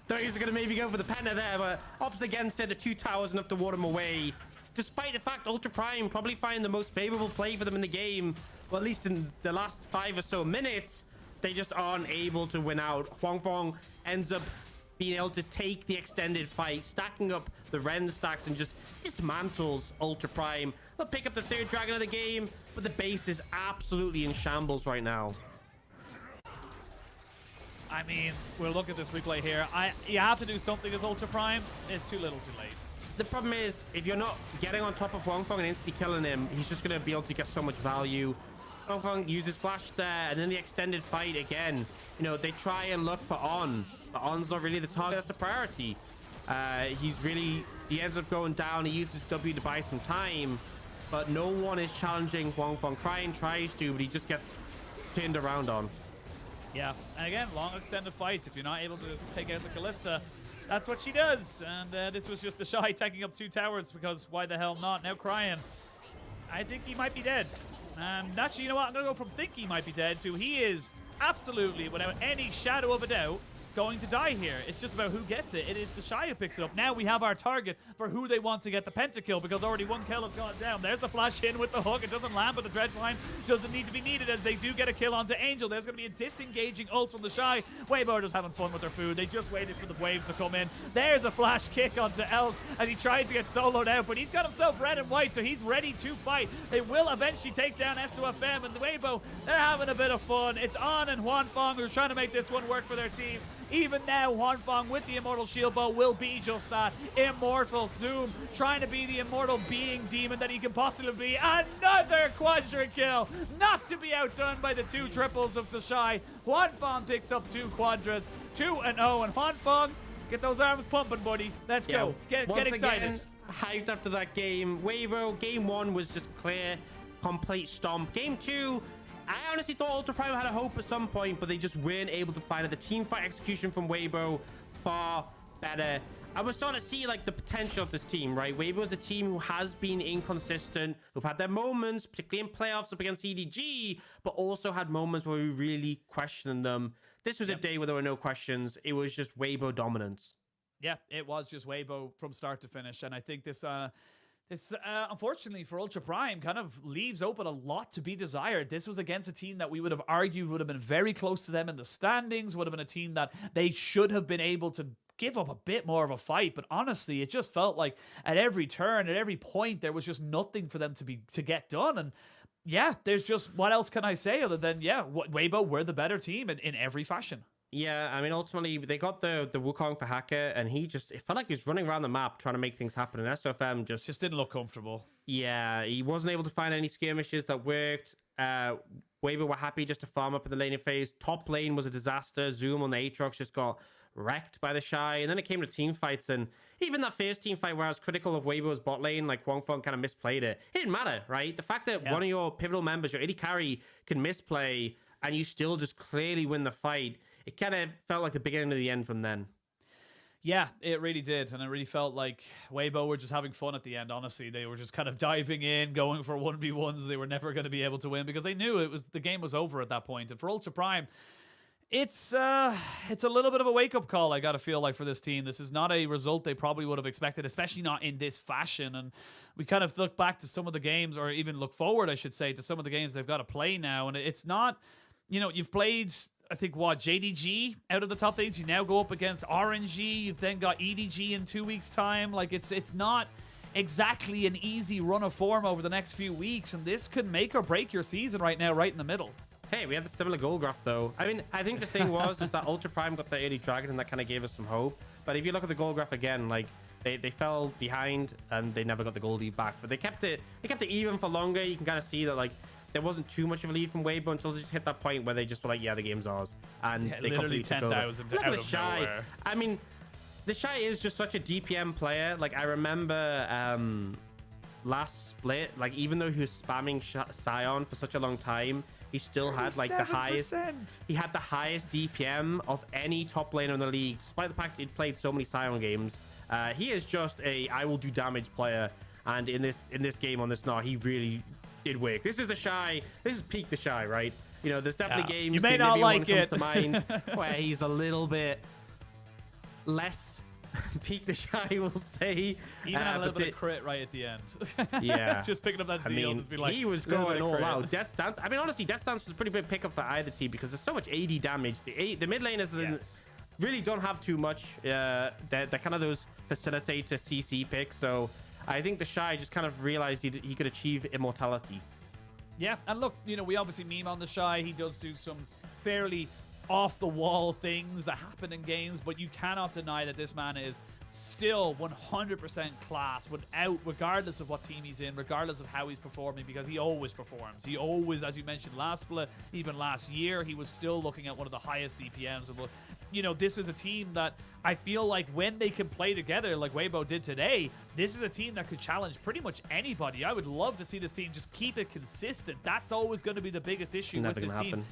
Thought he was going to maybe go for the Penta there, but opts against it. The 2 towers enough to ward him away. Despite the fact Ultra Prime probably find the most favorable play for them in the game, well, at least in the last 5 or so minutes, they just aren't able to win out. Hwanfeng ends up being able to take the extended fight, stacking up the Ren stacks and just dismantles Ultra Prime. They'll pick up the 3rd dragon of the game, but the base is absolutely in shambles right now. I mean, we'll look at this replay here. You have to do something as Ultra Prime. It's too little too late. The problem is, if you're not getting on top of Hwanfeng and instantly killing him, he's just going to be able to get so much value. Hwanfeng uses flash there, and then the extended fight again. You know, they try and look for On, but On's not really the target. That's a priority. He ends up going down. He uses W to buy some time, but no one is challenging Hwanfeng. Tries to, but he just gets turned around on. Yeah, and again, long extended fights. If you're not able to take out the Callista, that's what she does. And this was just the Shy taking up 2 towers because why the hell not? Now Cryan, I think he might be dead. Actually, you know what? I'm going to go from think he might be dead to he is absolutely, without any shadow of a doubt, going to die here. It's just about who gets it. It is the Shy who picks it up. Now we have our target for who they want to get the pentakill because already 1 kill has gone down. There's the flash in with the hook. It doesn't land, but the dredge line doesn't need to be needed as they do get a kill onto Angel. There's going to be a disengaging ult from the Shy. Weibo are just having fun with their food. They just waited for the waves to come in. There's a flash kick onto Elk as he tried to get soloed out, but he's got himself red and white, so he's ready to fight. They will eventually take down SOFM, and the Weibo, they're having a bit of fun. It's On and Hwanfeng who are trying to make this one work for their team. Even now, Hwanfeng with the Immortal Shield Bow will be just that. Immortal Zoom, trying to be the immortal being demon that he can possibly be. Another Quadra kill, not to be outdone by the 2 triples of the Shy. Hwanfeng picks up 2 Quadras, 2-0, and Hwanfeng, get those arms pumping, buddy. Let's go. Get excited. Again, hyped after that game. Weibo, game 1 was just clear, complete stomp. Game 2, I honestly thought Ultra Prime had a hope at some point, but they just weren't able to find it. The team fight execution from Weibo, far better. I was starting to see like the potential of this team, right? Weibo is a team who has been inconsistent, who've had their moments, particularly in playoffs up against EDG, but also had moments where we really questioned them. This was a day where there were no questions. It was just Weibo dominance. Yeah, it was just Weibo from start to finish, and I think this unfortunately for Ultra Prime, kind of leaves open a lot to be desired. This was against a team that we would have argued would have been very close to them in the standings, would have been a team that they should have been able to give up a bit more of a fight. But honestly, it just felt like at every turn, at every point, there was just nothing for them to get done. And yeah, there's just, what else can I say other than, yeah, Weibo were the better team in every fashion. Yeah, I mean, ultimately, they got the Wukong for Hacker, and it felt like he was running around the map trying to make things happen, and SOFM just didn't look comfortable. Yeah, he wasn't able to find any skirmishes that worked. Weibo were happy just to farm up in the laning phase. Top lane was a disaster. Zoom on the Aatrox just got wrecked by the Shy, and then it came to team fights, and even that first team fight where I was critical of Weibo's bot lane, like Hwanfeng kind of misplayed it. It didn't matter, right? The fact that one of your pivotal members, your AD carry, can misplay, and you still just clearly win the fight, it kind of felt like the beginning of the end from then. Yeah, it really did. And it really felt like Weibo were just having fun at the end, honestly. They were just kind of diving in, going for 1v1s. They were never going to be able to win because they knew the game was over at that point. And for Ultra Prime, it's a little bit of a wake-up call, I gotta feel like, for this team. This is not a result they probably would have expected, especially not in this fashion. And we kind of look back to some of the games, or even look forward, I should say, to some of the games they've got to play now. And it's not, you know, you've played, I think, what, JDG out of the top things. You now go up against RNG. You've then got EDG in 2 weeks' time. Like, it's not exactly an easy run of form over the next few weeks. And this could make or break your season right now, right in the middle. Hey, we have the similar goal graph, though. I mean, I think the thing is that Ultra Prime got the early dragon, and that kind of gave us some hope. But if you look at the goal graph again, like, they fell behind, and they never got the goal lead back. But they kept it even for longer. You can kind of see that, like, there wasn't too much of a lead from Weibo until they just hit that point where they just were like, yeah, the game's ours. And yeah, they literally 10,000 out of Shy. nowhere. I mean, the Shy is just such a DPM player. Like, I remember last split, like, even though he was spamming Sion for such a long time, he still had like the highest. 7%. He had the highest DPM of any top laner in the league, despite the fact he'd played so many Sion games. He is just a I will do damage player, and in this game on this Gnar, he really did work. This is the Shy. This is peak the Shy, right? You know, there's definitely games. You may that not maybe like one comes it. to mind where he's a little bit less peak the Shy, we'll say. Even had a little but bit of crit right at the end. Yeah. Just picking up that I zeal, mean, just be like, he was little bit going of all crit. out. Death Stance. I mean, honestly, Death Stance was a pretty big pickup for either team because there's so much AD damage. The mid laners really don't have too much. They're kind of those facilitator CC picks. So I think the Shy just kind of realized he could achieve immortality. Yeah, and look, you know, we obviously meme on the Shy. He does do some fairly off-the-wall things that happen in games, but you cannot deny that this man is still 100% class regardless of what team he's in, regardless of how he's performing, because he always performs. He always, as you mentioned last split, even last year, he was still looking at one of the highest DPMs. You know, this is a team that I feel like when they can play together like Weibo did today, this is a team that could challenge pretty much anybody. I would love to see this team just keep it consistent. That's always going to be the biggest issue with this team.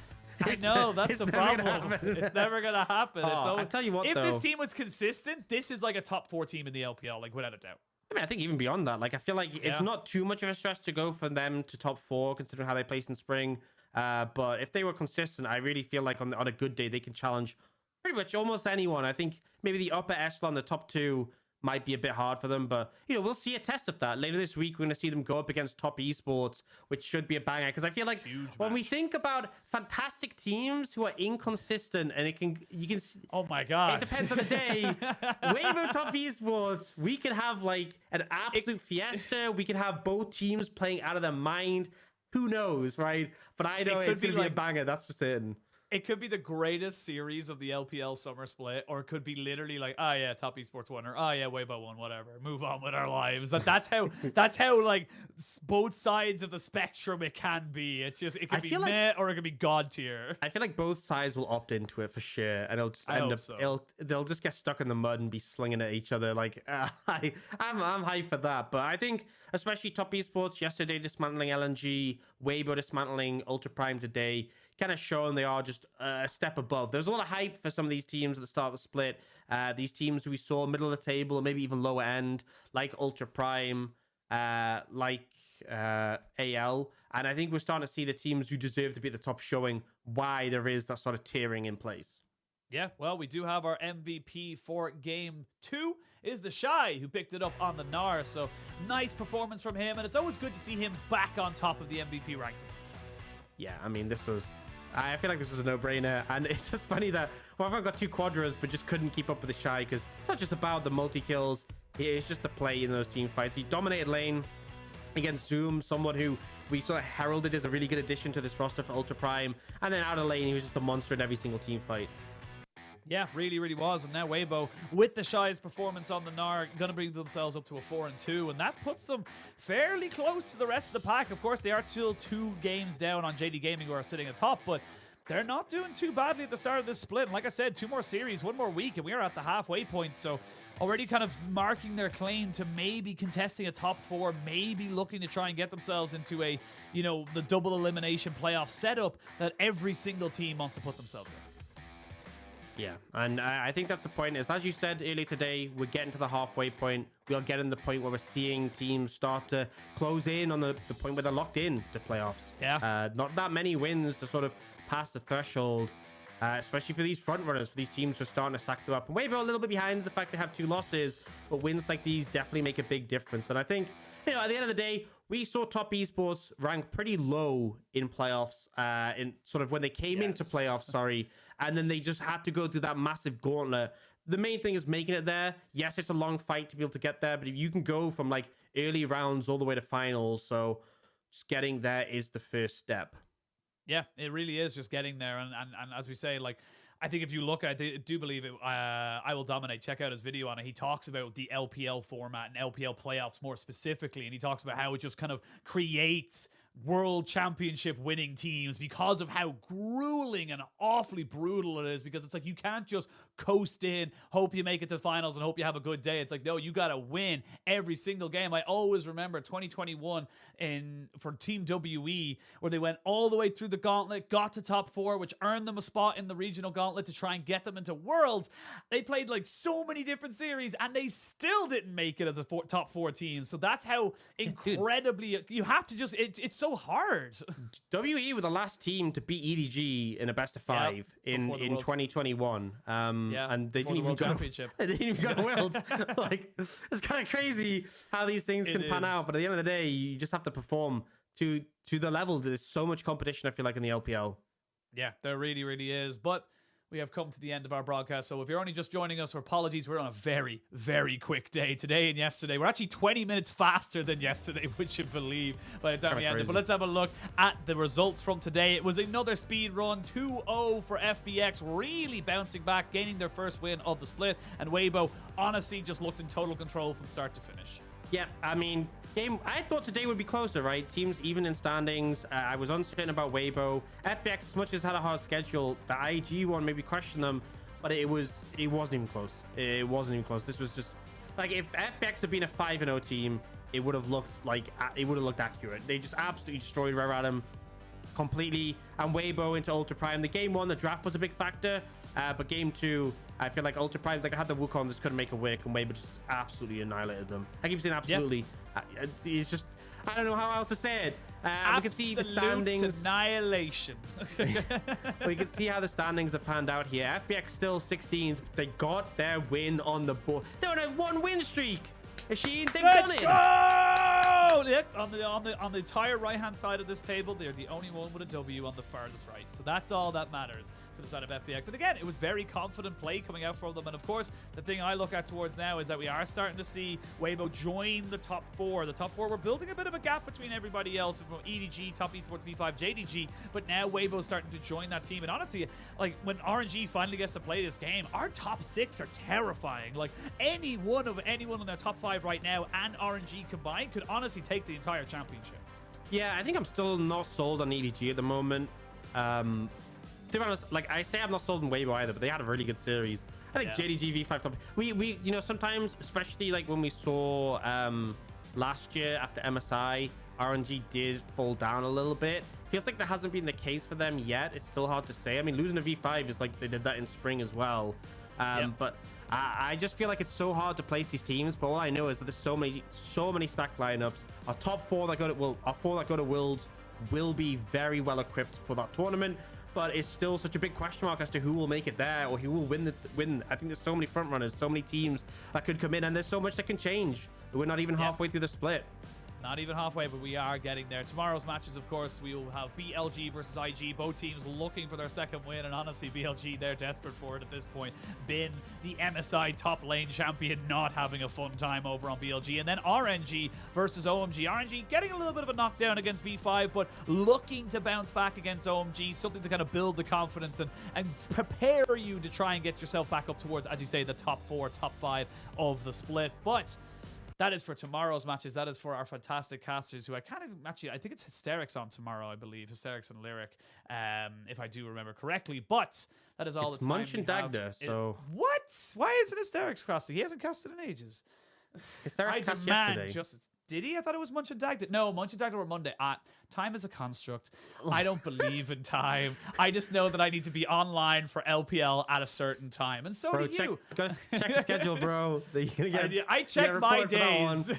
I know, that's the problem. It's never going to happen. I tell you what, if though, this team was consistent, this is like a top 4 team in the LPL, like without a doubt. I mean, I think even beyond that, like I feel like it's not too much of a stretch to go for them to top 4, considering how they placed in spring. But if they were consistent, I really feel like on a good day, they can challenge pretty much almost anyone. I think maybe the upper echelon, the top 2, might be a bit hard for them, but you know, we'll see a test of that later this week. We're going to see them go up against top esports, which should be a banger, because I feel like when we think about fantastic teams who are inconsistent, and you can oh my god, it depends on the day. Weibo top esports, we could have like an absolute fiesta. We could have both teams playing out of their mind. Who knows, right? But I know it's going to be a banger, that's for certain. It could be the greatest series of the LPL summer split, or it could be literally like, oh yeah, top esports won, or oh yeah, Weibo won, whatever. Move on with our lives. That's how like both sides of the spectrum it can be. It's just it could be meh or it could be god tier. I feel like both sides will opt into it for sure, and it'll just end up. They'll just get stuck in the mud and be slinging at each other. Like I'm hyped for that, but I think especially top esports yesterday dismantling LNG, Weibo dismantling Ultra Prime today, kind of showing they are just a step above. There's a lot of hype for some of these teams at the start of the split. These teams we saw middle of the table, or maybe even lower end, like Ultra Prime, like AL. And I think we're starting to see the teams who deserve to be at the top showing why there is that sort of tiering in place. Yeah, well, we do have our MVP for Game 2 is the Shy, who picked it up on the Gnar. So nice performance from him, and it's always good to see him back on top of the MVP rankings. Yeah, I mean, I feel like this was a no-brainer, and it's just funny that everyone got 2 quadras but just couldn't keep up with the Shy, because it's not just about the multi-kills, it's just the play in those team fights. He dominated lane against Zoom, someone who we sort of heralded as a really good addition to this roster for Ultra Prime, and then out of lane, he was just a monster in every single team fight. Yeah, really, really was. And now Weibo, with the Shy's performance on the Gnar, going to bring themselves up to a 4-2. And that puts them fairly close to the rest of the pack. Of course, they are still 2 games down on JD Gaming, who are sitting atop. But they're not doing too badly at the start of this split. And like I said, 2 more series, 1 more week, and we are at the halfway point. So already kind of marking their claim to maybe contesting a top 4, maybe looking to try and get themselves into a, you know, the double elimination playoff setup that every single team wants to put themselves in. Yeah, and I think that's the point. Is, as you said earlier today, we're getting to the halfway point. We are getting to the point where we're seeing teams start to close in on the point where they're locked in to playoffs. Yeah. Not that many wins to sort of pass the threshold, especially for these front runners, for these teams who are starting to stack them up. And Weibo a little bit behind the fact they have 2 losses, but wins like these definitely make a big difference. And I think, you know, at the end of the day, we saw top esports rank pretty low in playoffs, in sort of when they came into playoffs, sorry. And then they just had to go through that massive gauntlet. The main thing is making it there. Yes, it's a long fight to be able to get there, but if you can go from like early rounds all the way to finals, so just getting there is the first step. Yeah, it really is just getting there. And as we say, like, I think if you look, I do believe it, I Will Dominate, check out his video on it. He talks about the LPL format and LPL playoffs more specifically, and he talks about how it just kind of creates world championship winning teams because of how grueling and awfully brutal it is, because it's like you can't just coast in, hope you make it to finals and hope you have a good day. It's like, no, you got to win every single game. I always remember 2021 for Team WE, where they went all the way through the gauntlet, got to top 4, which earned them a spot in the regional gauntlet to try and get them into Worlds. They played like so many different series and they still didn't make it as a top 4 team. So that's how incredibly you have to just, it's so hard. WE were the last team to beat EDG in a best of 5 in 2021. And they didn't even go. They didn't even go to Worlds. Like, it's kind of crazy how these things can pan out. But at the end of the day, you just have to perform to the level. There's so much competition, I feel like, in the LPL. Yeah, there really, really is. But we have come to the end of our broadcast. So if you're only just joining us, apologies. We're on a very, very quick day today and yesterday. We're actually 20 minutes faster than yesterday, would you believe, by the time we ended. But let's have a look at the results from today. It was another speed run, 2-0 for FBX, really bouncing back, gaining their first win of the split. And Weibo, honestly, just looked in total control from start to finish. Yeah, I mean, I thought today would be closer, right? Teams even in standings. I was uncertain about Weibo. FBX, as much as had a hard schedule, the IG one maybe questioned them, but it wasn't even close. It wasn't even close. This was just like, if FBX had been a 5-0 team, it would have looked accurate. They just absolutely destroyed Rare Adam completely, and Weibo into Ultra Prime. The game 1, the draft was a big factor, but game 2, I feel like Ultra Prime, like I had the Wukong, just couldn't make it work, and Weibo just absolutely annihilated them. I keep saying absolutely. Yep. It's just, I don't know how else to say it. We can see the standings. Annihilation. We can see how the standings have panned out here. FBX still 16th. They got their win on the board. They're on a 1-win streak. They've Let's done it. go! Yep, on the entire right-hand side of this table, they're the only one with a W on the farthest right. So that's all that matters for the side of FBX. And again, it was very confident play coming out from them. And of course, the thing I look at towards now is that we are starting to see Weibo join the top 4. The top 4, we're building a bit of a gap between everybody else, from EDG, Top Esports, V5, JDG. But now Weibo's starting to join that team. And honestly, like, when RNG finally gets to play this game, our top 6 are terrifying. Like, anyone in their top 5 right now and RNG combined could honestly take the entire championship. Yeah, I think I'm still not sold on EDG at the moment. To be honest, like I say, I'm not sold on Weibo either, but they had a really good series. I think JDG V5 top. We you know, sometimes, especially like when we saw last year after MSI, RNG did fall down a little bit. Feels like that hasn't been the case for them yet. It's still hard to say. I mean, losing a V5 is like they did that in spring as well. But I just feel like it's so hard to place these teams. But all I know is that there's so many stacked lineups. Our top 4 that go to Worlds will be very well equipped for that tournament. But it's still such a big question mark as to who will make it there or who will win. I think there's so many front runners, so many teams that could come in, and there's so much that can change. We're not even halfway through the split. Not even halfway, but we are getting there. Tomorrow's matches, of course, we will have BLG versus IG. Both teams looking for their second win, and honestly, BLG, they're desperate for it at this point. Bin, the MSI top lane champion, not having a fun time over on BLG. And then RNG versus OMG. RNG getting a little bit of a knockdown against V5, but looking to bounce back against OMG, something to kind of build the confidence and prepare you to try and get yourself back up towards, as you say, the top 4, top 5 of the split. But that is for tomorrow's matches. That is for our fantastic casters, who I think it's Hysterics on tomorrow, I believe. Hysterics and Lyric, if I do remember correctly. But that is all the time Munch and Dagda, so... What? Why isn't Hysterics casting? He hasn't casted in ages. Hysterics casted yesterday. Did he? I thought it was Munch and Dagda. No, Munch and Dagda were Monday. Time is a construct. I don't believe in time. I just know that I need to be online for LPL at a certain time. And so do you. Go check the schedule, bro. I check my days.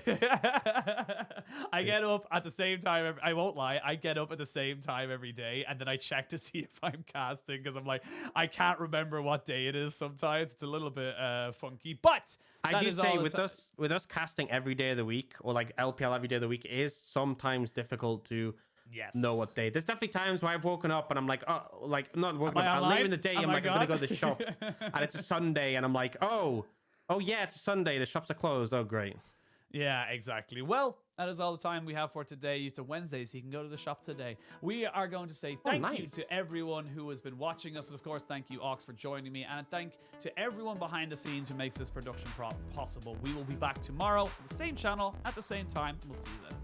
I get up at the same time. I won't lie. I get up at the same time every day, and then I check to see if I'm casting, because I'm like, I can't remember what day it is sometimes. It's a little bit funky. But I do say with us casting every day of the week, or like LPL every day of the week, it is sometimes difficult to know what day. There's definitely times where I've woken up and I'm like, oh, like not woken up. I'm later in the day. I'm like, I'm gonna go to the shops, and it's a Sunday, and I'm like, oh yeah, it's a Sunday. The shops are closed. Oh, great. Yeah, exactly. Well, that is all the time we have for today. It's a Wednesday, so you can go to the shop today. We are going to say thank you to everyone who has been watching us. And of course, thank you, Ox, for joining me. And thank to everyone behind the scenes who makes this production possible. We will be back tomorrow on the same channel at the same time. We'll see you then.